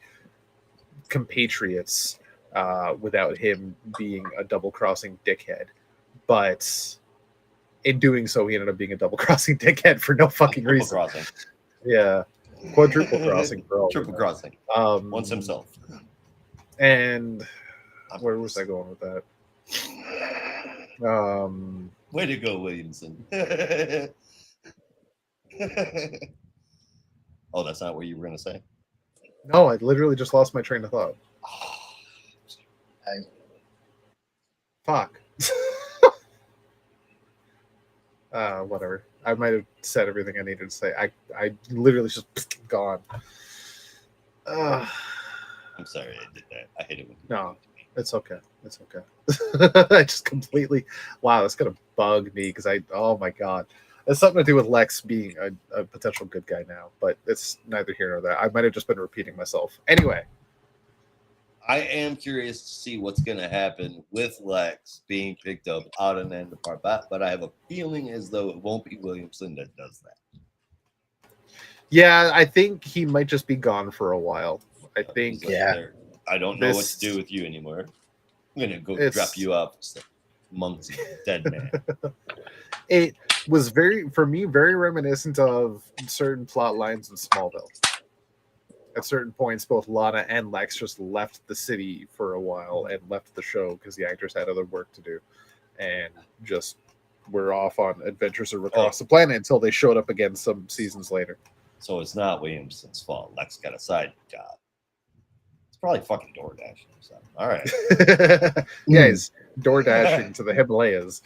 compatriots without him being a double-crossing dickhead. But in doing so, he ended up being a double-crossing dickhead for no fucking reason. Crossing. Yeah. Quadruple crossing. For all Triple crossing. Once himself. And where was I going with that? Way to go, Williamson. Oh, that's not what you were going to say? No, I literally just lost my train of thought. Fuck. Whatever. I might have said everything I needed to say. I literally just gone. I'm sorry I did that. I hate it when no, it's okay. It's okay. I just completely. Wow, that's gonna bug me because oh my god, it's something to do with Lex being a potential good guy now, but it's neither here nor there. I might have just been repeating myself. Anyway. I am curious to see what's going to happen with Lex being picked up out and in the part, but I have a feeling as though it won't be Williamson that does that. Yeah, I think he might just be gone for a while. I think. Yeah. I don't know what to do with you anymore. I'm going to go drop you off amongst dead man. It was very reminiscent of certain plot lines in Smallville. At certain points, both Lana and Lex just left the city for a while and left the show because the actors had other work to do, and just were off on adventures across the planet until they showed up again some seasons later. So it's not Williamson's fault. Lex got a side job. It's probably fucking DoorDash or something. All right. Yeah, he's DoorDashing to the Himalayas.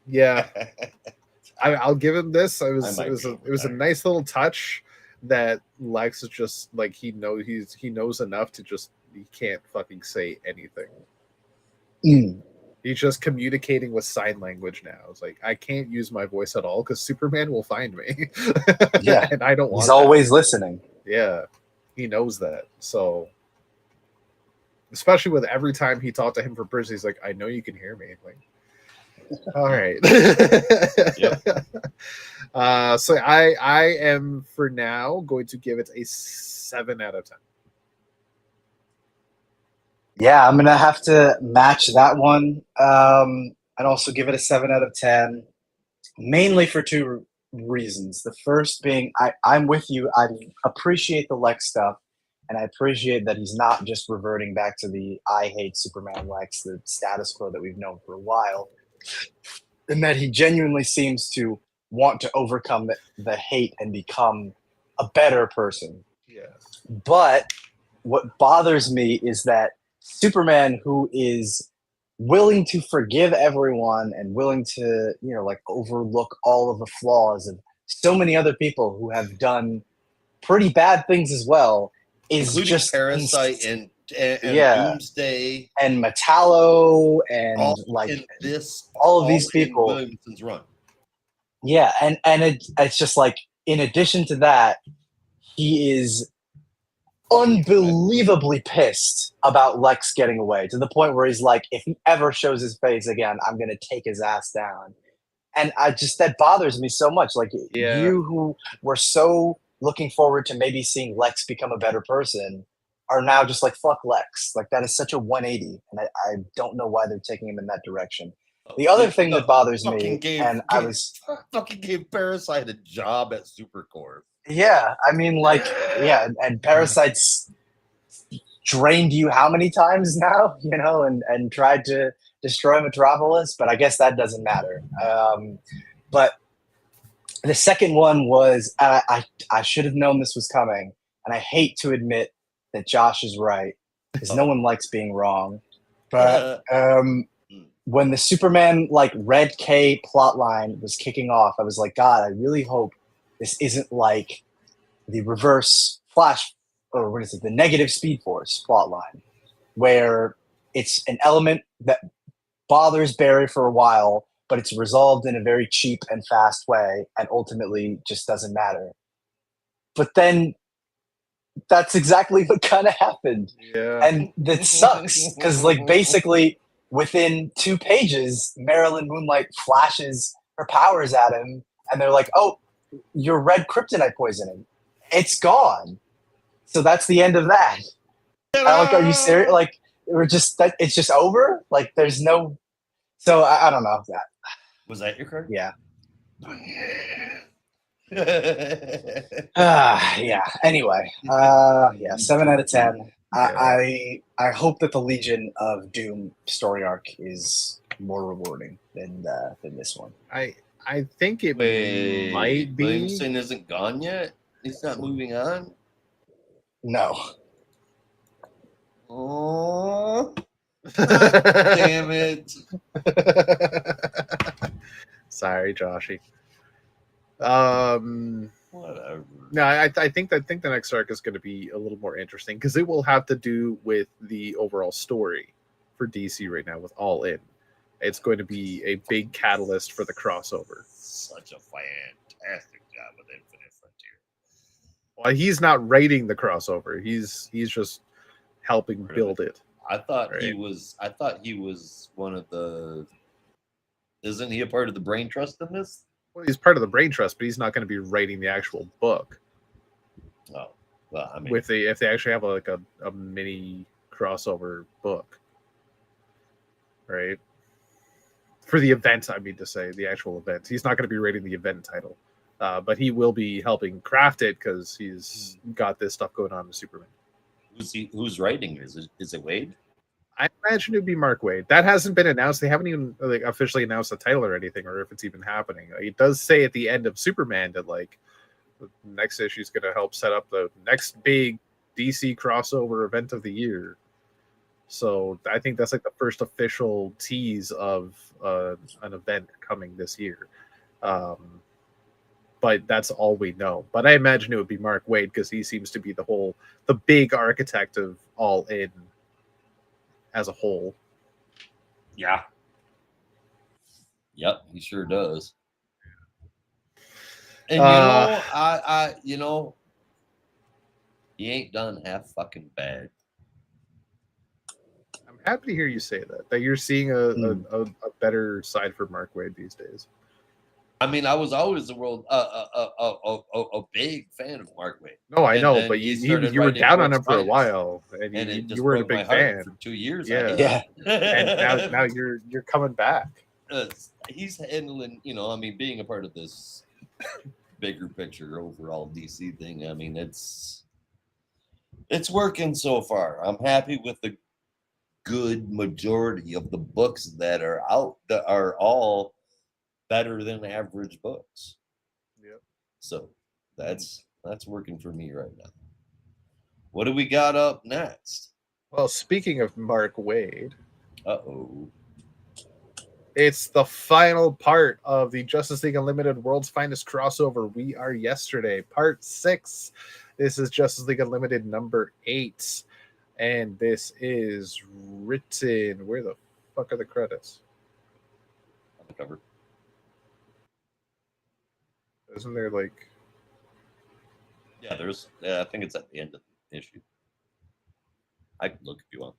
Yeah. I'll give him this. It was a nice little touch that Lex is just like he knows enough to just he can't fucking say anything. He's just communicating with sign language now. It's like I can't use my voice at all because Superman will find me. Yeah, and I don't want. He's always listening. Yeah, he knows that. So, especially with every time he talked to him for prison, he's like, "I know you can hear me." Like. All right. Yep. So I am for now going to give it a 7 out of 10. Yeah, I'm gonna have to match that one. I'd also give it a 7 out of 10, mainly for two reasons. The first being I'm with you. I appreciate the Lex stuff, and I appreciate that he's not just reverting back to the I hate Superman Lex, the status quo that we've known for a while. And that he genuinely seems to want to overcome the hate and become a better person. Yeah. But what bothers me is that Superman, who is willing to forgive everyone and willing to, overlook all of the flaws of so many other people who have done pretty bad things as well, is including just Parasite and Doomsday and Metallo and all all of these people. Williamson's run. Yeah, and it's just like in addition to that, he is unbelievably pissed about Lex getting away to the point where he's like, if he ever shows his face again, I'm gonna take his ass down. And that bothers me so much. Like you who were so looking forward to maybe seeing Lex become a better person are now just like, fuck Lex. Like that is such a 180, and I don't know why they're taking him in that direction. The other thing that bothers me, I fucking gave Parasite a job at Supercorp. Yeah, I mean, and Parasite's drained you how many times now, and tried to destroy Metropolis, but I guess that doesn't matter. But the second one was, I should have known this was coming, and I hate to admit that Josh is right, because no one likes being wrong. But when the Superman Red K plotline was kicking off, I was like, God, I really hope this isn't like the reverse Flash, or what is it, the negative Speed Force plotline, where it's an element that bothers Barry for a while, but it's resolved in a very cheap and fast way, and ultimately just doesn't matter. But then that's exactly what kind of happened. Yeah. And that sucks, because basically within 2 pages, Marilyn Moonlight flashes her powers at him, and they're like, oh, your red kryptonite poisoning, it's gone. So that's the end of that. Are you serious? It's just over? There's no... So I don't know. Was that your card? Yeah. Yeah. Anyway, 7 out of 10. I hope that the Legion of Doom story arc is more rewarding than this one. I think it might be. Williamson isn't gone yet? He's not moving on? No. Oh, damn it. Sorry, Joshy. Whatever. No, I think the next arc is going to be a little more interesting because it will have to do with the overall story for DC right now with All In. It's going to be a big catalyst for the crossover. Such a fantastic job with Infinite Frontier. Well, he's not writing the crossover. He's just helping build it. I thought he was one of the. Isn't he a part of the Brain Trust in this? Well, he's part of the Brain Trust, but he's not going to be writing the actual book. Oh, well, I mean, if they actually have a mini crossover book, right? For the event, I mean to say, the actual event. He's not going to be writing the event title, but he will be helping craft it because he's got this stuff going on with Superman. Who's writing? Is it Wade? I imagine it would be Mark Wade. That hasn't been announced. They haven't even officially announced the title or anything, or if it's even happening. It does say at the end of Superman that the next issue is going to help set up the next big DC crossover event of the year. So I think that's the first official tease of an event coming this year. But that's all we know. But I imagine it would be Mark Wade because he seems to be the big architect of All In as a whole. Yeah. Yep, he sure does. And he ain't done half fucking bad. I'm happy to hear you say that you're seeing a better side for Mark Wade these days. I mean, I was always a big fan of Mark Wade. No, I know, but you were down on him for a while, and you weren't a big fan for 2 years. Yeah. And now you're coming back. He's handling, being a part of this bigger picture overall DC thing. I mean, it's working so far. I'm happy with the good majority of the books that are out that are all better than average books. Yep. So that's working for me right now. What do we got up next? Well, speaking of Mark Wade, uh-oh, it's the final part of the Justice League Unlimited World's Finest crossover. We Are Yesterday, part 6. This is Justice League Unlimited number 8. And this is written. Where the fuck are the credits? On the cover. Isn't there Yeah, there's. I think it's at the end of the issue. I can look if you want.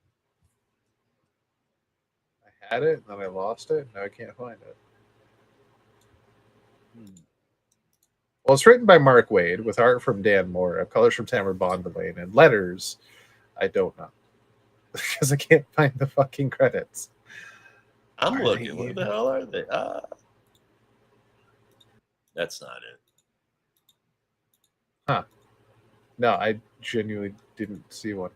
I had it, and then I lost it. Now I can't find it. Well, it's written by Mark Wade with art from Dan Mora, colors from Tamara Bondelaine, and letters. I don't know because I can't find the fucking credits. I'm looking. Where the hell are they? That's not it. Huh. No, I genuinely didn't see one.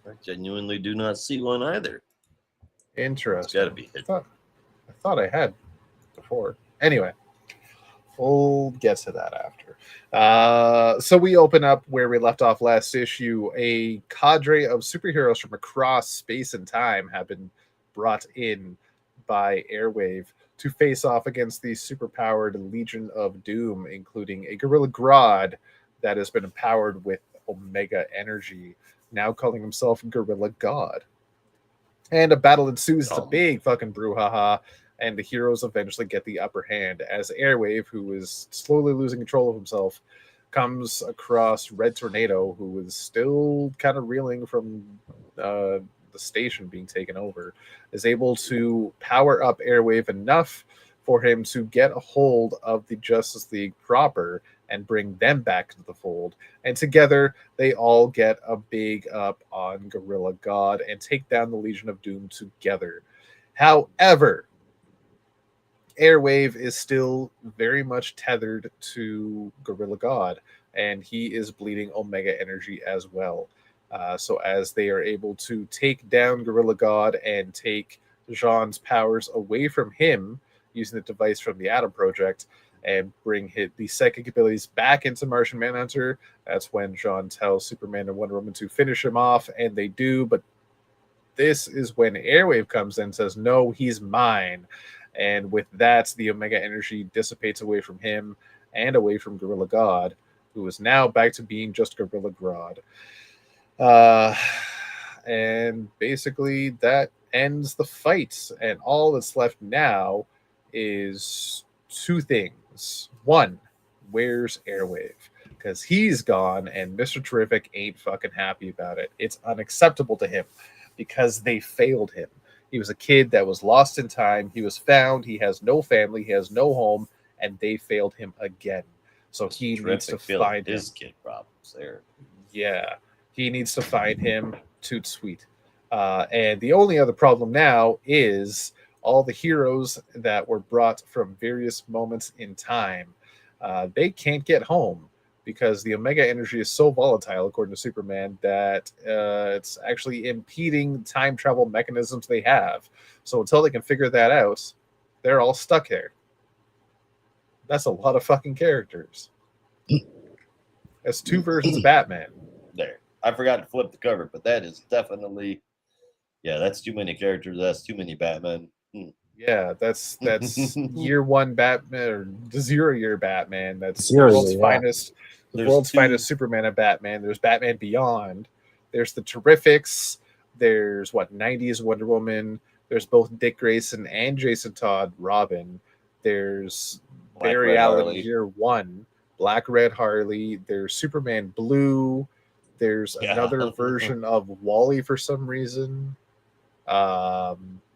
I genuinely do not see one either. Interesting. It's got to be hidden. I thought I had before. Anyway, we'll get to that after. So we open up where we left off last issue. A cadre of superheroes from across space and time have been brought in by Airwave to face off against the superpowered Legion of Doom, including a Gorilla Grodd that has been empowered with Omega energy, now calling himself Gorilla God. And a battle ensues. It's a big fucking brouhaha, and the heroes eventually get the upper hand as Airwave, who is slowly losing control of himself, comes across Red Tornado, who is still kind of reeling from the station being taken over, is able to power up Airwave enough for him to get a hold of the Justice League proper and bring them back into the fold. And together, they all get a big up on Gorilla God and take down the Legion of Doom together. However, Airwave is still very much tethered to Gorilla God, and he is bleeding Omega energy as well. So as they are able to take down Gorilla God and take Jean's powers away from him, using the device from the Atom Project and bring the psychic abilities back into Martian Manhunter. That's when Jean tells Superman and Wonder Woman to finish him off, and they do, but this is when Airwave comes in and says, no, he's mine. And with that, the Omega energy dissipates away from him and away from Gorilla God, who is now back to being just Gorilla Grodd. And basically that ends the fight. And all that's left now is two things. One, where's Airwave? Because he's gone and Mr. Terrific ain't fucking happy about it. It's unacceptable to him because they failed him. He was a kid that was lost in time. He was found. He has no family. He has no home. And they failed him again. So he needs to find his kid problems there. Yeah. He needs to find him. Toot sweet. And the only other problem now is all the heroes that were brought from various moments in time. They can't get home because the Omega energy is so volatile, according to Superman, that it's actually impeding time travel mechanisms they have. So until they can figure that out, they're all stuck here. That's a lot of fucking characters. That's two versions of Batman. There. I forgot to flip the cover, but that is definitely, that's too many characters. That's too many Batman. Yeah, that's year one Batman or the 0 year Batman. That's the world's finest. The world's finest Superman and Batman. There's Batman Beyond. There's the Terrifics. There's 90s Wonder Woman. There's both Dick Grayson and Jason Todd Robin. There's Barry Allen year one, Black Red Harley. There's Superman Blue. There's another version of Wally for some reason.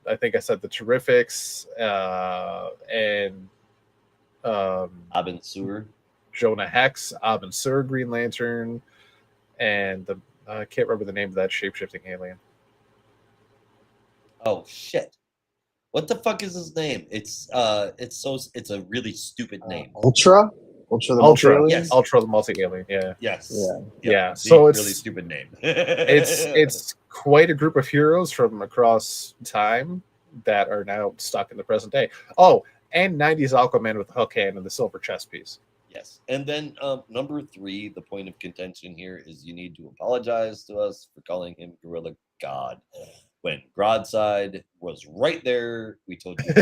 I think I said the Terrifics and Abin Sur, Jonah Hex, Abin Sur, Green Lantern, and I can't remember the name of that shape-shifting alien. Oh shit! What the fuck is his name? It's a really stupid name. Ultra the multi-alien? Yes, Ultra the multi-alien. Yeah. Yes. Yeah. So it's really stupid name. it's quite a group of heroes from across time that are now stuck in the present day. Oh, and 90s Aquaman with the hook hand and the silver chest piece. Yes. And then number 3, the point of contention here is you need to apologize to us for calling him Gorilla God. When Broadside was right there, we told you.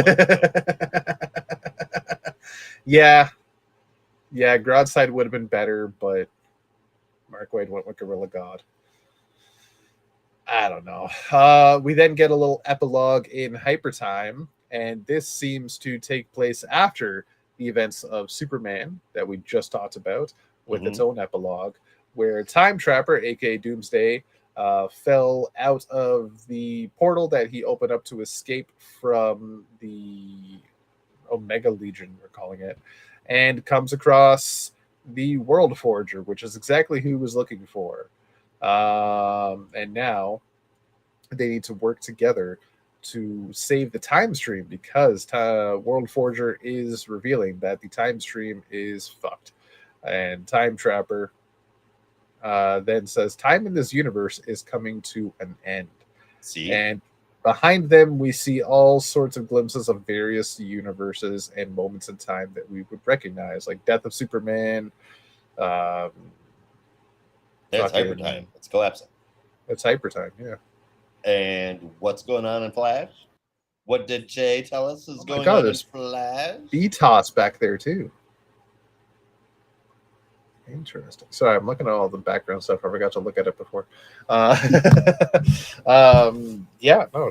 Yeah, Broadside would have been better, but Mark Waid went with Gorilla God. I don't know. We then get a little epilogue in Hyper Time, and this seems to take place after the events of Superman that we just talked about, with its own epilogue, where Time Trapper, aka Doomsday, fell out of the portal that he opened up to escape from the Omega Legion, we're calling it, and comes across the World Forger, which is exactly who he was looking for. And now they need to work together to save the time stream because World Forger is revealing that the time stream is fucked. And Time Trapper then says time in this universe is coming to an end. See? And behind them, we see all sorts of glimpses of various universes and moments in time that we would recognize, like Death of Superman. That's Hyper Time. It's collapsing. It's Hyper Time, yeah. And what's going on in Flash? What did Jay tell us is going on in Flash? BTOS back there, too. Interesting. Sorry, I'm looking at all the background stuff. I forgot to look at it before.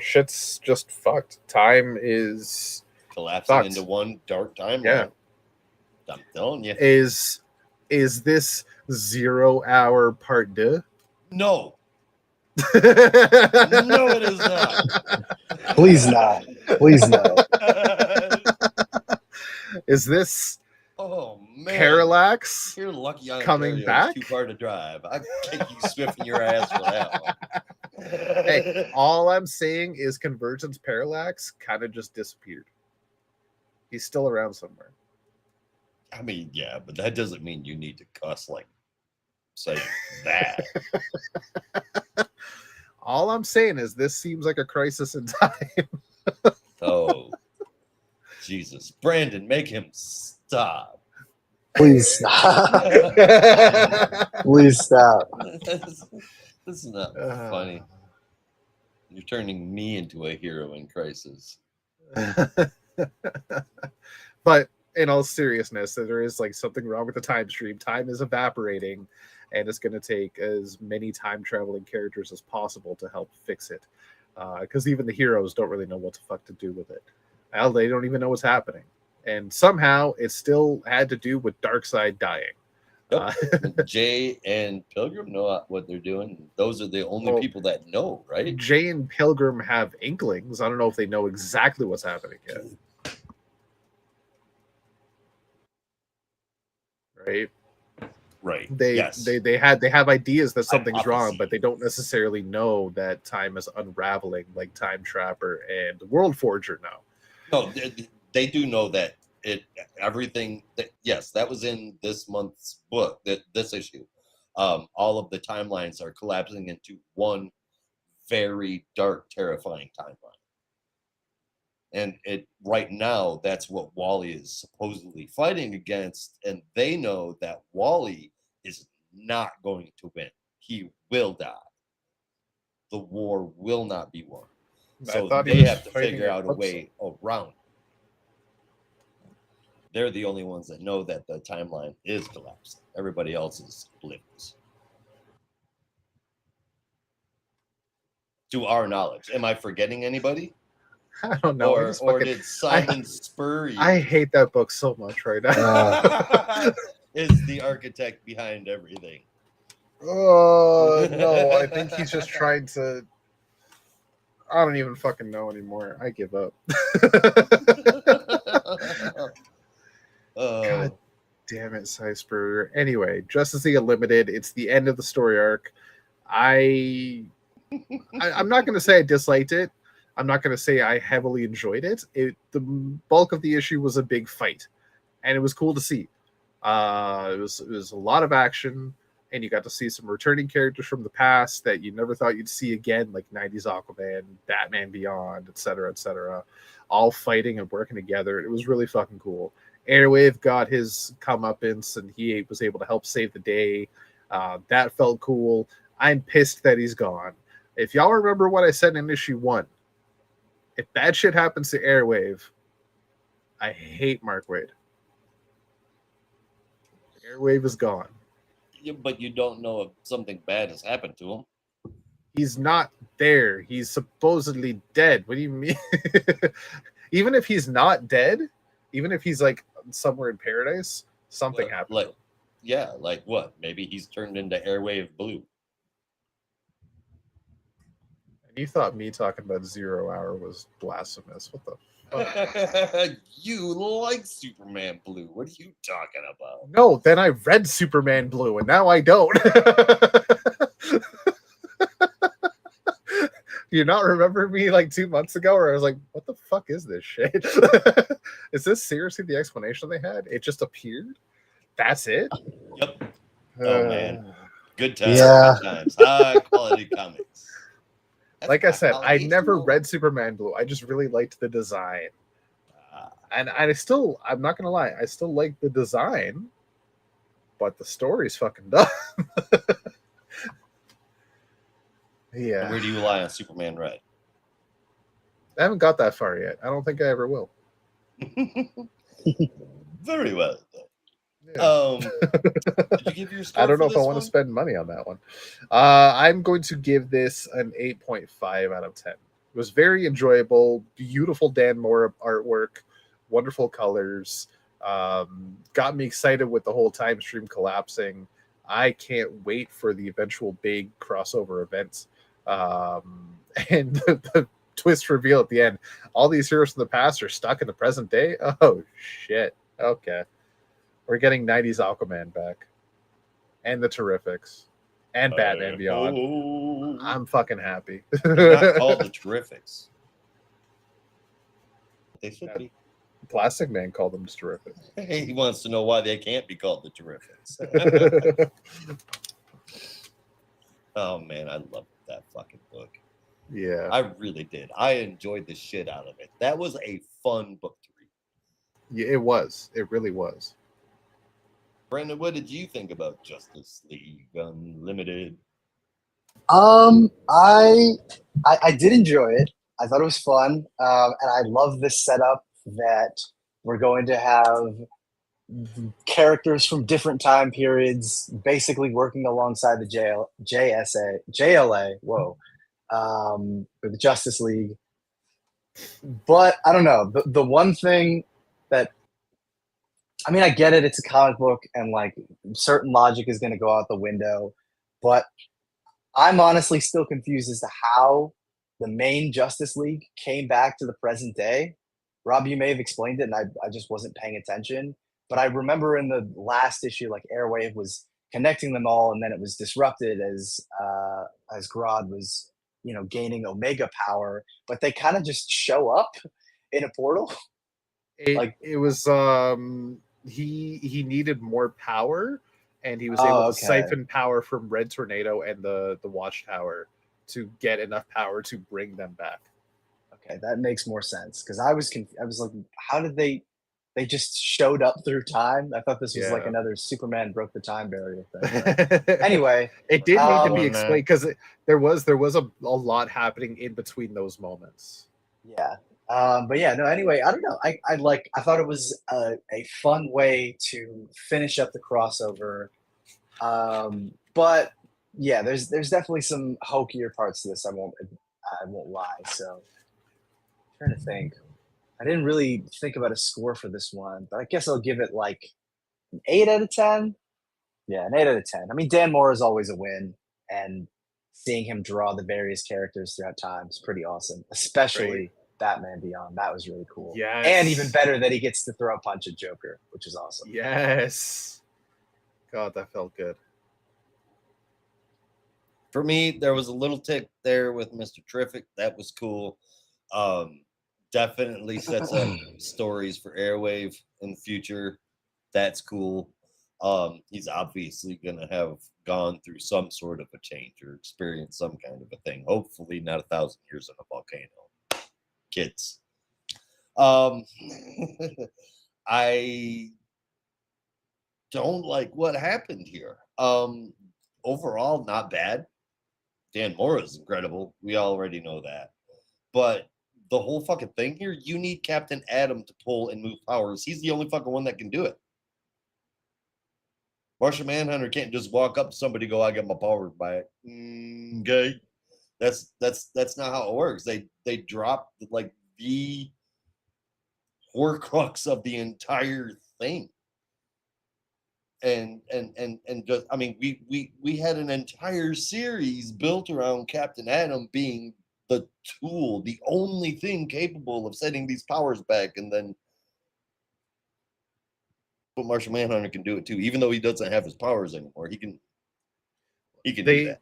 Shit's just fucked. Time is collapsing fucked. Into one dark timeline. Yeah. I'm telling you. Is this 0 hour part 2? No. No, it is not. Please not. Please no. Is this Oh man, Parallax? You're lucky I'm coming back. Too far to drive. I kick you swift in your ass for that one. Hey, all I'm saying is Convergence Parallax kind of just disappeared. He's still around somewhere. I mean, yeah, but that doesn't mean you need to cuss like say that. All I'm saying is this seems like a crisis in time. Oh. Jesus, Brandon, make him stop. Please stop. Please stop. This is not funny. You're turning me into a hero in crisis. But in all seriousness, there is like something wrong with the time stream. Time is evaporating, and it's going to take as many time traveling characters as possible to help fix it. Because even the heroes don't really know what the fuck to do with it. Well, they don't even know what's happening. And somehow it still had to do with Darkseid dying. Yep. Jay and Pilgrim know what they're doing. Those are the only people that know, right? Jay and Pilgrim have inklings. I don't know if they know exactly what's happening yet. Right. They yes. they have ideas that something's wrong, but they don't necessarily know that time is unraveling like Time Trapper and World Forger know. No, they do know that everything. Yes, that was in this month's book. This issue, all of the timelines are collapsing into one very dark, terrifying timeline. And right now, that's what Wally is supposedly fighting against, and they know that Wally is not going to win. He will die. The war will not be won. So they have to figure out a way around it. They're the only ones that know that the timeline is collapsing. Everybody else is oblivious. To our knowledge. Am I forgetting anybody? I don't know. Or did Simon Spurrier? I hate that book so much right now. Is the architect behind everything? No, I think he's just trying to. I don't even fucking know anymore. I give up. God damn it, Cy Spurrier. Anyway, Justice League Unlimited. It's the end of the story arc. I'm not going to say I disliked it. I'm not going to say I heavily enjoyed it. The bulk of the issue was a big fight, and it was cool to see. It was a lot of action, and you got to see some returning characters from the past that you never thought you'd see again, like 90s Aquaman, Batman Beyond, etc., all fighting and working together. It was really fucking cool. Airwave got his comeuppance, and he was able to help save the day. That felt cool. I'm pissed that he's gone. If y'all remember what I said in issue 1, if bad shit happens to Airwave, I hate Mark Waid. Airwave is gone. Yeah, but you don't know if something bad has happened to him. He's not there. He's supposedly dead. What do you mean? Even if he's not dead, even if he's like somewhere in paradise, something happened. Like what? Maybe he's turned into Airwave Blue. You thought me talking about 0 Hour was blasphemous. What the fuck? You like Superman Blue. What are you talking about? No, then I read Superman Blue, and now I don't. You not remember me like 2 months ago where I was like, what the fuck is this shit? Is this seriously the explanation they had? It just appeared? That's it? Yep. Oh, man. Good times. Yeah. Good times. High quality comics. Like I said, I never read Superman Blue. I just really liked the design. And I'm not going to lie, I still like the design, but the story's fucking dumb. Yeah. Where do you lie on Superman Red? I haven't got that far yet. I don't think I ever will. Very well. Yeah. Did you give your score? I don't know if I want to spend money on that one. I'm going to give this an 8.5 out of 10. It was very enjoyable, beautiful Dan Moore artwork, wonderful colors. Got me excited with the whole time stream collapsing. I can't wait for the eventual big crossover events. And the twist reveal at the end. All these heroes from the past are stuck in the present day. Oh, shit. Okay. We're getting 90s Aquaman back. And the Terrifics. And Batman Beyond. I'm fucking happy. They're not called the Terrifics. They should be. Plastic Man called them Terrifics. He wants to know why they can't be called the Terrifics. Oh, man, I love that fucking book. Yeah. I really did. I enjoyed the shit out of it. That was a fun book to read. Yeah, it was. It really was. Brandon, what did you think about Justice League Unlimited? I did enjoy it. I thought it was fun, and I love this setup that we're going to have characters from different time periods basically working alongside the JLA, or the Justice League. But I don't know. The one thing that, I mean, I get it. It's a comic book, and like certain logic is going to go out the window. But I'm honestly still confused as to how the main Justice League came back to the present day. Rob, you may have explained it, and I just wasn't paying attention. But I remember in the last issue, like Airwave was connecting them all, and then it was disrupted as Grodd was, gaining Omega power. But they kind of just show up in a portal. It was he needed more power, and he was able to siphon power from Red Tornado and the Watchtower to get enough power to bring them back. Okay, that makes more sense, because I was like, how did they just showed up through time? I thought this was like another Superman broke the time barrier thing. Anyway, it did need to be explained, because there was a lot happening in between those moments. Yeah. But yeah, no, anyway, I don't know. I thought it was a fun way to finish up the crossover. But yeah, there's definitely some hokier parts to this. I won't lie. So I'm trying to think. I didn't really think about a score for this one, but I guess I'll give it like an 8 out of 10. Yeah, an 8 out of 10. I mean, Dan Moore is always a win, and seeing him draw the various characters throughout time is pretty awesome, especially Batman Beyond. That was really cool. Yes. And even better that he gets to throw a punch at Joker, which is awesome. Yes. God, that felt good. For me, there was a little tick there with Mr. Terrific. That was cool. Definitely sets up stories for Airwave in the future. That's cool. He's obviously going to have gone through some sort of a change or experienced some kind of a thing. Hopefully not 1,000 years in a volcano. Kids. I don't like what happened here. Overall, not bad. Dan Moore is incredible. We already know that. But the whole fucking thing here, you need Captain Atom to pull and move powers. He's the only fucking one that can do it. Martian Manhunter can't just walk up to somebody and go, I get my powers back. Okay. That's not how it works. They drop like the horcrux of the entire thing. And just, I mean, we had an entire series built around Captain Atom being the tool, the only thing capable of setting these powers back, and then but Martian Manhunter can do it too, even though he doesn't have his powers anymore. He can do that.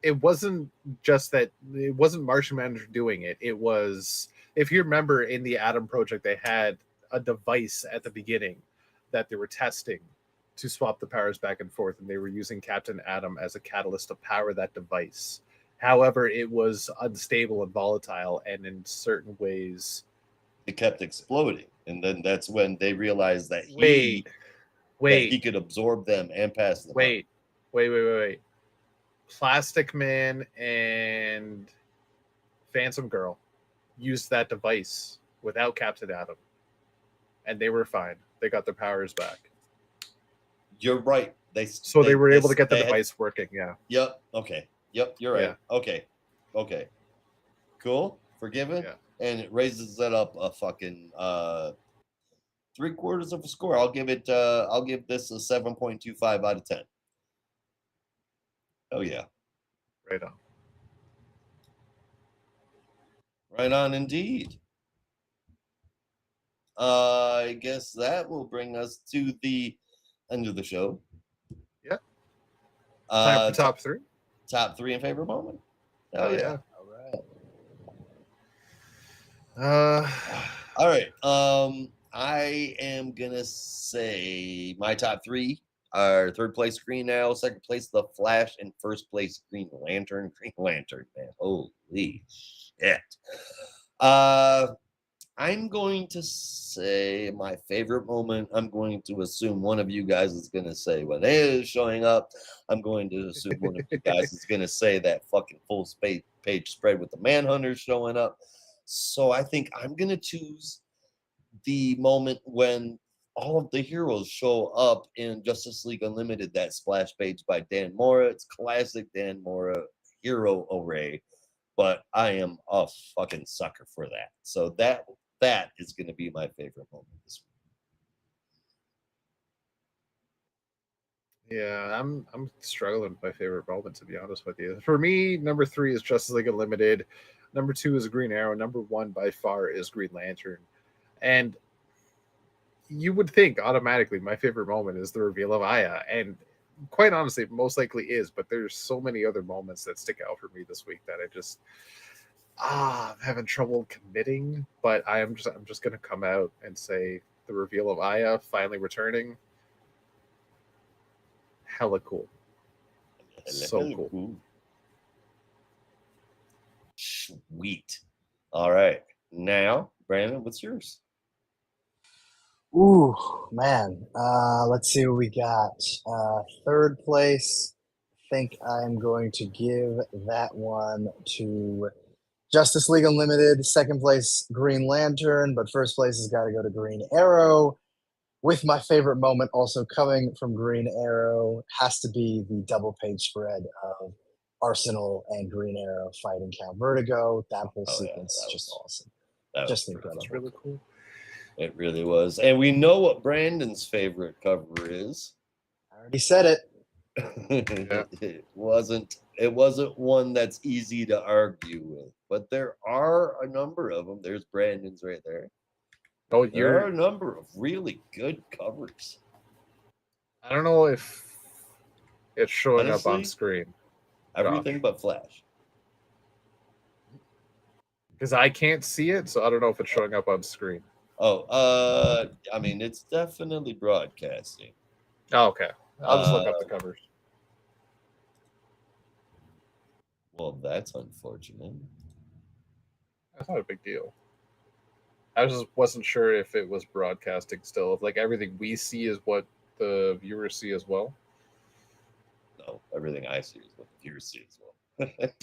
It wasn't just that. It wasn't Martian Manhunter doing it. It was, if you remember, in the Atom Project, they had a device at the beginning that they were testing to swap the powers back and forth, and they were using Captain Atom as a catalyst to power that device. However, it was unstable and volatile, and in certain ways, it kept exploding. And then that's when they realized that he could absorb them and pass them. Wait. Plastic Man and Phantom Girl used that device without Captain Atom, and they were fine. They got their powers back. You're right. They were able to get the device working. Yeah. Yep. Okay. Yep. You're right. Yeah. Okay. Cool. Forgiven. Yeah. And it raises that up a fucking 3/4 of a score. I'll give this a 7.25 out of 10. Oh yeah. Right on. Right on indeed. I guess that will bring us to the end of the show. Yeah. Time for top 3. Top 3 in favorite moment. Oh yeah. All right. All right. I am gonna say my top 3 are third place Green Arrow, second place The Flash, and first place Green Lantern. Green Lantern, man, holy shit! I I'm going to say my favorite moment. I'm going to assume one of you guys is going to say when it is showing up. I'm going to assume one of you guys is going to say that fucking full page spread with the Manhunters showing up. So I think I'm going to choose the moment when all of the heroes show up in Justice League Unlimited, that splash page by Dan Mora. It's classic Dan Mora hero array, but I am a fucking sucker for that. So that is going to be my favorite moment this week. Yeah, I'm struggling with my favorite moment, to be honest with you. For me, number 3 is Justice League Unlimited. Number 2 is Green Arrow. Number 1 by far is Green Lantern. And you would think automatically my favorite moment is the reveal of Aya, and quite honestly, it most likely is. But there's so many other moments that stick out for me this week that I just I'm having trouble committing. But I'm just gonna come out and say the reveal of Aya finally returning. Hella cool. So cool. Sweet. All right, now Brandon, what's yours? Ooh, man. Let's see what we got. Third place, I think I'm going to give that one to Justice League Unlimited. Second place, Green Lantern. But first place has got to go to Green Arrow. With my favorite moment also coming from Green Arrow has to be the double page spread of Arsenal and Green Arrow fighting Count Vertigo. That whole sequence is just awesome. Just incredible. That's really cool. It really was. And we know what Brandon's favorite cover is. I already said it. Yeah. It wasn't one that's easy to argue with, but there are a number of them. There's Brandon's right there. Oh, there are a number of really good covers. I don't know if it's showing honestly, up on screen. Everything but Flash. Because I can't see it, so I don't know if it's showing up on screen. Oh, I mean, it's definitely broadcasting. Oh, okay. I'll just look up the covers. Well, that's unfortunate. That's not a big deal. I just wasn't sure if it was broadcasting still. If like everything we see is what the viewers see as well. No, everything I see is what the viewers see as well. There's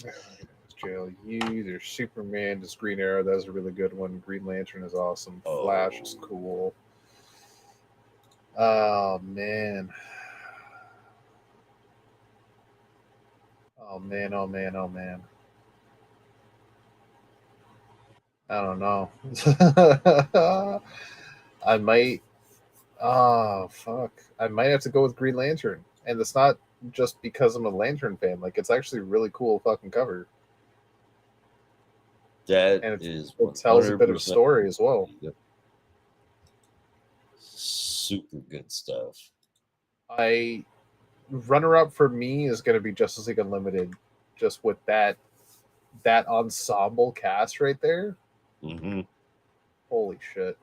JLU, there's Superman, there's Green Arrow. That was a really good one. Green Lantern is awesome. Flash is cool. Oh man. Oh man, oh man, oh man. I don't know. I might. Oh fuck! I might have to go with Green Lantern, and it's not just because I'm a Lantern fan. Like, it's actually a really cool fucking cover. That and is it tells a bit of story as well. Yep. Super good stuff. Runner-up for me is going to be Justice League Unlimited, just with that ensemble cast right there. Mm-hmm. Holy shit!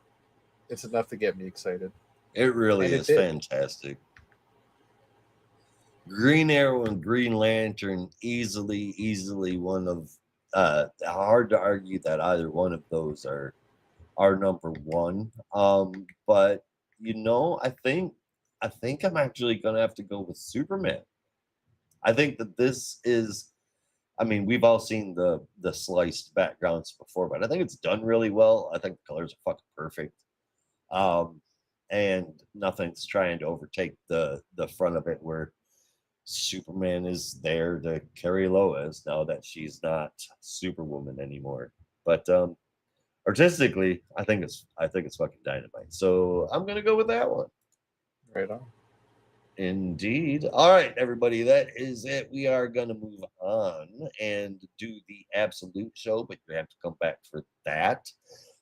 It's enough to get me excited. It really is fantastic. Green Arrow and Green Lantern, easily one of hard to argue that either one of those are number one. But I think I'm actually gonna have to go with Superman. I think that this is, I mean, we've all seen the sliced backgrounds before, but I think it's done really well. I think the colors are fucking perfect. And nothing's trying to overtake the front of it, where Superman is there to carry Lois now that she's not Superwoman anymore. But artistically, I think it's fucking dynamite. So I'm gonna go with that one. Right on. Indeed. All right, everybody, that is it. We are gonna move on and do the absolute show, but you have to come back for that.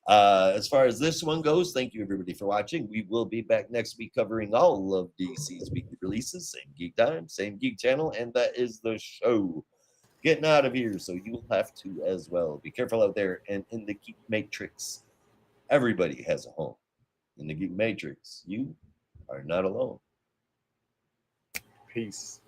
As far as this one goes, thank you everybody for watching. We will be back next week covering all of DC's weekly releases. Same geek time, same geek channel, and that is the show. Getting out of here, so you'll have to as well. Be careful out there and in the Geek Matrix. Everybody has a home. In the Geek Matrix, you are not alone. Peace.